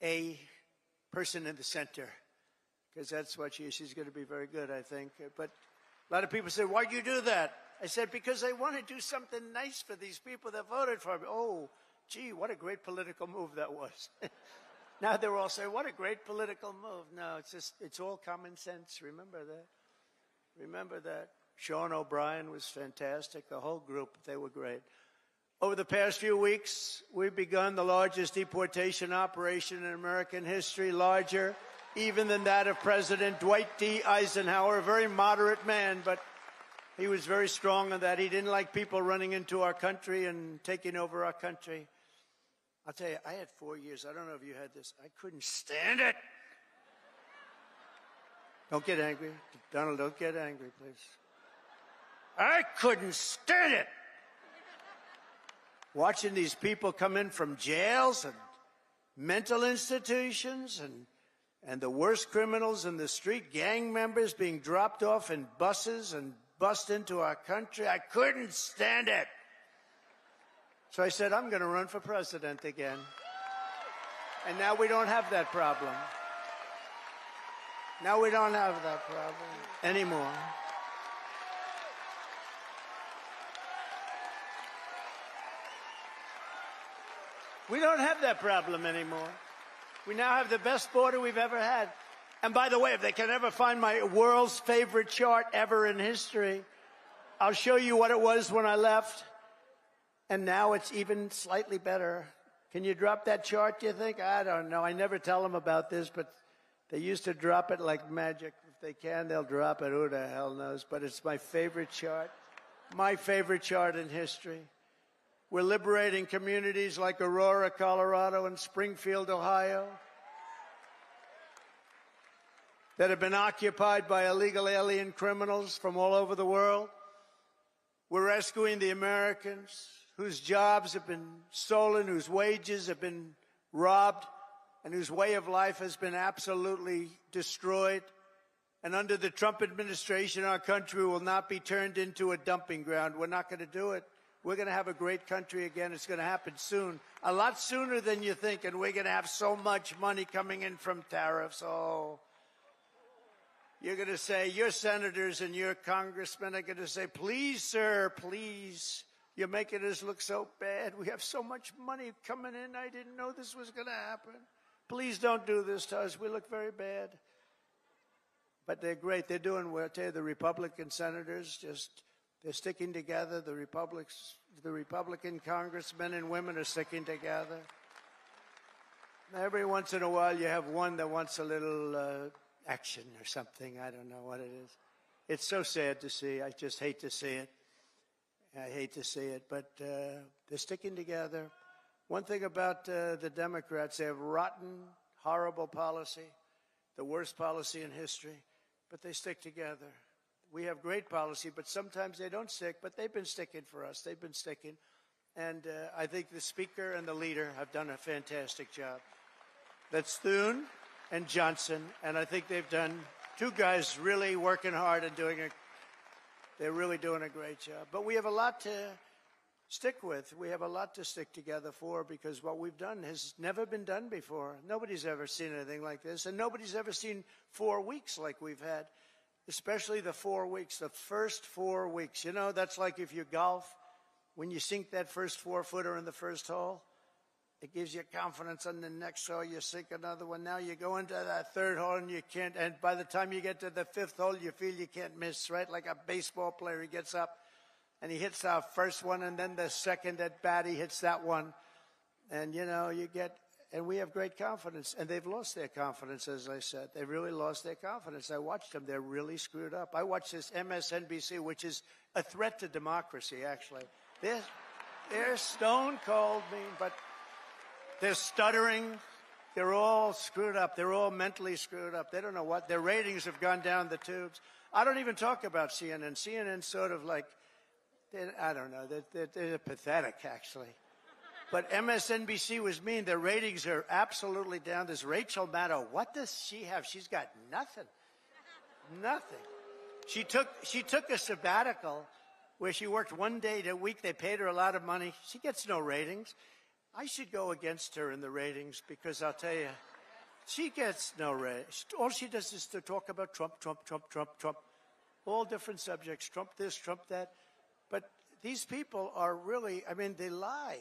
a person in the center, because that's what she's going to be very good, I think. But a lot of people said, why'd you do that? I said, because I want to do something nice for these people that voted for me. Oh, gee, what a great political move that was. Now they're all saying, what a great political move. No, it's all common sense. Remember that. Remember that. Sean O'Brien was fantastic. The whole group, they were great. Over the past few weeks, we've begun the largest deportation operation in American history, larger even than that of President Dwight D. Eisenhower, a very moderate man, but he was very strong on that. He didn't like people running into our country and taking over our country. I'll tell you, I had 4 years. I don't know if you had this. I couldn't stand it. Don't get angry. Donald, don't get angry, please. I couldn't stand it. Watching these people come in from jails and mental institutions and the worst criminals in the street, gang members being dropped off in buses and bust into our country. I couldn't stand it. So I said, I'm going to run for president again. And now we don't have that problem. Now we don't have that problem anymore. We don't have that problem anymore. We now have the best border we've ever had. And by the way, if they can ever find my world's favorite chart ever in history, I'll show you what it was when I left. And now it's even slightly better. Can you drop that chart, do you think? I don't know. I never tell them about this, but they used to drop it like magic. If they can, they'll drop it. Who the hell knows? But it's my favorite chart. My favorite chart in history. We're liberating communities like Aurora, Colorado, and Springfield, Ohio, that have been occupied by illegal alien criminals from all over the world. We're rescuing the Americans whose jobs have been stolen, whose wages have been robbed, and whose way of life has been absolutely destroyed. And under the Trump administration, our country will not be turned into a dumping ground. We're not going to do it. We're going to have a great country again. It's going to happen soon, a lot sooner than you think, and we're going to have so much money coming in from tariffs. Oh, you're going to say, your senators and your congressmen are going to say, please, sir, please. You're making us look so bad. We have so much money coming in. I didn't know this was going to happen. Please don't do this to us. We look very bad. But they're great. They're doing well. I tell you, the Republican senators they're sticking together. The Republican congressmen and women are sticking together. Every once in a while, you have one that wants a little action or something. I don't know what it is. It's so sad to see. I just hate to see it. I hate to see it, but they're sticking together. One thing about the Democrats, they have rotten, horrible policy, the worst policy in history, but they stick together. We have great policy, but sometimes they don't stick, but they've been sticking for us. They've been sticking. And I think the Speaker and the leader have done a fantastic job. That's Thune and Johnson, and I think they've done, two guys really working hard and they're really doing a great job. But we have a lot to stick with. We have a lot to stick together for, because what we've done has never been done before. Nobody's ever seen anything like this, and nobody's ever seen 4 weeks like we've had, especially the 4 weeks, the first 4 weeks. You know, that's like if you golf, when you sink that first 4-footer in the first hole, it gives you confidence. On the next hole, you sink another one. Now you go into that third hole and you can't. And by the time you get to the fifth hole, you feel you can't miss, right? Like a baseball player, he gets up and he hits our first one, and then the second at bat, he hits that one. And, you know, and we have great confidence. And they've lost their confidence, as I said. They really lost their confidence. I watched them. They're really screwed up. I watched this MSNBC, which is a threat to democracy, actually. They're stone cold mean, but they're stuttering. They're all screwed up. They're all mentally screwed up. They don't know what. Their ratings have gone down the tubes. I don't even talk about CNN. CNN's sort of like, I don't know. They're pathetic, actually. But MSNBC was mean. Their ratings are absolutely down. This Rachel Maddow, what does she have? She's got nothing. Nothing. She took a sabbatical where she worked 1 day a week. They paid her a lot of money. She gets no ratings. I should go against her in the ratings, because I'll tell you, she gets no ratings. All she does is to talk about Trump, Trump, Trump, Trump, Trump. All different subjects, Trump this, Trump that. But these people are really, I mean, they lie.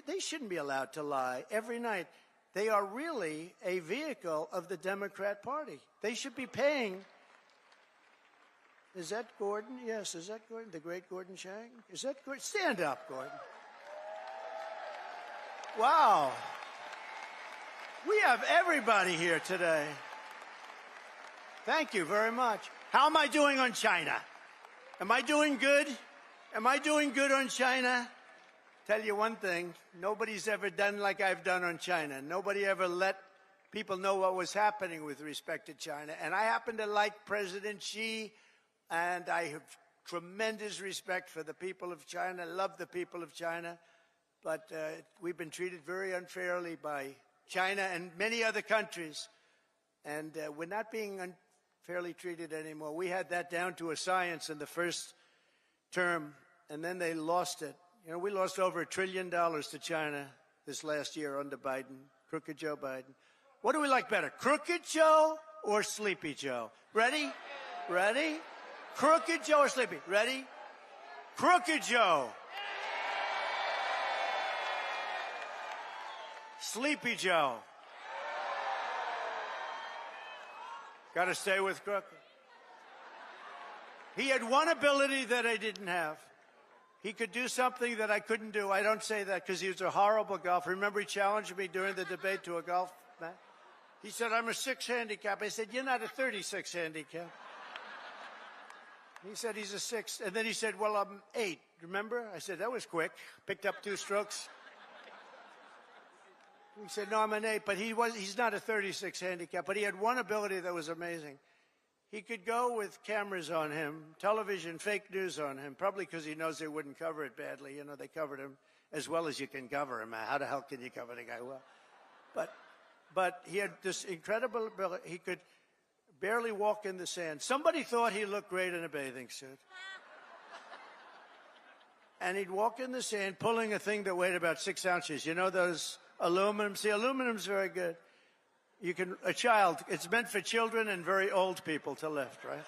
They shouldn't be allowed to lie every night. They are really a vehicle of the Democrat Party. They should be paying. Is that Gordon? Yes, is that Gordon? The great Gordon Chang? Is that Gordon? Stand up, Gordon. Wow. We have everybody here today. Thank you very much. How am I doing on China? Am I doing good? Am I doing good on China? Tell you one thing, nobody's ever done like I've done on China. Nobody ever let people know what was happening with respect to China. And I happen to like President Xi, and I have tremendous respect for the people of China, love the people of China. But we've been treated very unfairly by China and many other countries. And we're not being unfairly treated anymore. We had that down to a science in the first term, and then they lost it. You know, we lost over $1 trillion to China this last year under Biden, Crooked Joe Biden. What do we like better, Crooked Joe or Sleepy Joe? Ready? Ready? Crooked Joe or Sleepy? Ready? Crooked Joe. Sleepy Joe. Got to stay with Crooked. He had one ability that I didn't have. He could do something that I couldn't do. I don't say that because he was a horrible golfer. Remember, he challenged me during the debate to a golf match? He said, I'm a 6 handicap. I said, you're not a 36 handicap. He said he's a 6. And then he said, well, I'm 8. Remember? I said, that was quick. Picked up 2 strokes. He said, no, I'm an 8. But he's not a 36 handicap. But he had one ability that was amazing. He could go with cameras on him, television, fake news on him, probably because he knows they wouldn't cover it badly. You know, they covered him as well as you can cover him. How the hell can you cover the guy well? But he had this incredible ability. He could barely walk in the sand. Somebody thought he looked great in a bathing suit. And he'd walk in the sand pulling a thing that weighed about 6 ounces. You know those aluminum? See, aluminum's very good. A child, it's meant for children and very old people to lift, right?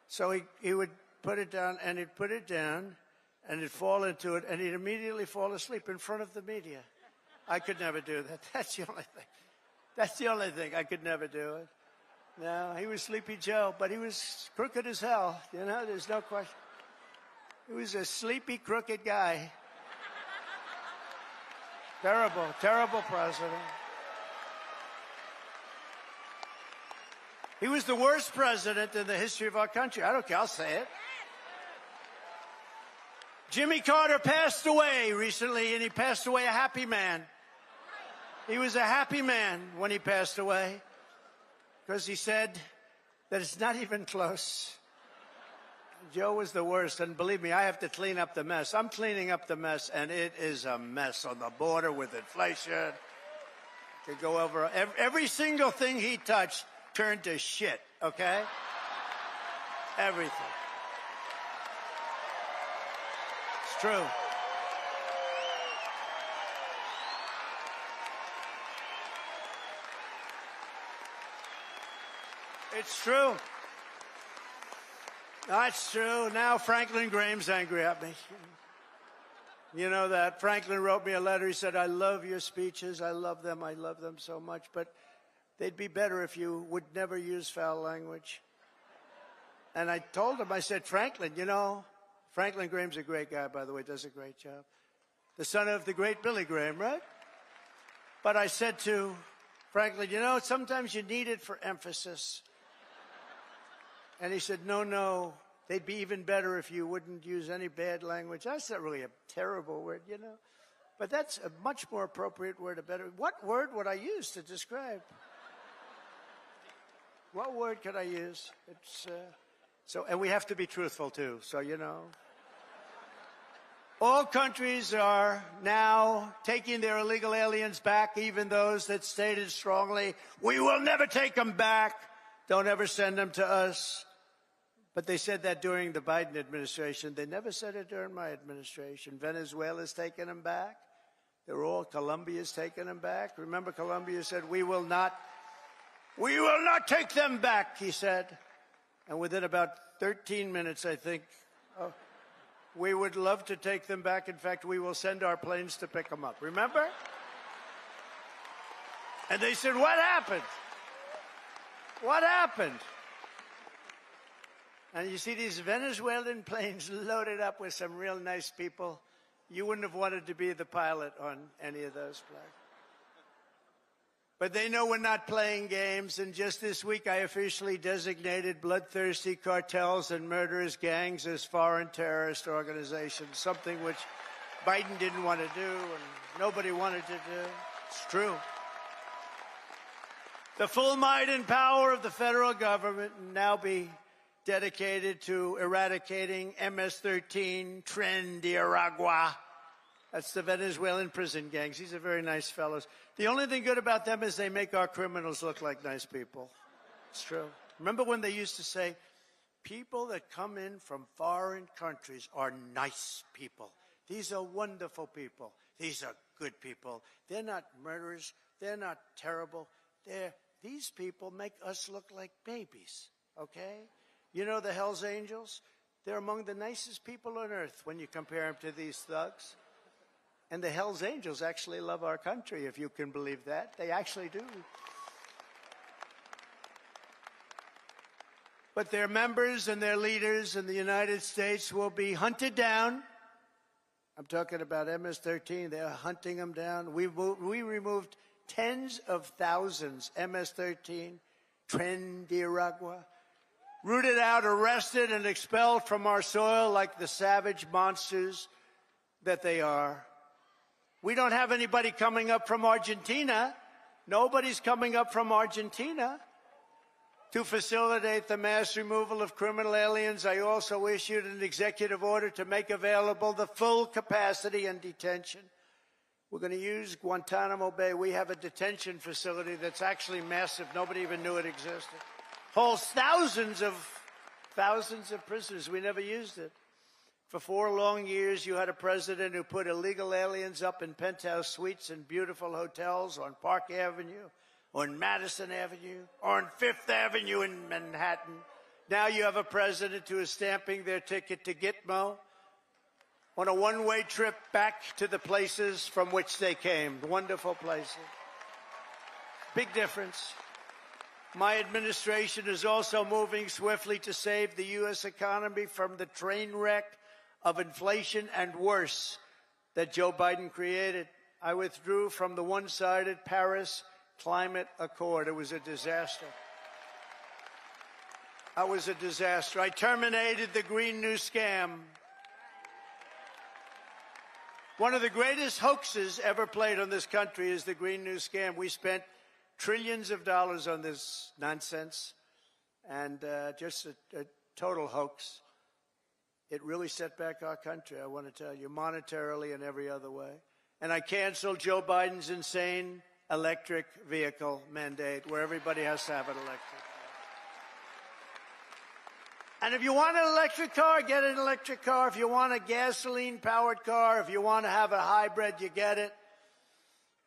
So he would put it down, and he'd put it down, and he'd fall into it, and he'd immediately fall asleep in front of the media. I could never do that. That's the only thing. That's the only thing. I could never do it. No, he was Sleepy Joe, but he was crooked as hell. You know, there's no question. He was a sleepy, crooked guy. Terrible, terrible president. He was the worst president in the history of our country. I don't care. I'll say it. Jimmy Carter passed away recently, and he passed away a happy man. He was a happy man when he passed away because he said that it's not even close. Joe was the worst, and believe me, I have to clean up the mess. I'm cleaning up the mess, and it is a mess on the border with inflation. Could go over every single thing he touched. Turned to shit, okay? Everything. It's true. It's true. That's true. Now Franklin Graham's angry at me. You know that. Franklin wrote me a letter. He said, I love your speeches. I love them so much. But they'd be better if you would never use foul language. And I told him, I said, Franklin, you know, Franklin Graham's a great guy, by the way, does a great job. The son of the great Billy Graham, right? But I said to Franklin, you know, sometimes you need it for emphasis. And he said, no, they'd be even better if you wouldn't use any bad language. That's not really a terrible word, you know. But that's a much more appropriate word, a better. What word would I use to describe? What word could I use? And we have to be truthful too. So, you know, all countries are now taking their illegal aliens back, even those that stated strongly, we will never take them back. Don't ever send them to us. But they said that during the Biden administration. They never said it during my administration. Venezuela's taking them back. Colombia's taking them back. Remember, Colombia said, we will not take them back, he said. And within about 13 minutes, I think, we would love to take them back. In fact, we will send our planes to pick them up. Remember? And they said, what happened? What happened? And you see these Venezuelan planes loaded up with some real nice people. You wouldn't have wanted to be the pilot on any of those planes. But they know we're not playing games, and just this week I officially designated bloodthirsty cartels and murderous gangs as foreign terrorist organizations, something which Biden didn't want to do and nobody wanted to do. It's true. The full might and power of the federal government will now be dedicated to eradicating MS-13, Tren de Aragua. That's the Venezuelan prison gangs. These are very nice fellows. The only thing good about them is they make our criminals look like nice people. It's true. Remember when they used to say, people that come in from foreign countries are nice people. These are wonderful people. These are good people. They're not murderers. They're not terrible. These people make us look like babies, okay? You know the Hells Angels? They're among the nicest people on earth when you compare them to these thugs. And the Hells Angels actually love our country, if you can believe that. They actually do. but their members and their leaders in the United States will be hunted down. I'm talking about MS-13. They're hunting them down. We removed tens of thousands, MS-13, Trendiragua, rooted out, arrested, and expelled from our soil like the savage monsters that they are. We don't have anybody coming up from Argentina. Nobody's coming up from Argentina to facilitate the mass removal of criminal aliens. I also issued an executive order to make available the full capacity and detention. We're going to use Guantanamo Bay. We have a detention facility that's actually massive. Nobody even knew it existed. Holds thousands of prisoners. We never used it. For 4 long years, you had a president who put illegal aliens up in penthouse suites in beautiful hotels on Park Avenue, on Madison Avenue, or on Fifth Avenue in Manhattan. Now you have a president who is stamping their ticket to Gitmo on a one-way trip back to the places from which they came. Wonderful places. Big difference. My administration is also moving swiftly to save the U.S. economy from the train wreck of inflation and worse that Joe Biden created. I withdrew from the one-sided Paris Climate Accord. It was a disaster. It was a disaster. I terminated the Green New Scam. One of the greatest hoaxes ever played on this country is the Green New Scam. We spent trillions of dollars on this nonsense, and just a total hoax. It really set back our country, I want to tell you, monetarily and every other way. And I canceled Joe Biden's insane electric vehicle mandate where everybody has to have an electric car. And if you want an electric car, get an electric car. If you want a gasoline-powered car, if you want to have a hybrid, you get it.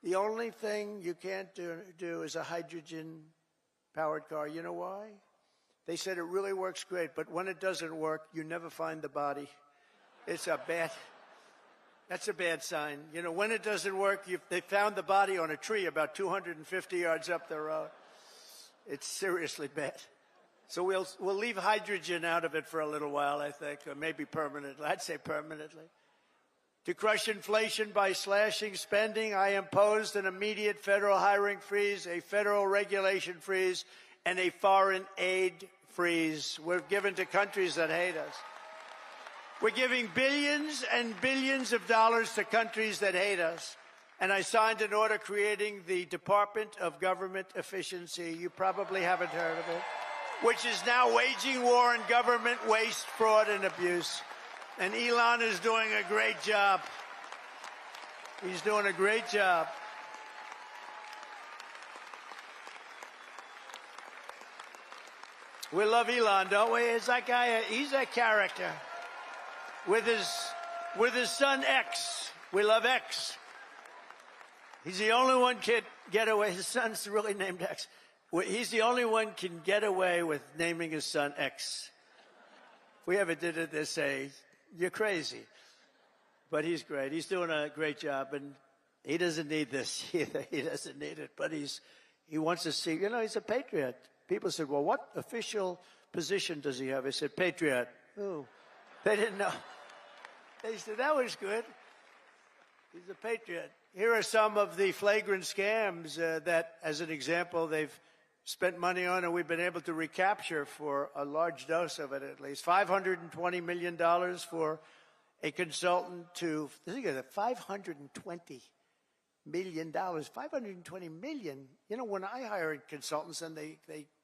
The only thing you can't do is a hydrogen-powered car. You know why? They said it really works great, but when it doesn't work, you never find the body. That's a bad sign. You know, when it doesn't work, they found the body on a tree about 250 yards up the road. It's seriously bad. So we'll leave hydrogen out of it for a little while, I think, or maybe permanently. I'd say permanently. To crush inflation by slashing spending, I imposed an immediate federal hiring freeze, a federal regulation freeze, and a foreign aid freeze. We're given to countries that hate us. We're giving billions and billions of dollars to countries that hate us. And I signed an order creating the Department of Government Efficiency. You probably haven't heard of it, which is now waging war on government waste, fraud, and abuse. And Elon is doing a great job. He's doing a great job. We love Elon, don't we? It's that guy, he's a character. With his son X. We love X. He's the only one can get away. His son's really named X. He's the only one can get away with naming his son X. If we ever did it, they'd say, you're crazy. But he's great. He's doing a great job, and he doesn't need this either. He doesn't need it, but he wants to see, you know, he's a patriot. People said, well, what official position does he have? I said, patriot. Oh, they didn't know. They said, that was good. He's a patriot. Here are some of the flagrant scams that, as an example, they've spent money on and we've been able to recapture for a large dose of it at least. $520 million for a consultant to, think of it, $520 million. $520 million. You know, when I hire consultants and they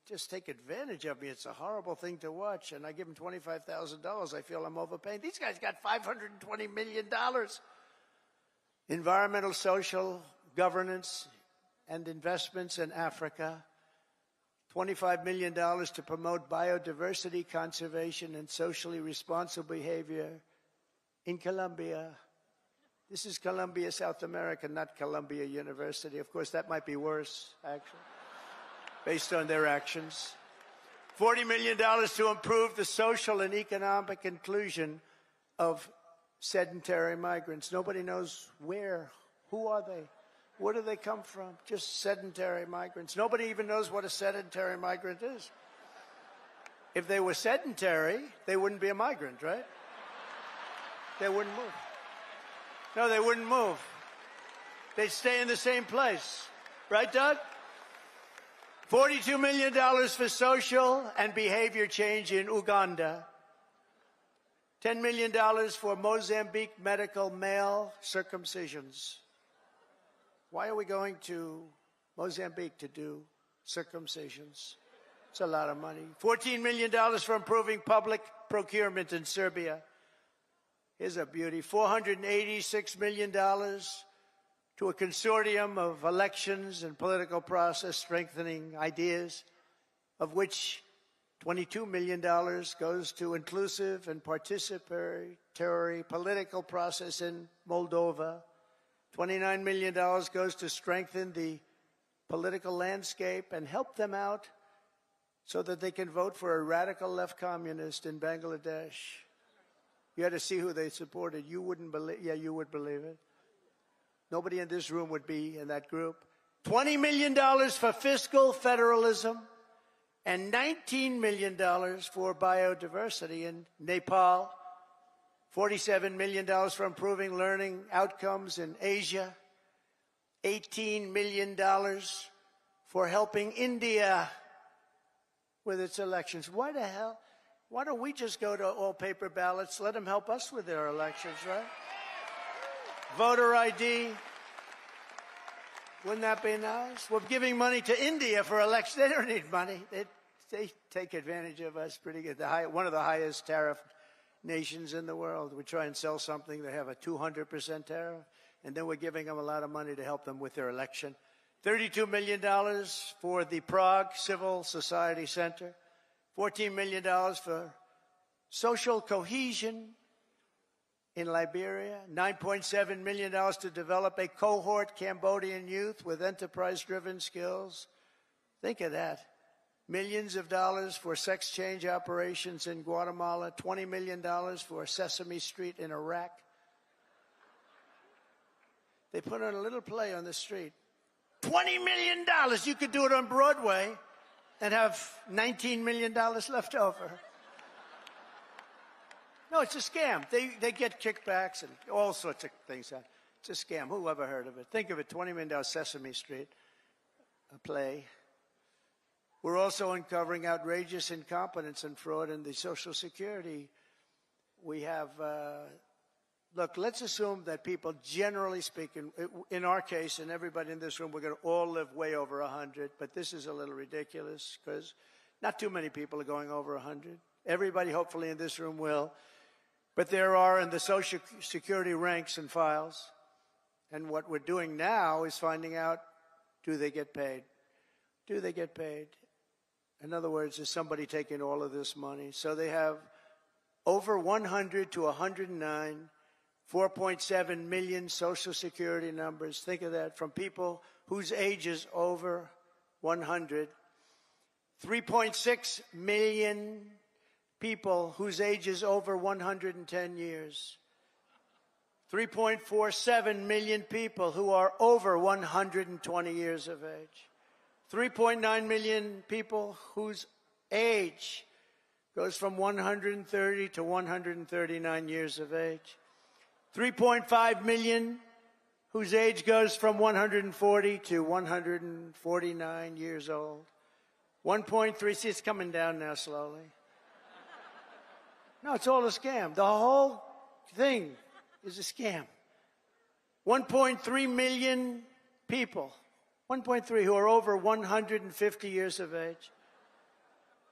just take advantage of me, it's a horrible thing to watch. And I give them $25,000. I feel I'm overpaying. These guys got $520 million. Environmental, social, governance, and investments in Africa. $25 million to promote biodiversity, conservation, and socially responsible behavior in Colombia. This is Colombia, South America, not Columbia University. Of course, that might be worse, actually, based on their actions. $40 million to improve the social and economic inclusion of sedentary migrants. Nobody knows where. Who are they? Where do they come from? Just sedentary migrants. Nobody even knows what a sedentary migrant is. If they were sedentary, they wouldn't be a migrant, right? They wouldn't move. No, they wouldn't move. They'd stay in the same place. Right, Doug? $42 million for social and behavior change in Uganda. $10 million for Mozambique medical male circumcisions. Why are we going to Mozambique to do circumcisions? It's a lot of money. $14 million for improving public procurement in Serbia. Here's a beauty. $486 million to a consortium of elections and political process strengthening ideas, of which $22 million goes to inclusive and participatory political process in Moldova. $29 million goes to strengthen the political landscape and help them out so that they can vote for a radical left communist in Bangladesh. You had to see who they supported. You wouldn't believe, yeah, you would believe it. Nobody in this room would be in that group. $20 million for fiscal federalism and $19 million for biodiversity in Nepal. $47 million for improving learning outcomes in Asia. $18 million for helping India with its elections. Why the hell? Why don't we just go to all paper ballots? Let them help us with their elections, right? Voter ID. Wouldn't that be nice? We're giving money to India for elections. They don't need money. They take advantage of us pretty good. One of the highest tariff nations in the world. We try and sell something, they have a 200% tariff, and then we're giving them a lot of money to help them with their election. $32 million for the Prague Civil Society Center. $14 million for social cohesion in Liberia. $9.7 million to develop a cohort Cambodian youth with enterprise-driven skills. Think of that. Millions of dollars for sex change operations in Guatemala. $20 million for Sesame Street in Iraq. They put on a little play on the street. $20 million. You could do it on Broadway and have $19 million left over. No, it's a scam. They get kickbacks and all sorts of things. It's a scam. Who ever heard of it? Think of it, $20 million Sesame Street, a play. We're also uncovering outrageous incompetence and fraud in the Social Security. We have, look, let's assume that people, generally speaking, in our case, and everybody in this room, we're going to all live way over 100, but this is a little ridiculous because not too many people are going over 100. Everybody, hopefully, in this room will. But there are in the Social Security ranks and files. And what we're doing now is finding out, do they get paid? Do they get paid? In other words, is somebody taking all of this money? So they have over 100 to 109, 4.7 million Social Security numbers. Think of that, from people whose age is over 100. 3.6 million people whose age is over 110 years. 3.47 million people who are over 120 years of age. 3.9 million people whose age goes from 130 to 139 years of age. 3.5 million whose age goes from 140 to 149 years old. 1.3, see, it's coming down now slowly. No, it's all a scam. The whole thing is a scam. 1.3 million people, 1.3 who are over 150 years of age.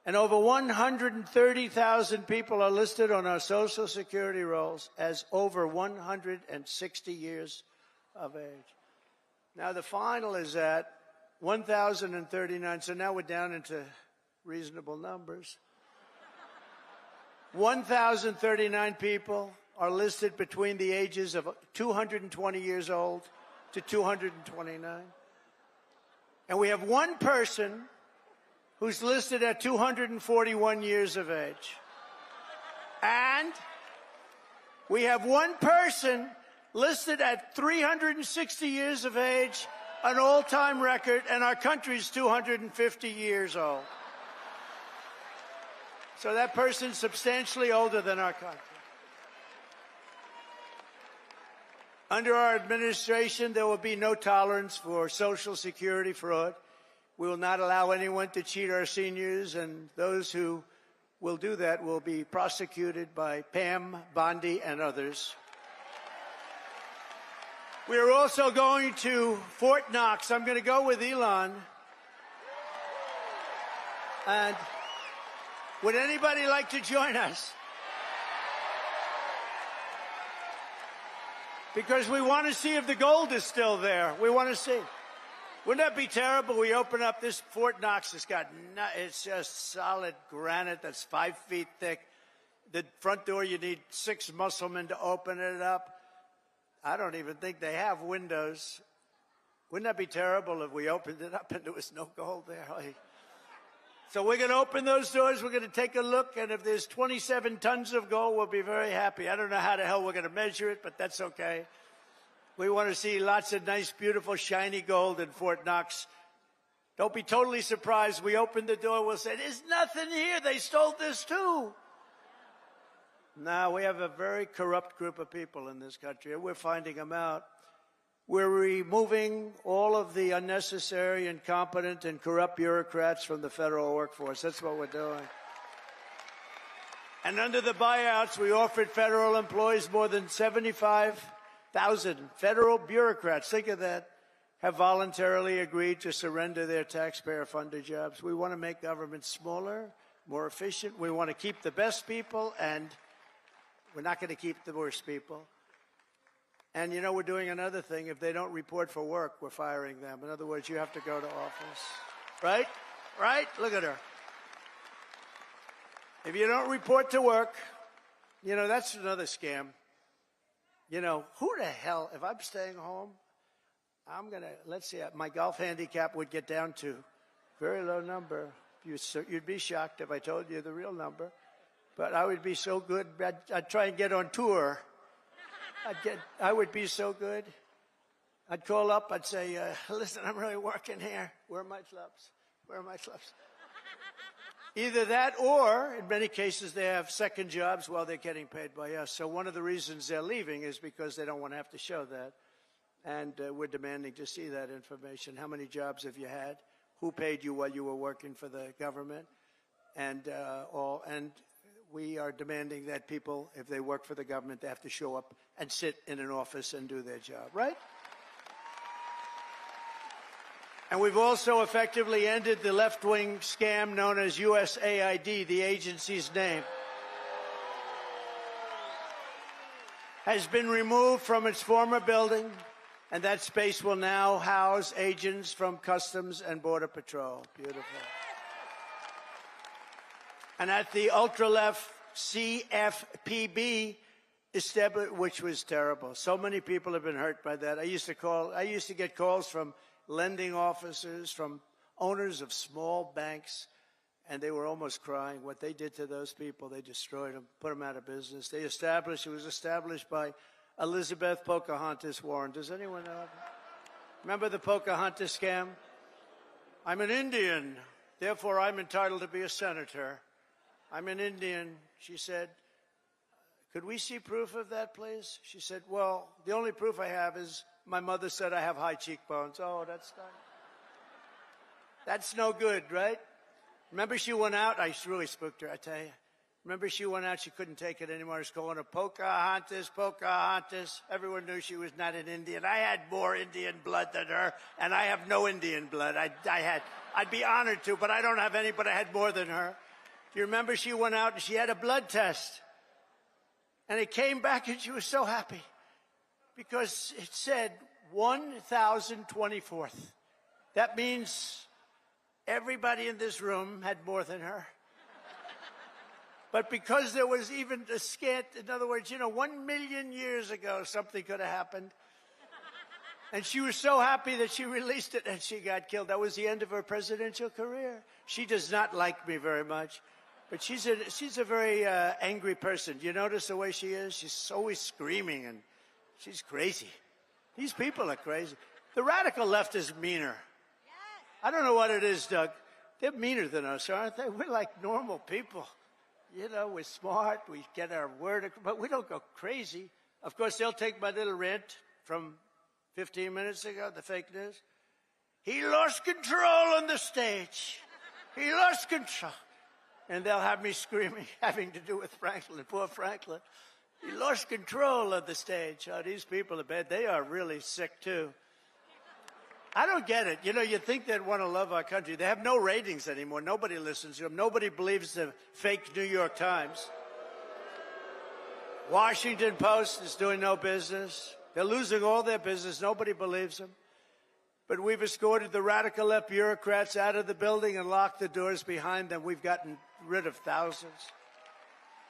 And over 130,000 people are listed on our Social Security rolls as over 160 years of age. Now, the final is at 1,039, so now we're down into reasonable numbers. 1,039 people are listed between the ages of 220 years old to 229. And we have one person who's listed at 241 years of age. And we have one person listed at 360 years of age, an all-time record, and our country's 250 years old. So that person's substantially older than our country. Under our administration, there will be no tolerance for Social Security fraud. We will not allow anyone to cheat our seniors, and those who will do that will be prosecuted by Pam, Bondi, and others. We are also going to Fort Knox. I'm going to go with Elon. And would anybody like to join us? Because we want to see if the gold is still there. We want to see. Wouldn't that be terrible? We open up this Fort Knox. It's just solid granite that's 5 feet thick. The front door, you need 6 musclemen to open it up. I don't even think they have windows. Wouldn't that be terrible if we opened it up and there was no gold there? So we're going to open those doors. We're going to take a look. And if there's 27 tons of gold, we'll be very happy. I don't know how the hell we're going to measure it, but that's okay. We want to see lots of nice, beautiful, shiny gold in Fort Knox. Don't be totally surprised. We open the door, we'll say, there's nothing here. They stole this too. Now, we have a very corrupt group of people in this country, and we're finding them out. We're removing all of the unnecessary, incompetent, and corrupt bureaucrats from the federal workforce. That's what we're doing. And under the buyouts, we offered federal employees more than 75,000 federal bureaucrats, think of that, have voluntarily agreed to surrender their taxpayer-funded jobs. We want to make government smaller, more efficient. We want to keep the best people, and we're not going to keep the worst people. And, you know, we're doing another thing. If they don't report for work, we're firing them. In other words, you have to go to office. Right? Right? Look at her. If you don't report to work, you know, that's another scam. You know, who the hell, if I'm staying home, I'm going to, let's see, my golf handicap would get down to very low number. You'd be shocked if I told you the real number. But I would be so good, I'd try and get on tour. I would be so good. I'd call up, I'd say, listen, I'm really working here. Where are my clubs? Where are my clubs? Either that or, in many cases, they have second jobs while they're getting paid by us. So one of the reasons they're leaving is because they don't want to have to show that. And we're demanding to see that information. How many jobs have you had? Who paid you while you were working for the government? And we are demanding that people, if they work for the government, they have to show up and sit in an office and do their job, right? And we've also effectively ended the left-wing scam known as USAID, the agency's name. Has been removed from its former building, and that space will now house agents from Customs and Border Patrol. Beautiful. And at the ultra-left CFPB, which was terrible. So many people have been hurt by that. I used to get calls from lending officers, from owners of small banks, and they were almost crying. What they did to those people, they destroyed them, put them out of business. It was established by Elizabeth Pocahontas Warren. Does anyone know? Remember the Pocahontas scam? I'm an Indian, therefore I'm entitled to be a senator. I'm an Indian. She said, could we see proof of that, please? She said, well, the only proof I have is my mother said I have high cheekbones. Oh, that's no good, right? Remember she went out? I really spooked her, I tell you. Remember she went out, she couldn't take it anymore. I was calling her Pocahontas, Pocahontas. Everyone knew she was not an Indian. I had more Indian blood than her, and I have no Indian blood. I'd be honored to, but I don't have any, but I had more than her. Do you remember she went out and she had a blood test? And it came back and she was so happy because it said 1,024th. That means everybody in this room had more than her. But because there was even a scant, in other words, 1 million years ago, something could have happened. And she was so happy that she released it and she got killed. That was the end of her presidential career. She does not like me very much. But she's a very angry person. Do you notice the way she is? She's always screaming, and she's crazy. These people are crazy. The radical left is meaner. I don't know what it is, Doug. They're meaner than us, aren't they? We're like normal people. You know, we're smart. We get our word, but we don't go crazy. Of course, they'll take my little rant from 15 minutes ago, the fake news. He lost control on the stage. He lost control. And they'll have me screaming, having to do with Franklin, poor Franklin. He lost control of the stage. Oh, these people are bad. They are really sick, too. I don't get it. You know, you think they'd want to love our country. They have no ratings anymore. Nobody listens to them. Nobody believes the fake New York Times. Washington Post is doing no business. They're losing all their business. Nobody believes them. But we've escorted the radical left bureaucrats out of the building and locked the doors behind them. We've gotten rid of thousands.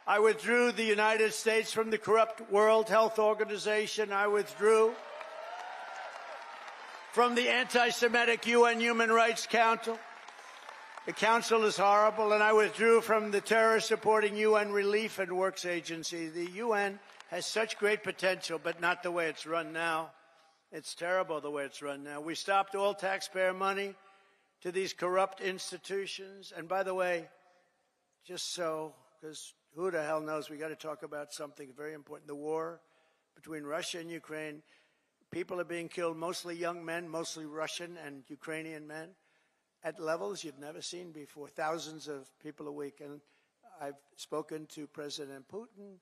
I withdrew the United States from the corrupt World Health Organization. I withdrew from the anti-Semitic UN Human Rights Council. The council is horrible, and I withdrew from the terror-supporting UN Relief and Works Agency. The UN has such great potential, but not the way it's run now. It's terrible the way it's run now. We stopped all taxpayer money to these corrupt institutions. And by the way, just so, because who the hell knows, we got to talk about something very important. The war between Russia and Ukraine. People are being killed, mostly young men, mostly Russian and Ukrainian men, at levels you've never seen before. Thousands of people a week. And I've spoken to President Putin,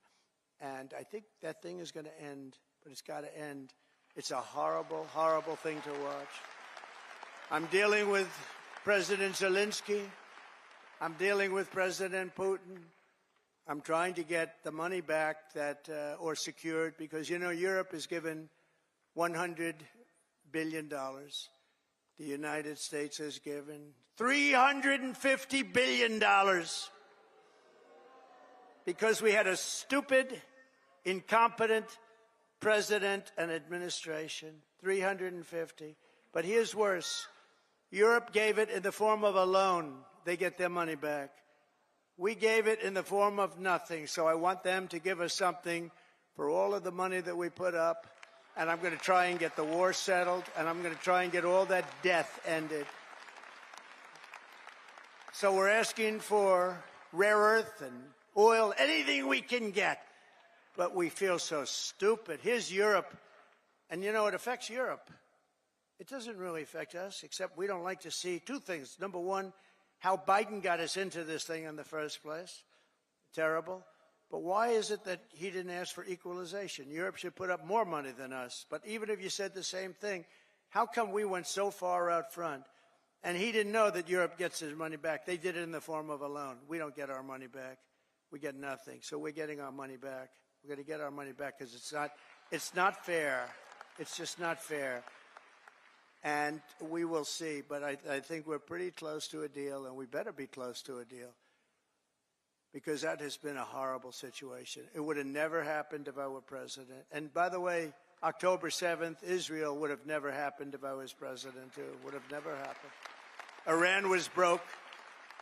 and I think that thing is going to end, but it's got to end. It's a horrible, horrible thing to watch. I'm dealing with President Zelensky. I'm dealing with President Putin. I'm trying to get the money back that, or secured, because, you know, Europe is given $100 billion. The United States has given $350 billion because we had a stupid, incompetent president and administration. 350. But here's worse. Europe gave it in the form of a loan. They get their money back. We gave it in the form of nothing. So I want them to give us something for all of the money that we put up. And I'm going to try and get the war settled, and I'm going to try and get all that death ended. So we're asking for rare earth and oil, anything we can get. But we feel so stupid. Here's Europe. And, you know, it affects Europe. It doesn't really affect us, except we don't like to see two things. Number one, how Biden got us into this thing in the first place. Terrible. But why is it that he didn't ask for equalization? Europe should put up more money than us. But even if you said the same thing, how come we went so far out front? And he didn't know that Europe gets his money back. They did it in the form of a loan. We don't get our money back. We get nothing. So we're getting our money back. We're going to get our money back because it's not fair. It's just not fair. And we will see. But I think we're pretty close to a deal, and we better be close to a deal. Because that has been a horrible situation. It would have never happened if I were president. And by the way, October 7th, Israel would have never happened if I was president, too. Would have never happened. Iran was broke.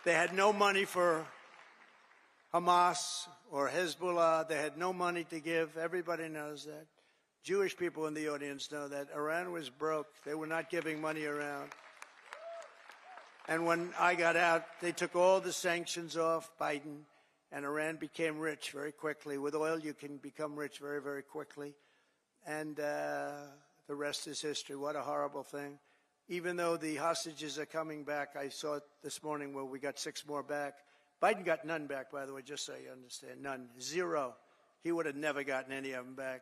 They had no money for Hamas or Hezbollah. They had no money to give. Everybody knows that. Jewish people in the audience know that. Iran was broke. They were not giving money around. And when I got out, they took all the sanctions off Biden. And Iran became rich very quickly. With oil, you can become rich very, very quickly. And the rest is history. What a horrible thing. Even though the hostages are coming back, I saw it this morning where we got 6 more back. Biden got none back, by the way, just so you understand. None. 0. He would have never gotten any of them back.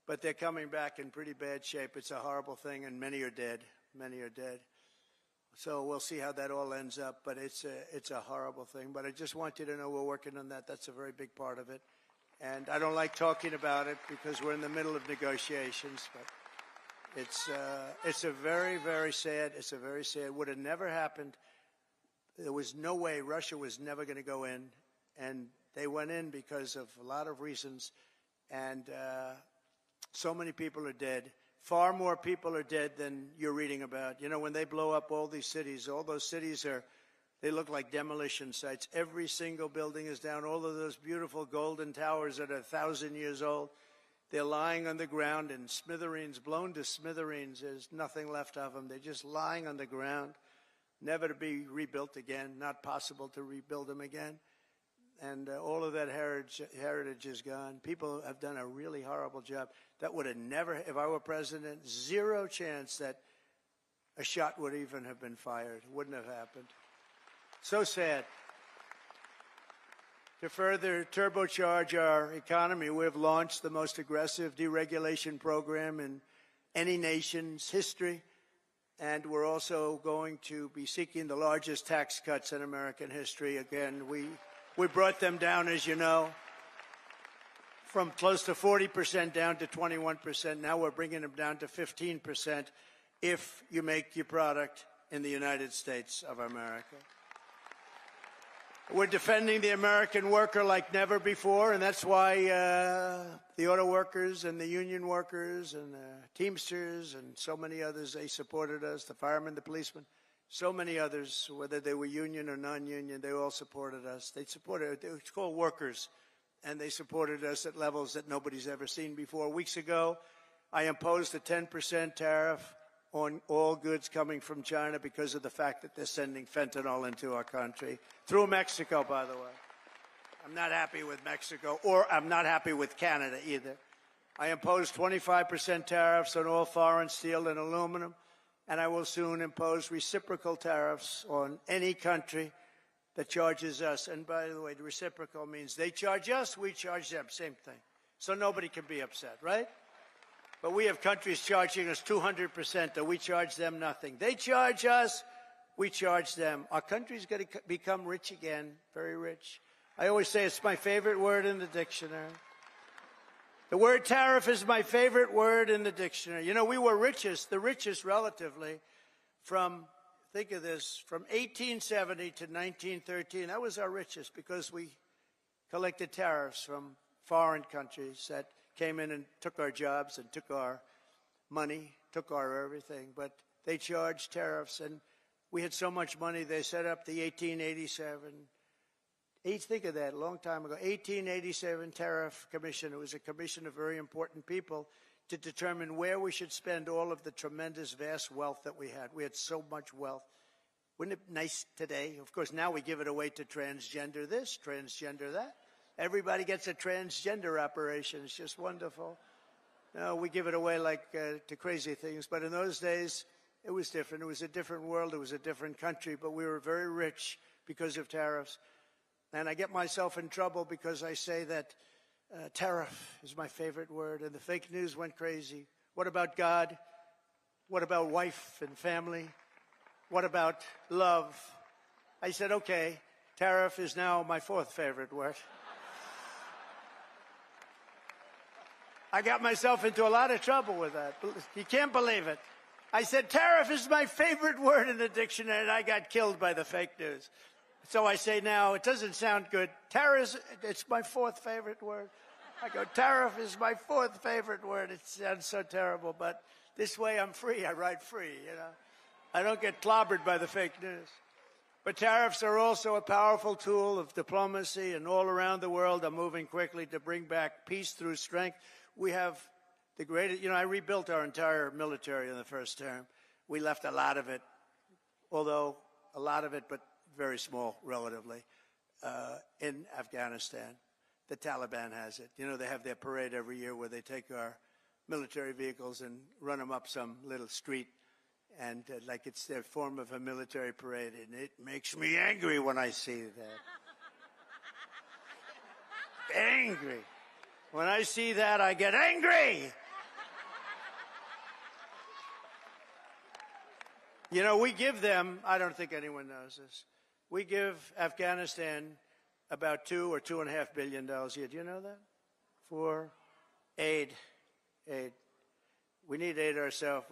But they're coming back in pretty bad shape. It's a horrible thing, and many are dead. Many are dead. So we'll see how that all ends up, but it's a horrible thing. But I just want you to know we're working on that. That's a very big part of it. And I don't like talking about it because we're in the middle of negotiations. But it's a very, very sad. It's a very sad. Would have never happened. There was no way. Russia was never going to go in, and they went in because of a lot of reasons. And so many people are dead. Far more people are dead than you're reading about. You know, when they blow up all these cities, all those cities they look like demolition sites. Every single building is down. All of those beautiful golden towers that are 1,000 years old, they're lying on the ground in smithereens, blown to smithereens. There's nothing left of them. They're just lying on the ground, never to be rebuilt again, not possible to rebuild them again. and all of that heritage is gone. People have done a really horrible job. That would have never, if I were president, zero chance that a shot would even have been fired. Wouldn't have happened. So sad. To further turbocharge our economy, we've launched the most aggressive deregulation program in any nation's history. And we're also going to be seeking the largest tax cuts in American history. Again, we brought them down, as you know, from close to 40% down to 21%. Now we're bringing them down to 15% if you make your product in the United States of America. We're defending the American worker like never before, and that's why the auto workers and the union workers and the Teamsters and so many others, they supported us, the firemen, the policemen, so many others, whether they were union or non-union, they all supported us. They supported, it's called workers, and they supported us at levels that nobody's ever seen before. Weeks ago, I imposed a 10% tariff on all goods coming from China because of the fact that they're sending fentanyl into our country, through Mexico, by the way. I'm not happy with Mexico, or I'm not happy with Canada either. I imposed 25% tariffs on all foreign steel and aluminum, and I will soon impose reciprocal tariffs on any country that charges us. And by the way, the reciprocal means they charge us, we charge them, same thing. So nobody can be upset, right? But we have countries charging us 200%, and we charge them nothing. They charge us, we charge them. Our country's going to become rich again, very rich. I always say it's my favorite word in the dictionary. The word tariff is my favorite word in the dictionary. You know, we were the richest relatively from, think of this, from 1870 to 1913. That was our richest because we collected tariffs from foreign countries that came in and took our jobs and took our money, took our everything. But they charged tariffs, and we had so much money, they set up the 1887. Think of that, a long time ago. 1887 Tariff Commission. It was a commission of very important people to determine where we should spend all of the tremendous, vast wealth that we had. We had so much wealth. Wouldn't it be nice today? Of course, now we give it away to transgender this, transgender that. Everybody gets a transgender operation. It's just wonderful. No, we give it away like to crazy things. But in those days, it was different. It was a different world. It was a different country. But we were very rich because of tariffs. And I get myself in trouble because I say that tariff is my favorite word. And the fake news went crazy. What about God? What about wife and family? What about love? I said, okay, tariff is now my fourth favorite word. I got myself into a lot of trouble with that. You can't believe it. I said, tariff is my favorite word in the dictionary, and I got killed by the fake news. So I say now, it doesn't sound good. Tariff, it's my fourth favorite word. I go, tariff is my fourth favorite word. It sounds so terrible, but this way I'm free. I write free, you know. I don't get clobbered by the fake news. But tariffs are also a powerful tool of diplomacy, and all around the world are moving quickly to bring back peace through strength. We have the greatest, you know, I rebuilt our entire military in the first term. We left a lot of it, although a lot of it, but very small relatively, in Afghanistan. The Taliban has it. You know, they have their parade every year where they take our military vehicles and run them up some little street, and like it's their form of a military parade, and it makes me angry when I see that. Angry. When I see that, I get angry. You know, we give them, I don't think anyone knows this, we give Afghanistan about $2 or $2.5 billion a year. Do you know that? For aid. We need aid ourselves.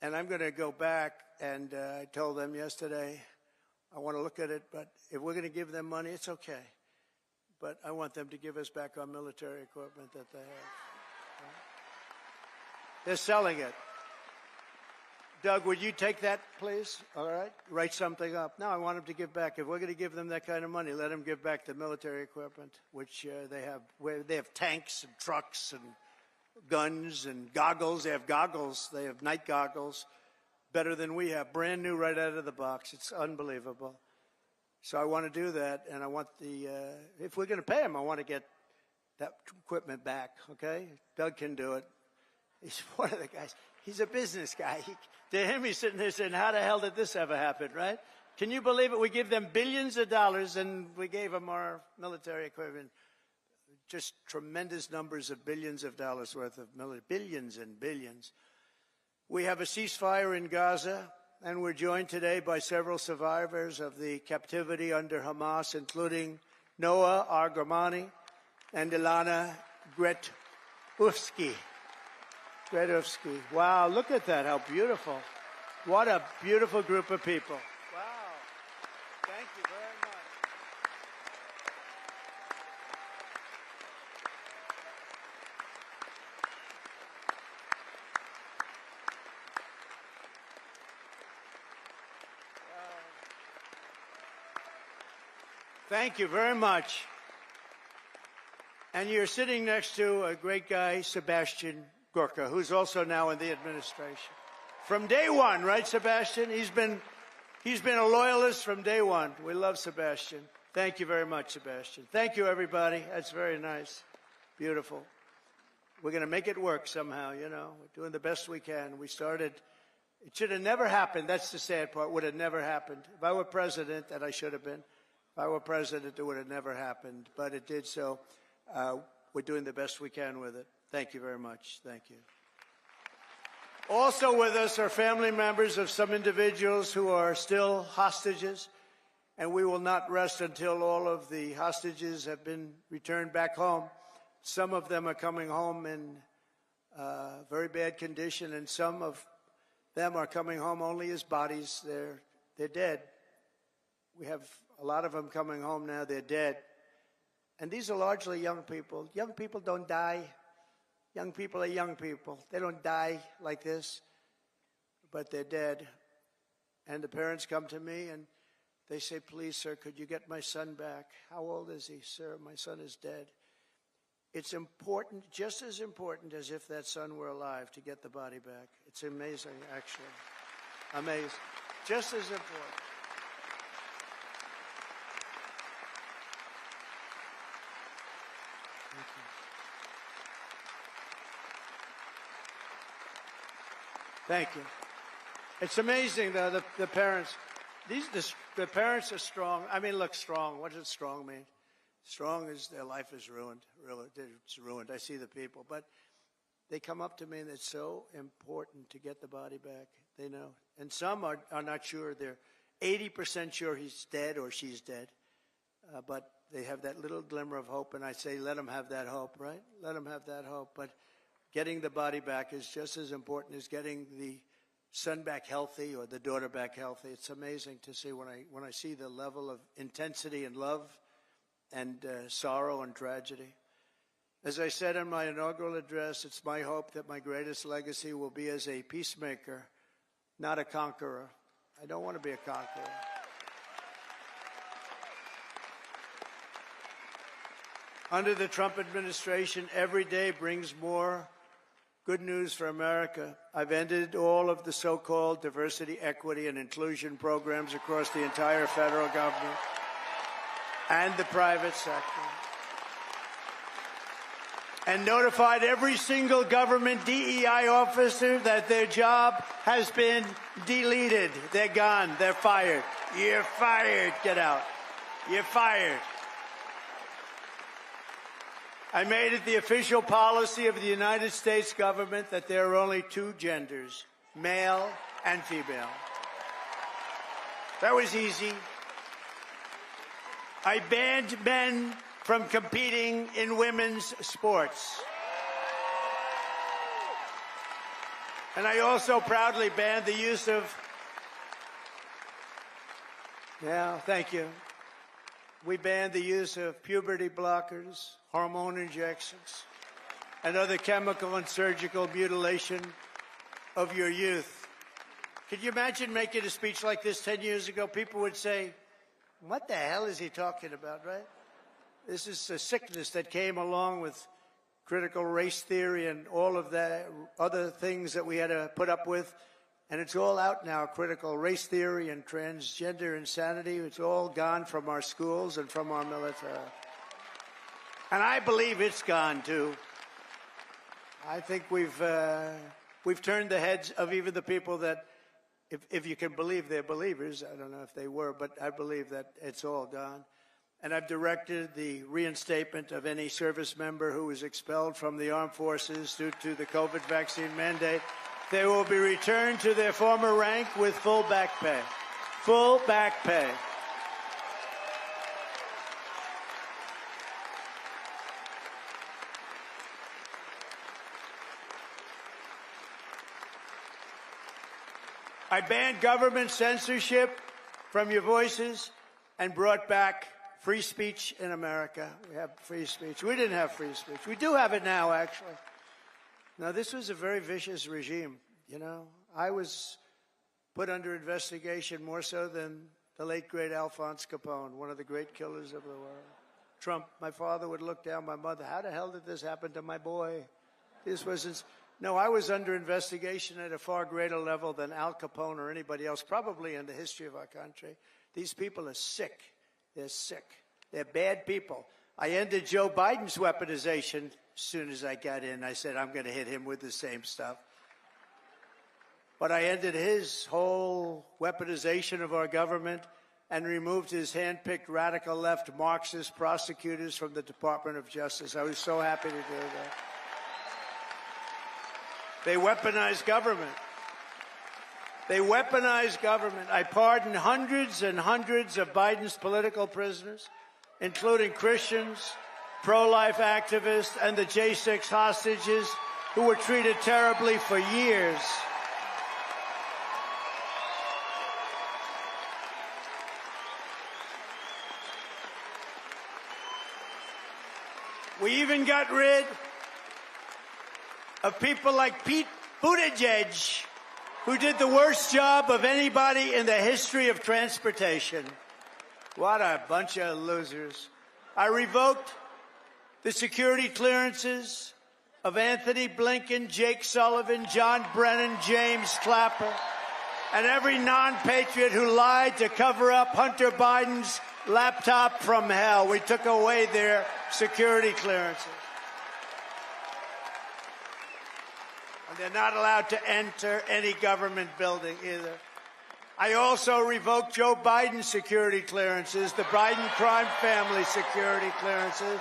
And I'm going to go back, and I told them yesterday, I want to look at it, but if we're going to give them money, it's okay. But I want them to give us back our military equipment that they have. They're selling it. Doug, would you take that, please? All right? Write something up. No, I want them to give back. If we're going to give them that kind of money, let them give back the military equipment, which they have. They have tanks and trucks and guns and goggles. They have goggles. They have night goggles, better than we have. Brand new right out of the box. It's unbelievable. So I want to do that, and I want if we're going to pay him, I want to get that equipment back, okay? Doug can do it. He's one of the guys. He's a business guy. To him, he's sitting there saying, how the hell did this ever happen, right? Can you believe it? We give them billions of dollars, and we gave them our military equipment. Just tremendous numbers of billions of dollars worth of military, billions and billions. We have a ceasefire in Gaza, and we're joined today by several survivors of the captivity under Hamas, including Noah Argamani and Ilana Gretovsky. Wow, look at that, how beautiful. What a beautiful group of people. Wow, thank you very much. Thank you very much. And you're sitting next to a great guy, Sebastian Gorka, who's also now in the administration. From day one, right, Sebastian? He's been a loyalist from day one. We love Sebastian. Thank you very much, Sebastian. Thank you, everybody. That's very nice. Beautiful. We're going to make it work somehow, you know. We're doing the best we can. We started. It should have never happened. That's the sad part. Would have never happened. If I were president, and I should have been, if I were president, it would have never happened. But it did, so we're doing the best we can with it. Thank you very much. Thank you. Also with us are family members of some individuals who are still hostages, and we will not rest until all of the hostages have been returned back home. Some of them are coming home in very bad condition, and some of them are coming home only as bodies. They're dead. We have a lot of them coming home now. They're dead. And these are largely young people. Young people don't die. Young people are young people. They don't die like this, but they're dead. And the parents come to me and they say, please, sir, could you get my son back? How old is he, sir? My son is dead. It's important, just as important as if that son were alive, to get the body back. It's amazing, actually. Amazing. Just as important. Thank you. Thank you. It's amazing, though, the parents. The parents are strong. I mean, look, strong. What does strong mean? Strong is their life is ruined. Really, it's ruined. I see the people. But they come up to me, and it's so important to get the body back. They know. And some are not sure. They're 80% sure he's dead or she's dead. But they have that little glimmer of hope, and I say, let them have that hope, right? Let them have that hope. But getting the body back is just as important as getting the son back healthy or the daughter back healthy. It's amazing to see when I see the level of intensity and love and sorrow and tragedy. As I said in my inaugural address, it's my hope that my greatest legacy will be as a peacemaker, not a conqueror. I don't want to be a conqueror. Under the Trump administration, every day brings more good news for America. I've ended all of the so-called diversity, equity, and inclusion programs across the entire federal government and the private sector, and notified every single government DEI officer that their job has been deleted. They're gone. They're fired. You're fired. Get out. You're fired. I made it the official policy of the United States government that there are only two genders, male and female. That was easy. I banned men from competing in women's sports. And I also proudly banned the use of, thank you. We banned the use of puberty blockers, hormone injections, and other chemical and surgical mutilation of your youth. Could you imagine making a speech like this 10 years ago? People would say, what the hell is he talking about, right? This is a sickness that came along with critical race theory and all of the other things that we had to put up with. And it's all out now, critical race theory and transgender insanity. It's all gone from our schools and from our military. And I believe it's gone, too. I think we've turned the heads of even the people that, if you can believe they're believers, I don't know if they were, but I believe that it's all gone. And I've directed the reinstatement of any service member who was expelled from the armed forces due to the COVID vaccine mandate. They will be returned to their former rank with full back pay. Full back pay. I banned government censorship from your voices and brought back free speech in America. We have free speech. We didn't have free speech. We do have it now, actually. Now, this was a very vicious regime, you know. I was put under investigation more so than the late, great Alphonse Capone, one of the great killers of the world. Trump, my father would look down my mother. How the hell did this happen to my boy? This wasn't... No, I was under investigation at a far greater level than Al Capone or anybody else, probably in the history of our country. These people are sick. They're sick. They're bad people. I ended Joe Biden's weaponization as soon as I got in. I said, I'm going to hit him with the same stuff. But I ended his whole weaponization of our government and removed his hand-picked radical left Marxist prosecutors from the Department of Justice. I was so happy to do that. They weaponized government. They weaponized government. I pardoned hundreds and hundreds of Biden's political prisoners, including Christians, pro-life activists, and the J6 hostages who were treated terribly for years. We even got rid of people like Pete Buttigieg, who did the worst job of anybody in the history of transportation. What a bunch of losers. I revoked the security clearances of Anthony Blinken, Jake Sullivan, John Brennan, James Clapper, and every non-patriot who lied to cover up Hunter Biden's laptop from hell. We took away their security clearances. They're not allowed to enter any government building either. I also revoked Joe Biden's security clearances, the Biden crime family security clearances,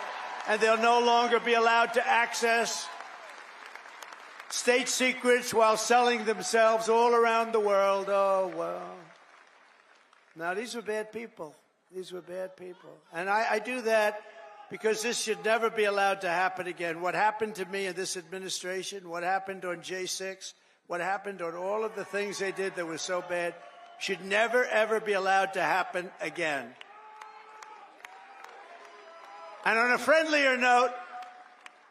and they'll no longer be allowed to access state secrets while selling themselves all around the world. Oh, well. Now, these were bad people. These were bad people. And I do that because this should never be allowed to happen again. What happened to me in this administration, what happened on J6, what happened on all of the things they did that were so bad, should never, ever be allowed to happen again. And on a friendlier note,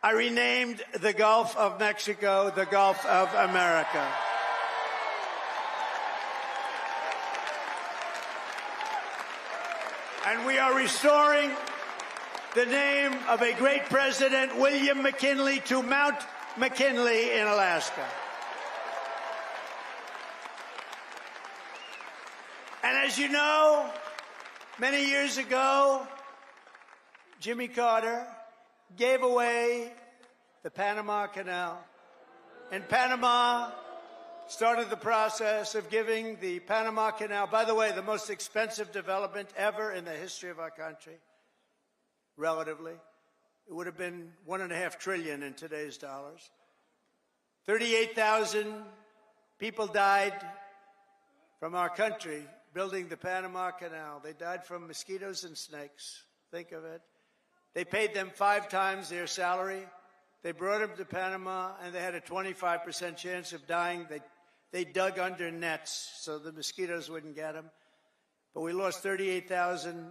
I renamed the Gulf of Mexico the Gulf of America. And we are restoring the name of a great president, William McKinley, to Mount McKinley in Alaska. And as you know, many years ago, Jimmy Carter gave away the Panama Canal. And Panama started the process of giving the Panama Canal, by the way, the most expensive development ever in the history of our country. Relatively, it would have been $1.5 trillion in today's dollars. 38,000 people died from our country building the Panama Canal. They died from mosquitoes and snakes. Think of it. They paid them 5 times their salary. They brought them to Panama, and they had a 25% chance of dying. They dug under nets so the mosquitoes wouldn't get them. But we lost 38,000,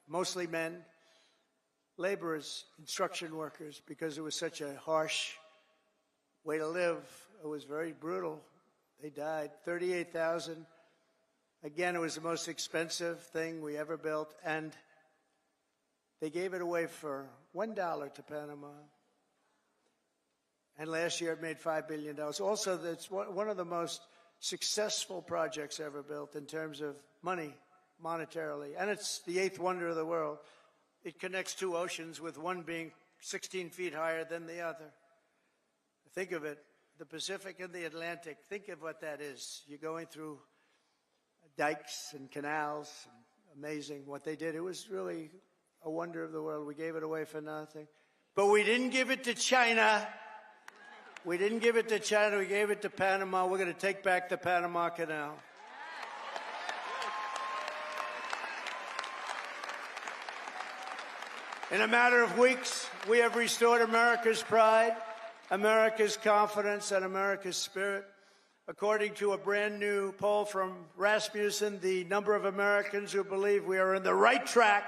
mostly men, laborers, construction workers, because it was such a harsh way to live. It was very brutal. They died. 38,000. Again, it was the most expensive thing we ever built, and they gave it away for $1 to Panama. And last year it made $5 billion. Also, that's one of the most successful projects ever built in terms of money, monetarily. And it's the 8th wonder of the world. It connects 2 oceans, with one being 16 feet higher than the other. Think of it, the Pacific and the Atlantic. Think of what that is. You're going through dikes and canals. Amazing what they did. It was really a wonder of the world. We gave it away for nothing. But we didn't give it to China. We didn't give it to China. We gave it to Panama. We're going to take back the Panama Canal. In a matter of weeks, we have restored America's pride, America's confidence, and America's spirit. According to a brand new poll from Rasmussen, the number of Americans who believe we are on the right track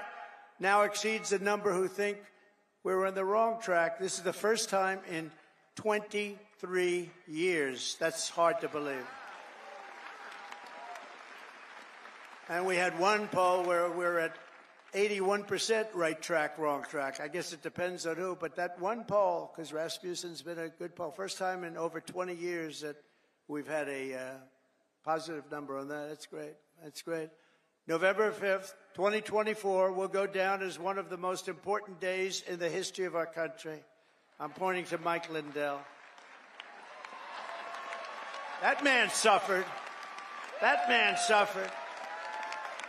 now exceeds the number who think we're on the wrong track. This is the first time in 23 years. That's hard to believe. And we had one poll where we're at 81% right track, wrong track. I guess it depends on who, but that one poll, because Rasmussen's been a good poll, first time in over 20 years that we've had a positive number on that. That's great. That's great. November 5th, 2024 will go down as one of the most important days in the history of our country. I'm pointing to Mike Lindell. That man suffered. That man suffered.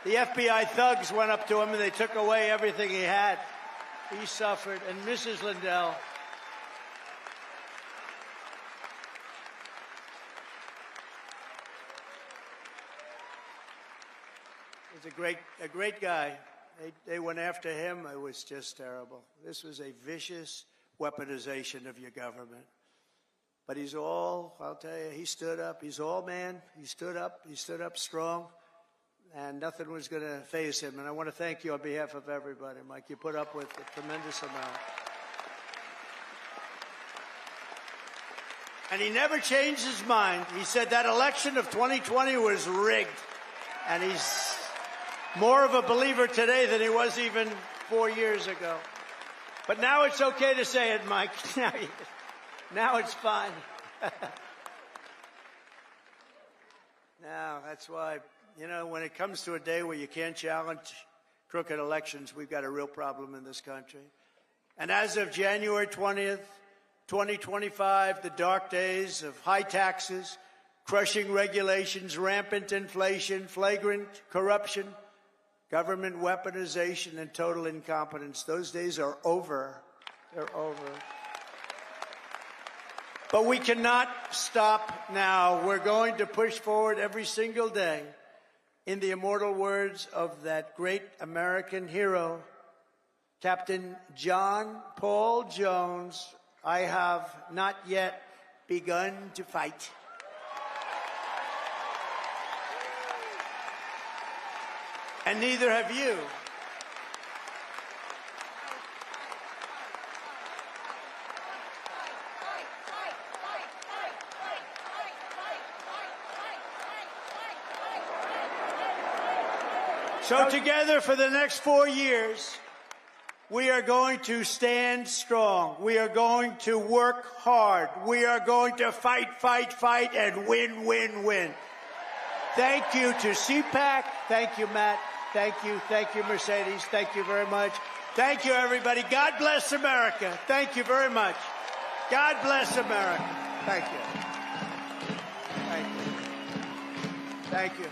The FBI thugs went up to him and they took away everything he had. He suffered. And Mrs. Lindell, was a great guy. They went after him. It was just terrible. This was a vicious weaponization of your government. But he's all, I'll tell you, he stood up. He's all man. He stood up strong. And nothing was going to faze him. And I want to thank you on behalf of everybody, Mike. You put up with a tremendous amount. And he never changed his mind. He said that election of 2020 was rigged. And he's more of a believer today than he was even 4 years ago. But now it's okay to say it, Mike. Now it's fine. Now, that's why, you know, when it comes to a day where you can't challenge crooked elections, we've got a real problem in this country. And as of January 20th, 2025, the dark days of high taxes, crushing regulations, rampant inflation, flagrant corruption, government weaponization, and total incompetence, those days are over. They're over. But we cannot stop now. We're going to push forward every single day. In the immortal words of that great American hero, Captain John Paul Jones, I have not yet begun to fight. And neither have you. So together for the next 4 years, we are going to stand strong. We are going to work hard. We are going to fight, fight, fight, and win, win, win. Thank you to CPAC. Thank you, Matt. Thank you, Mercedes. Thank you very much. Thank you, everybody. God bless America. Thank you very much. God bless America. Thank you. Thank you. Thank you.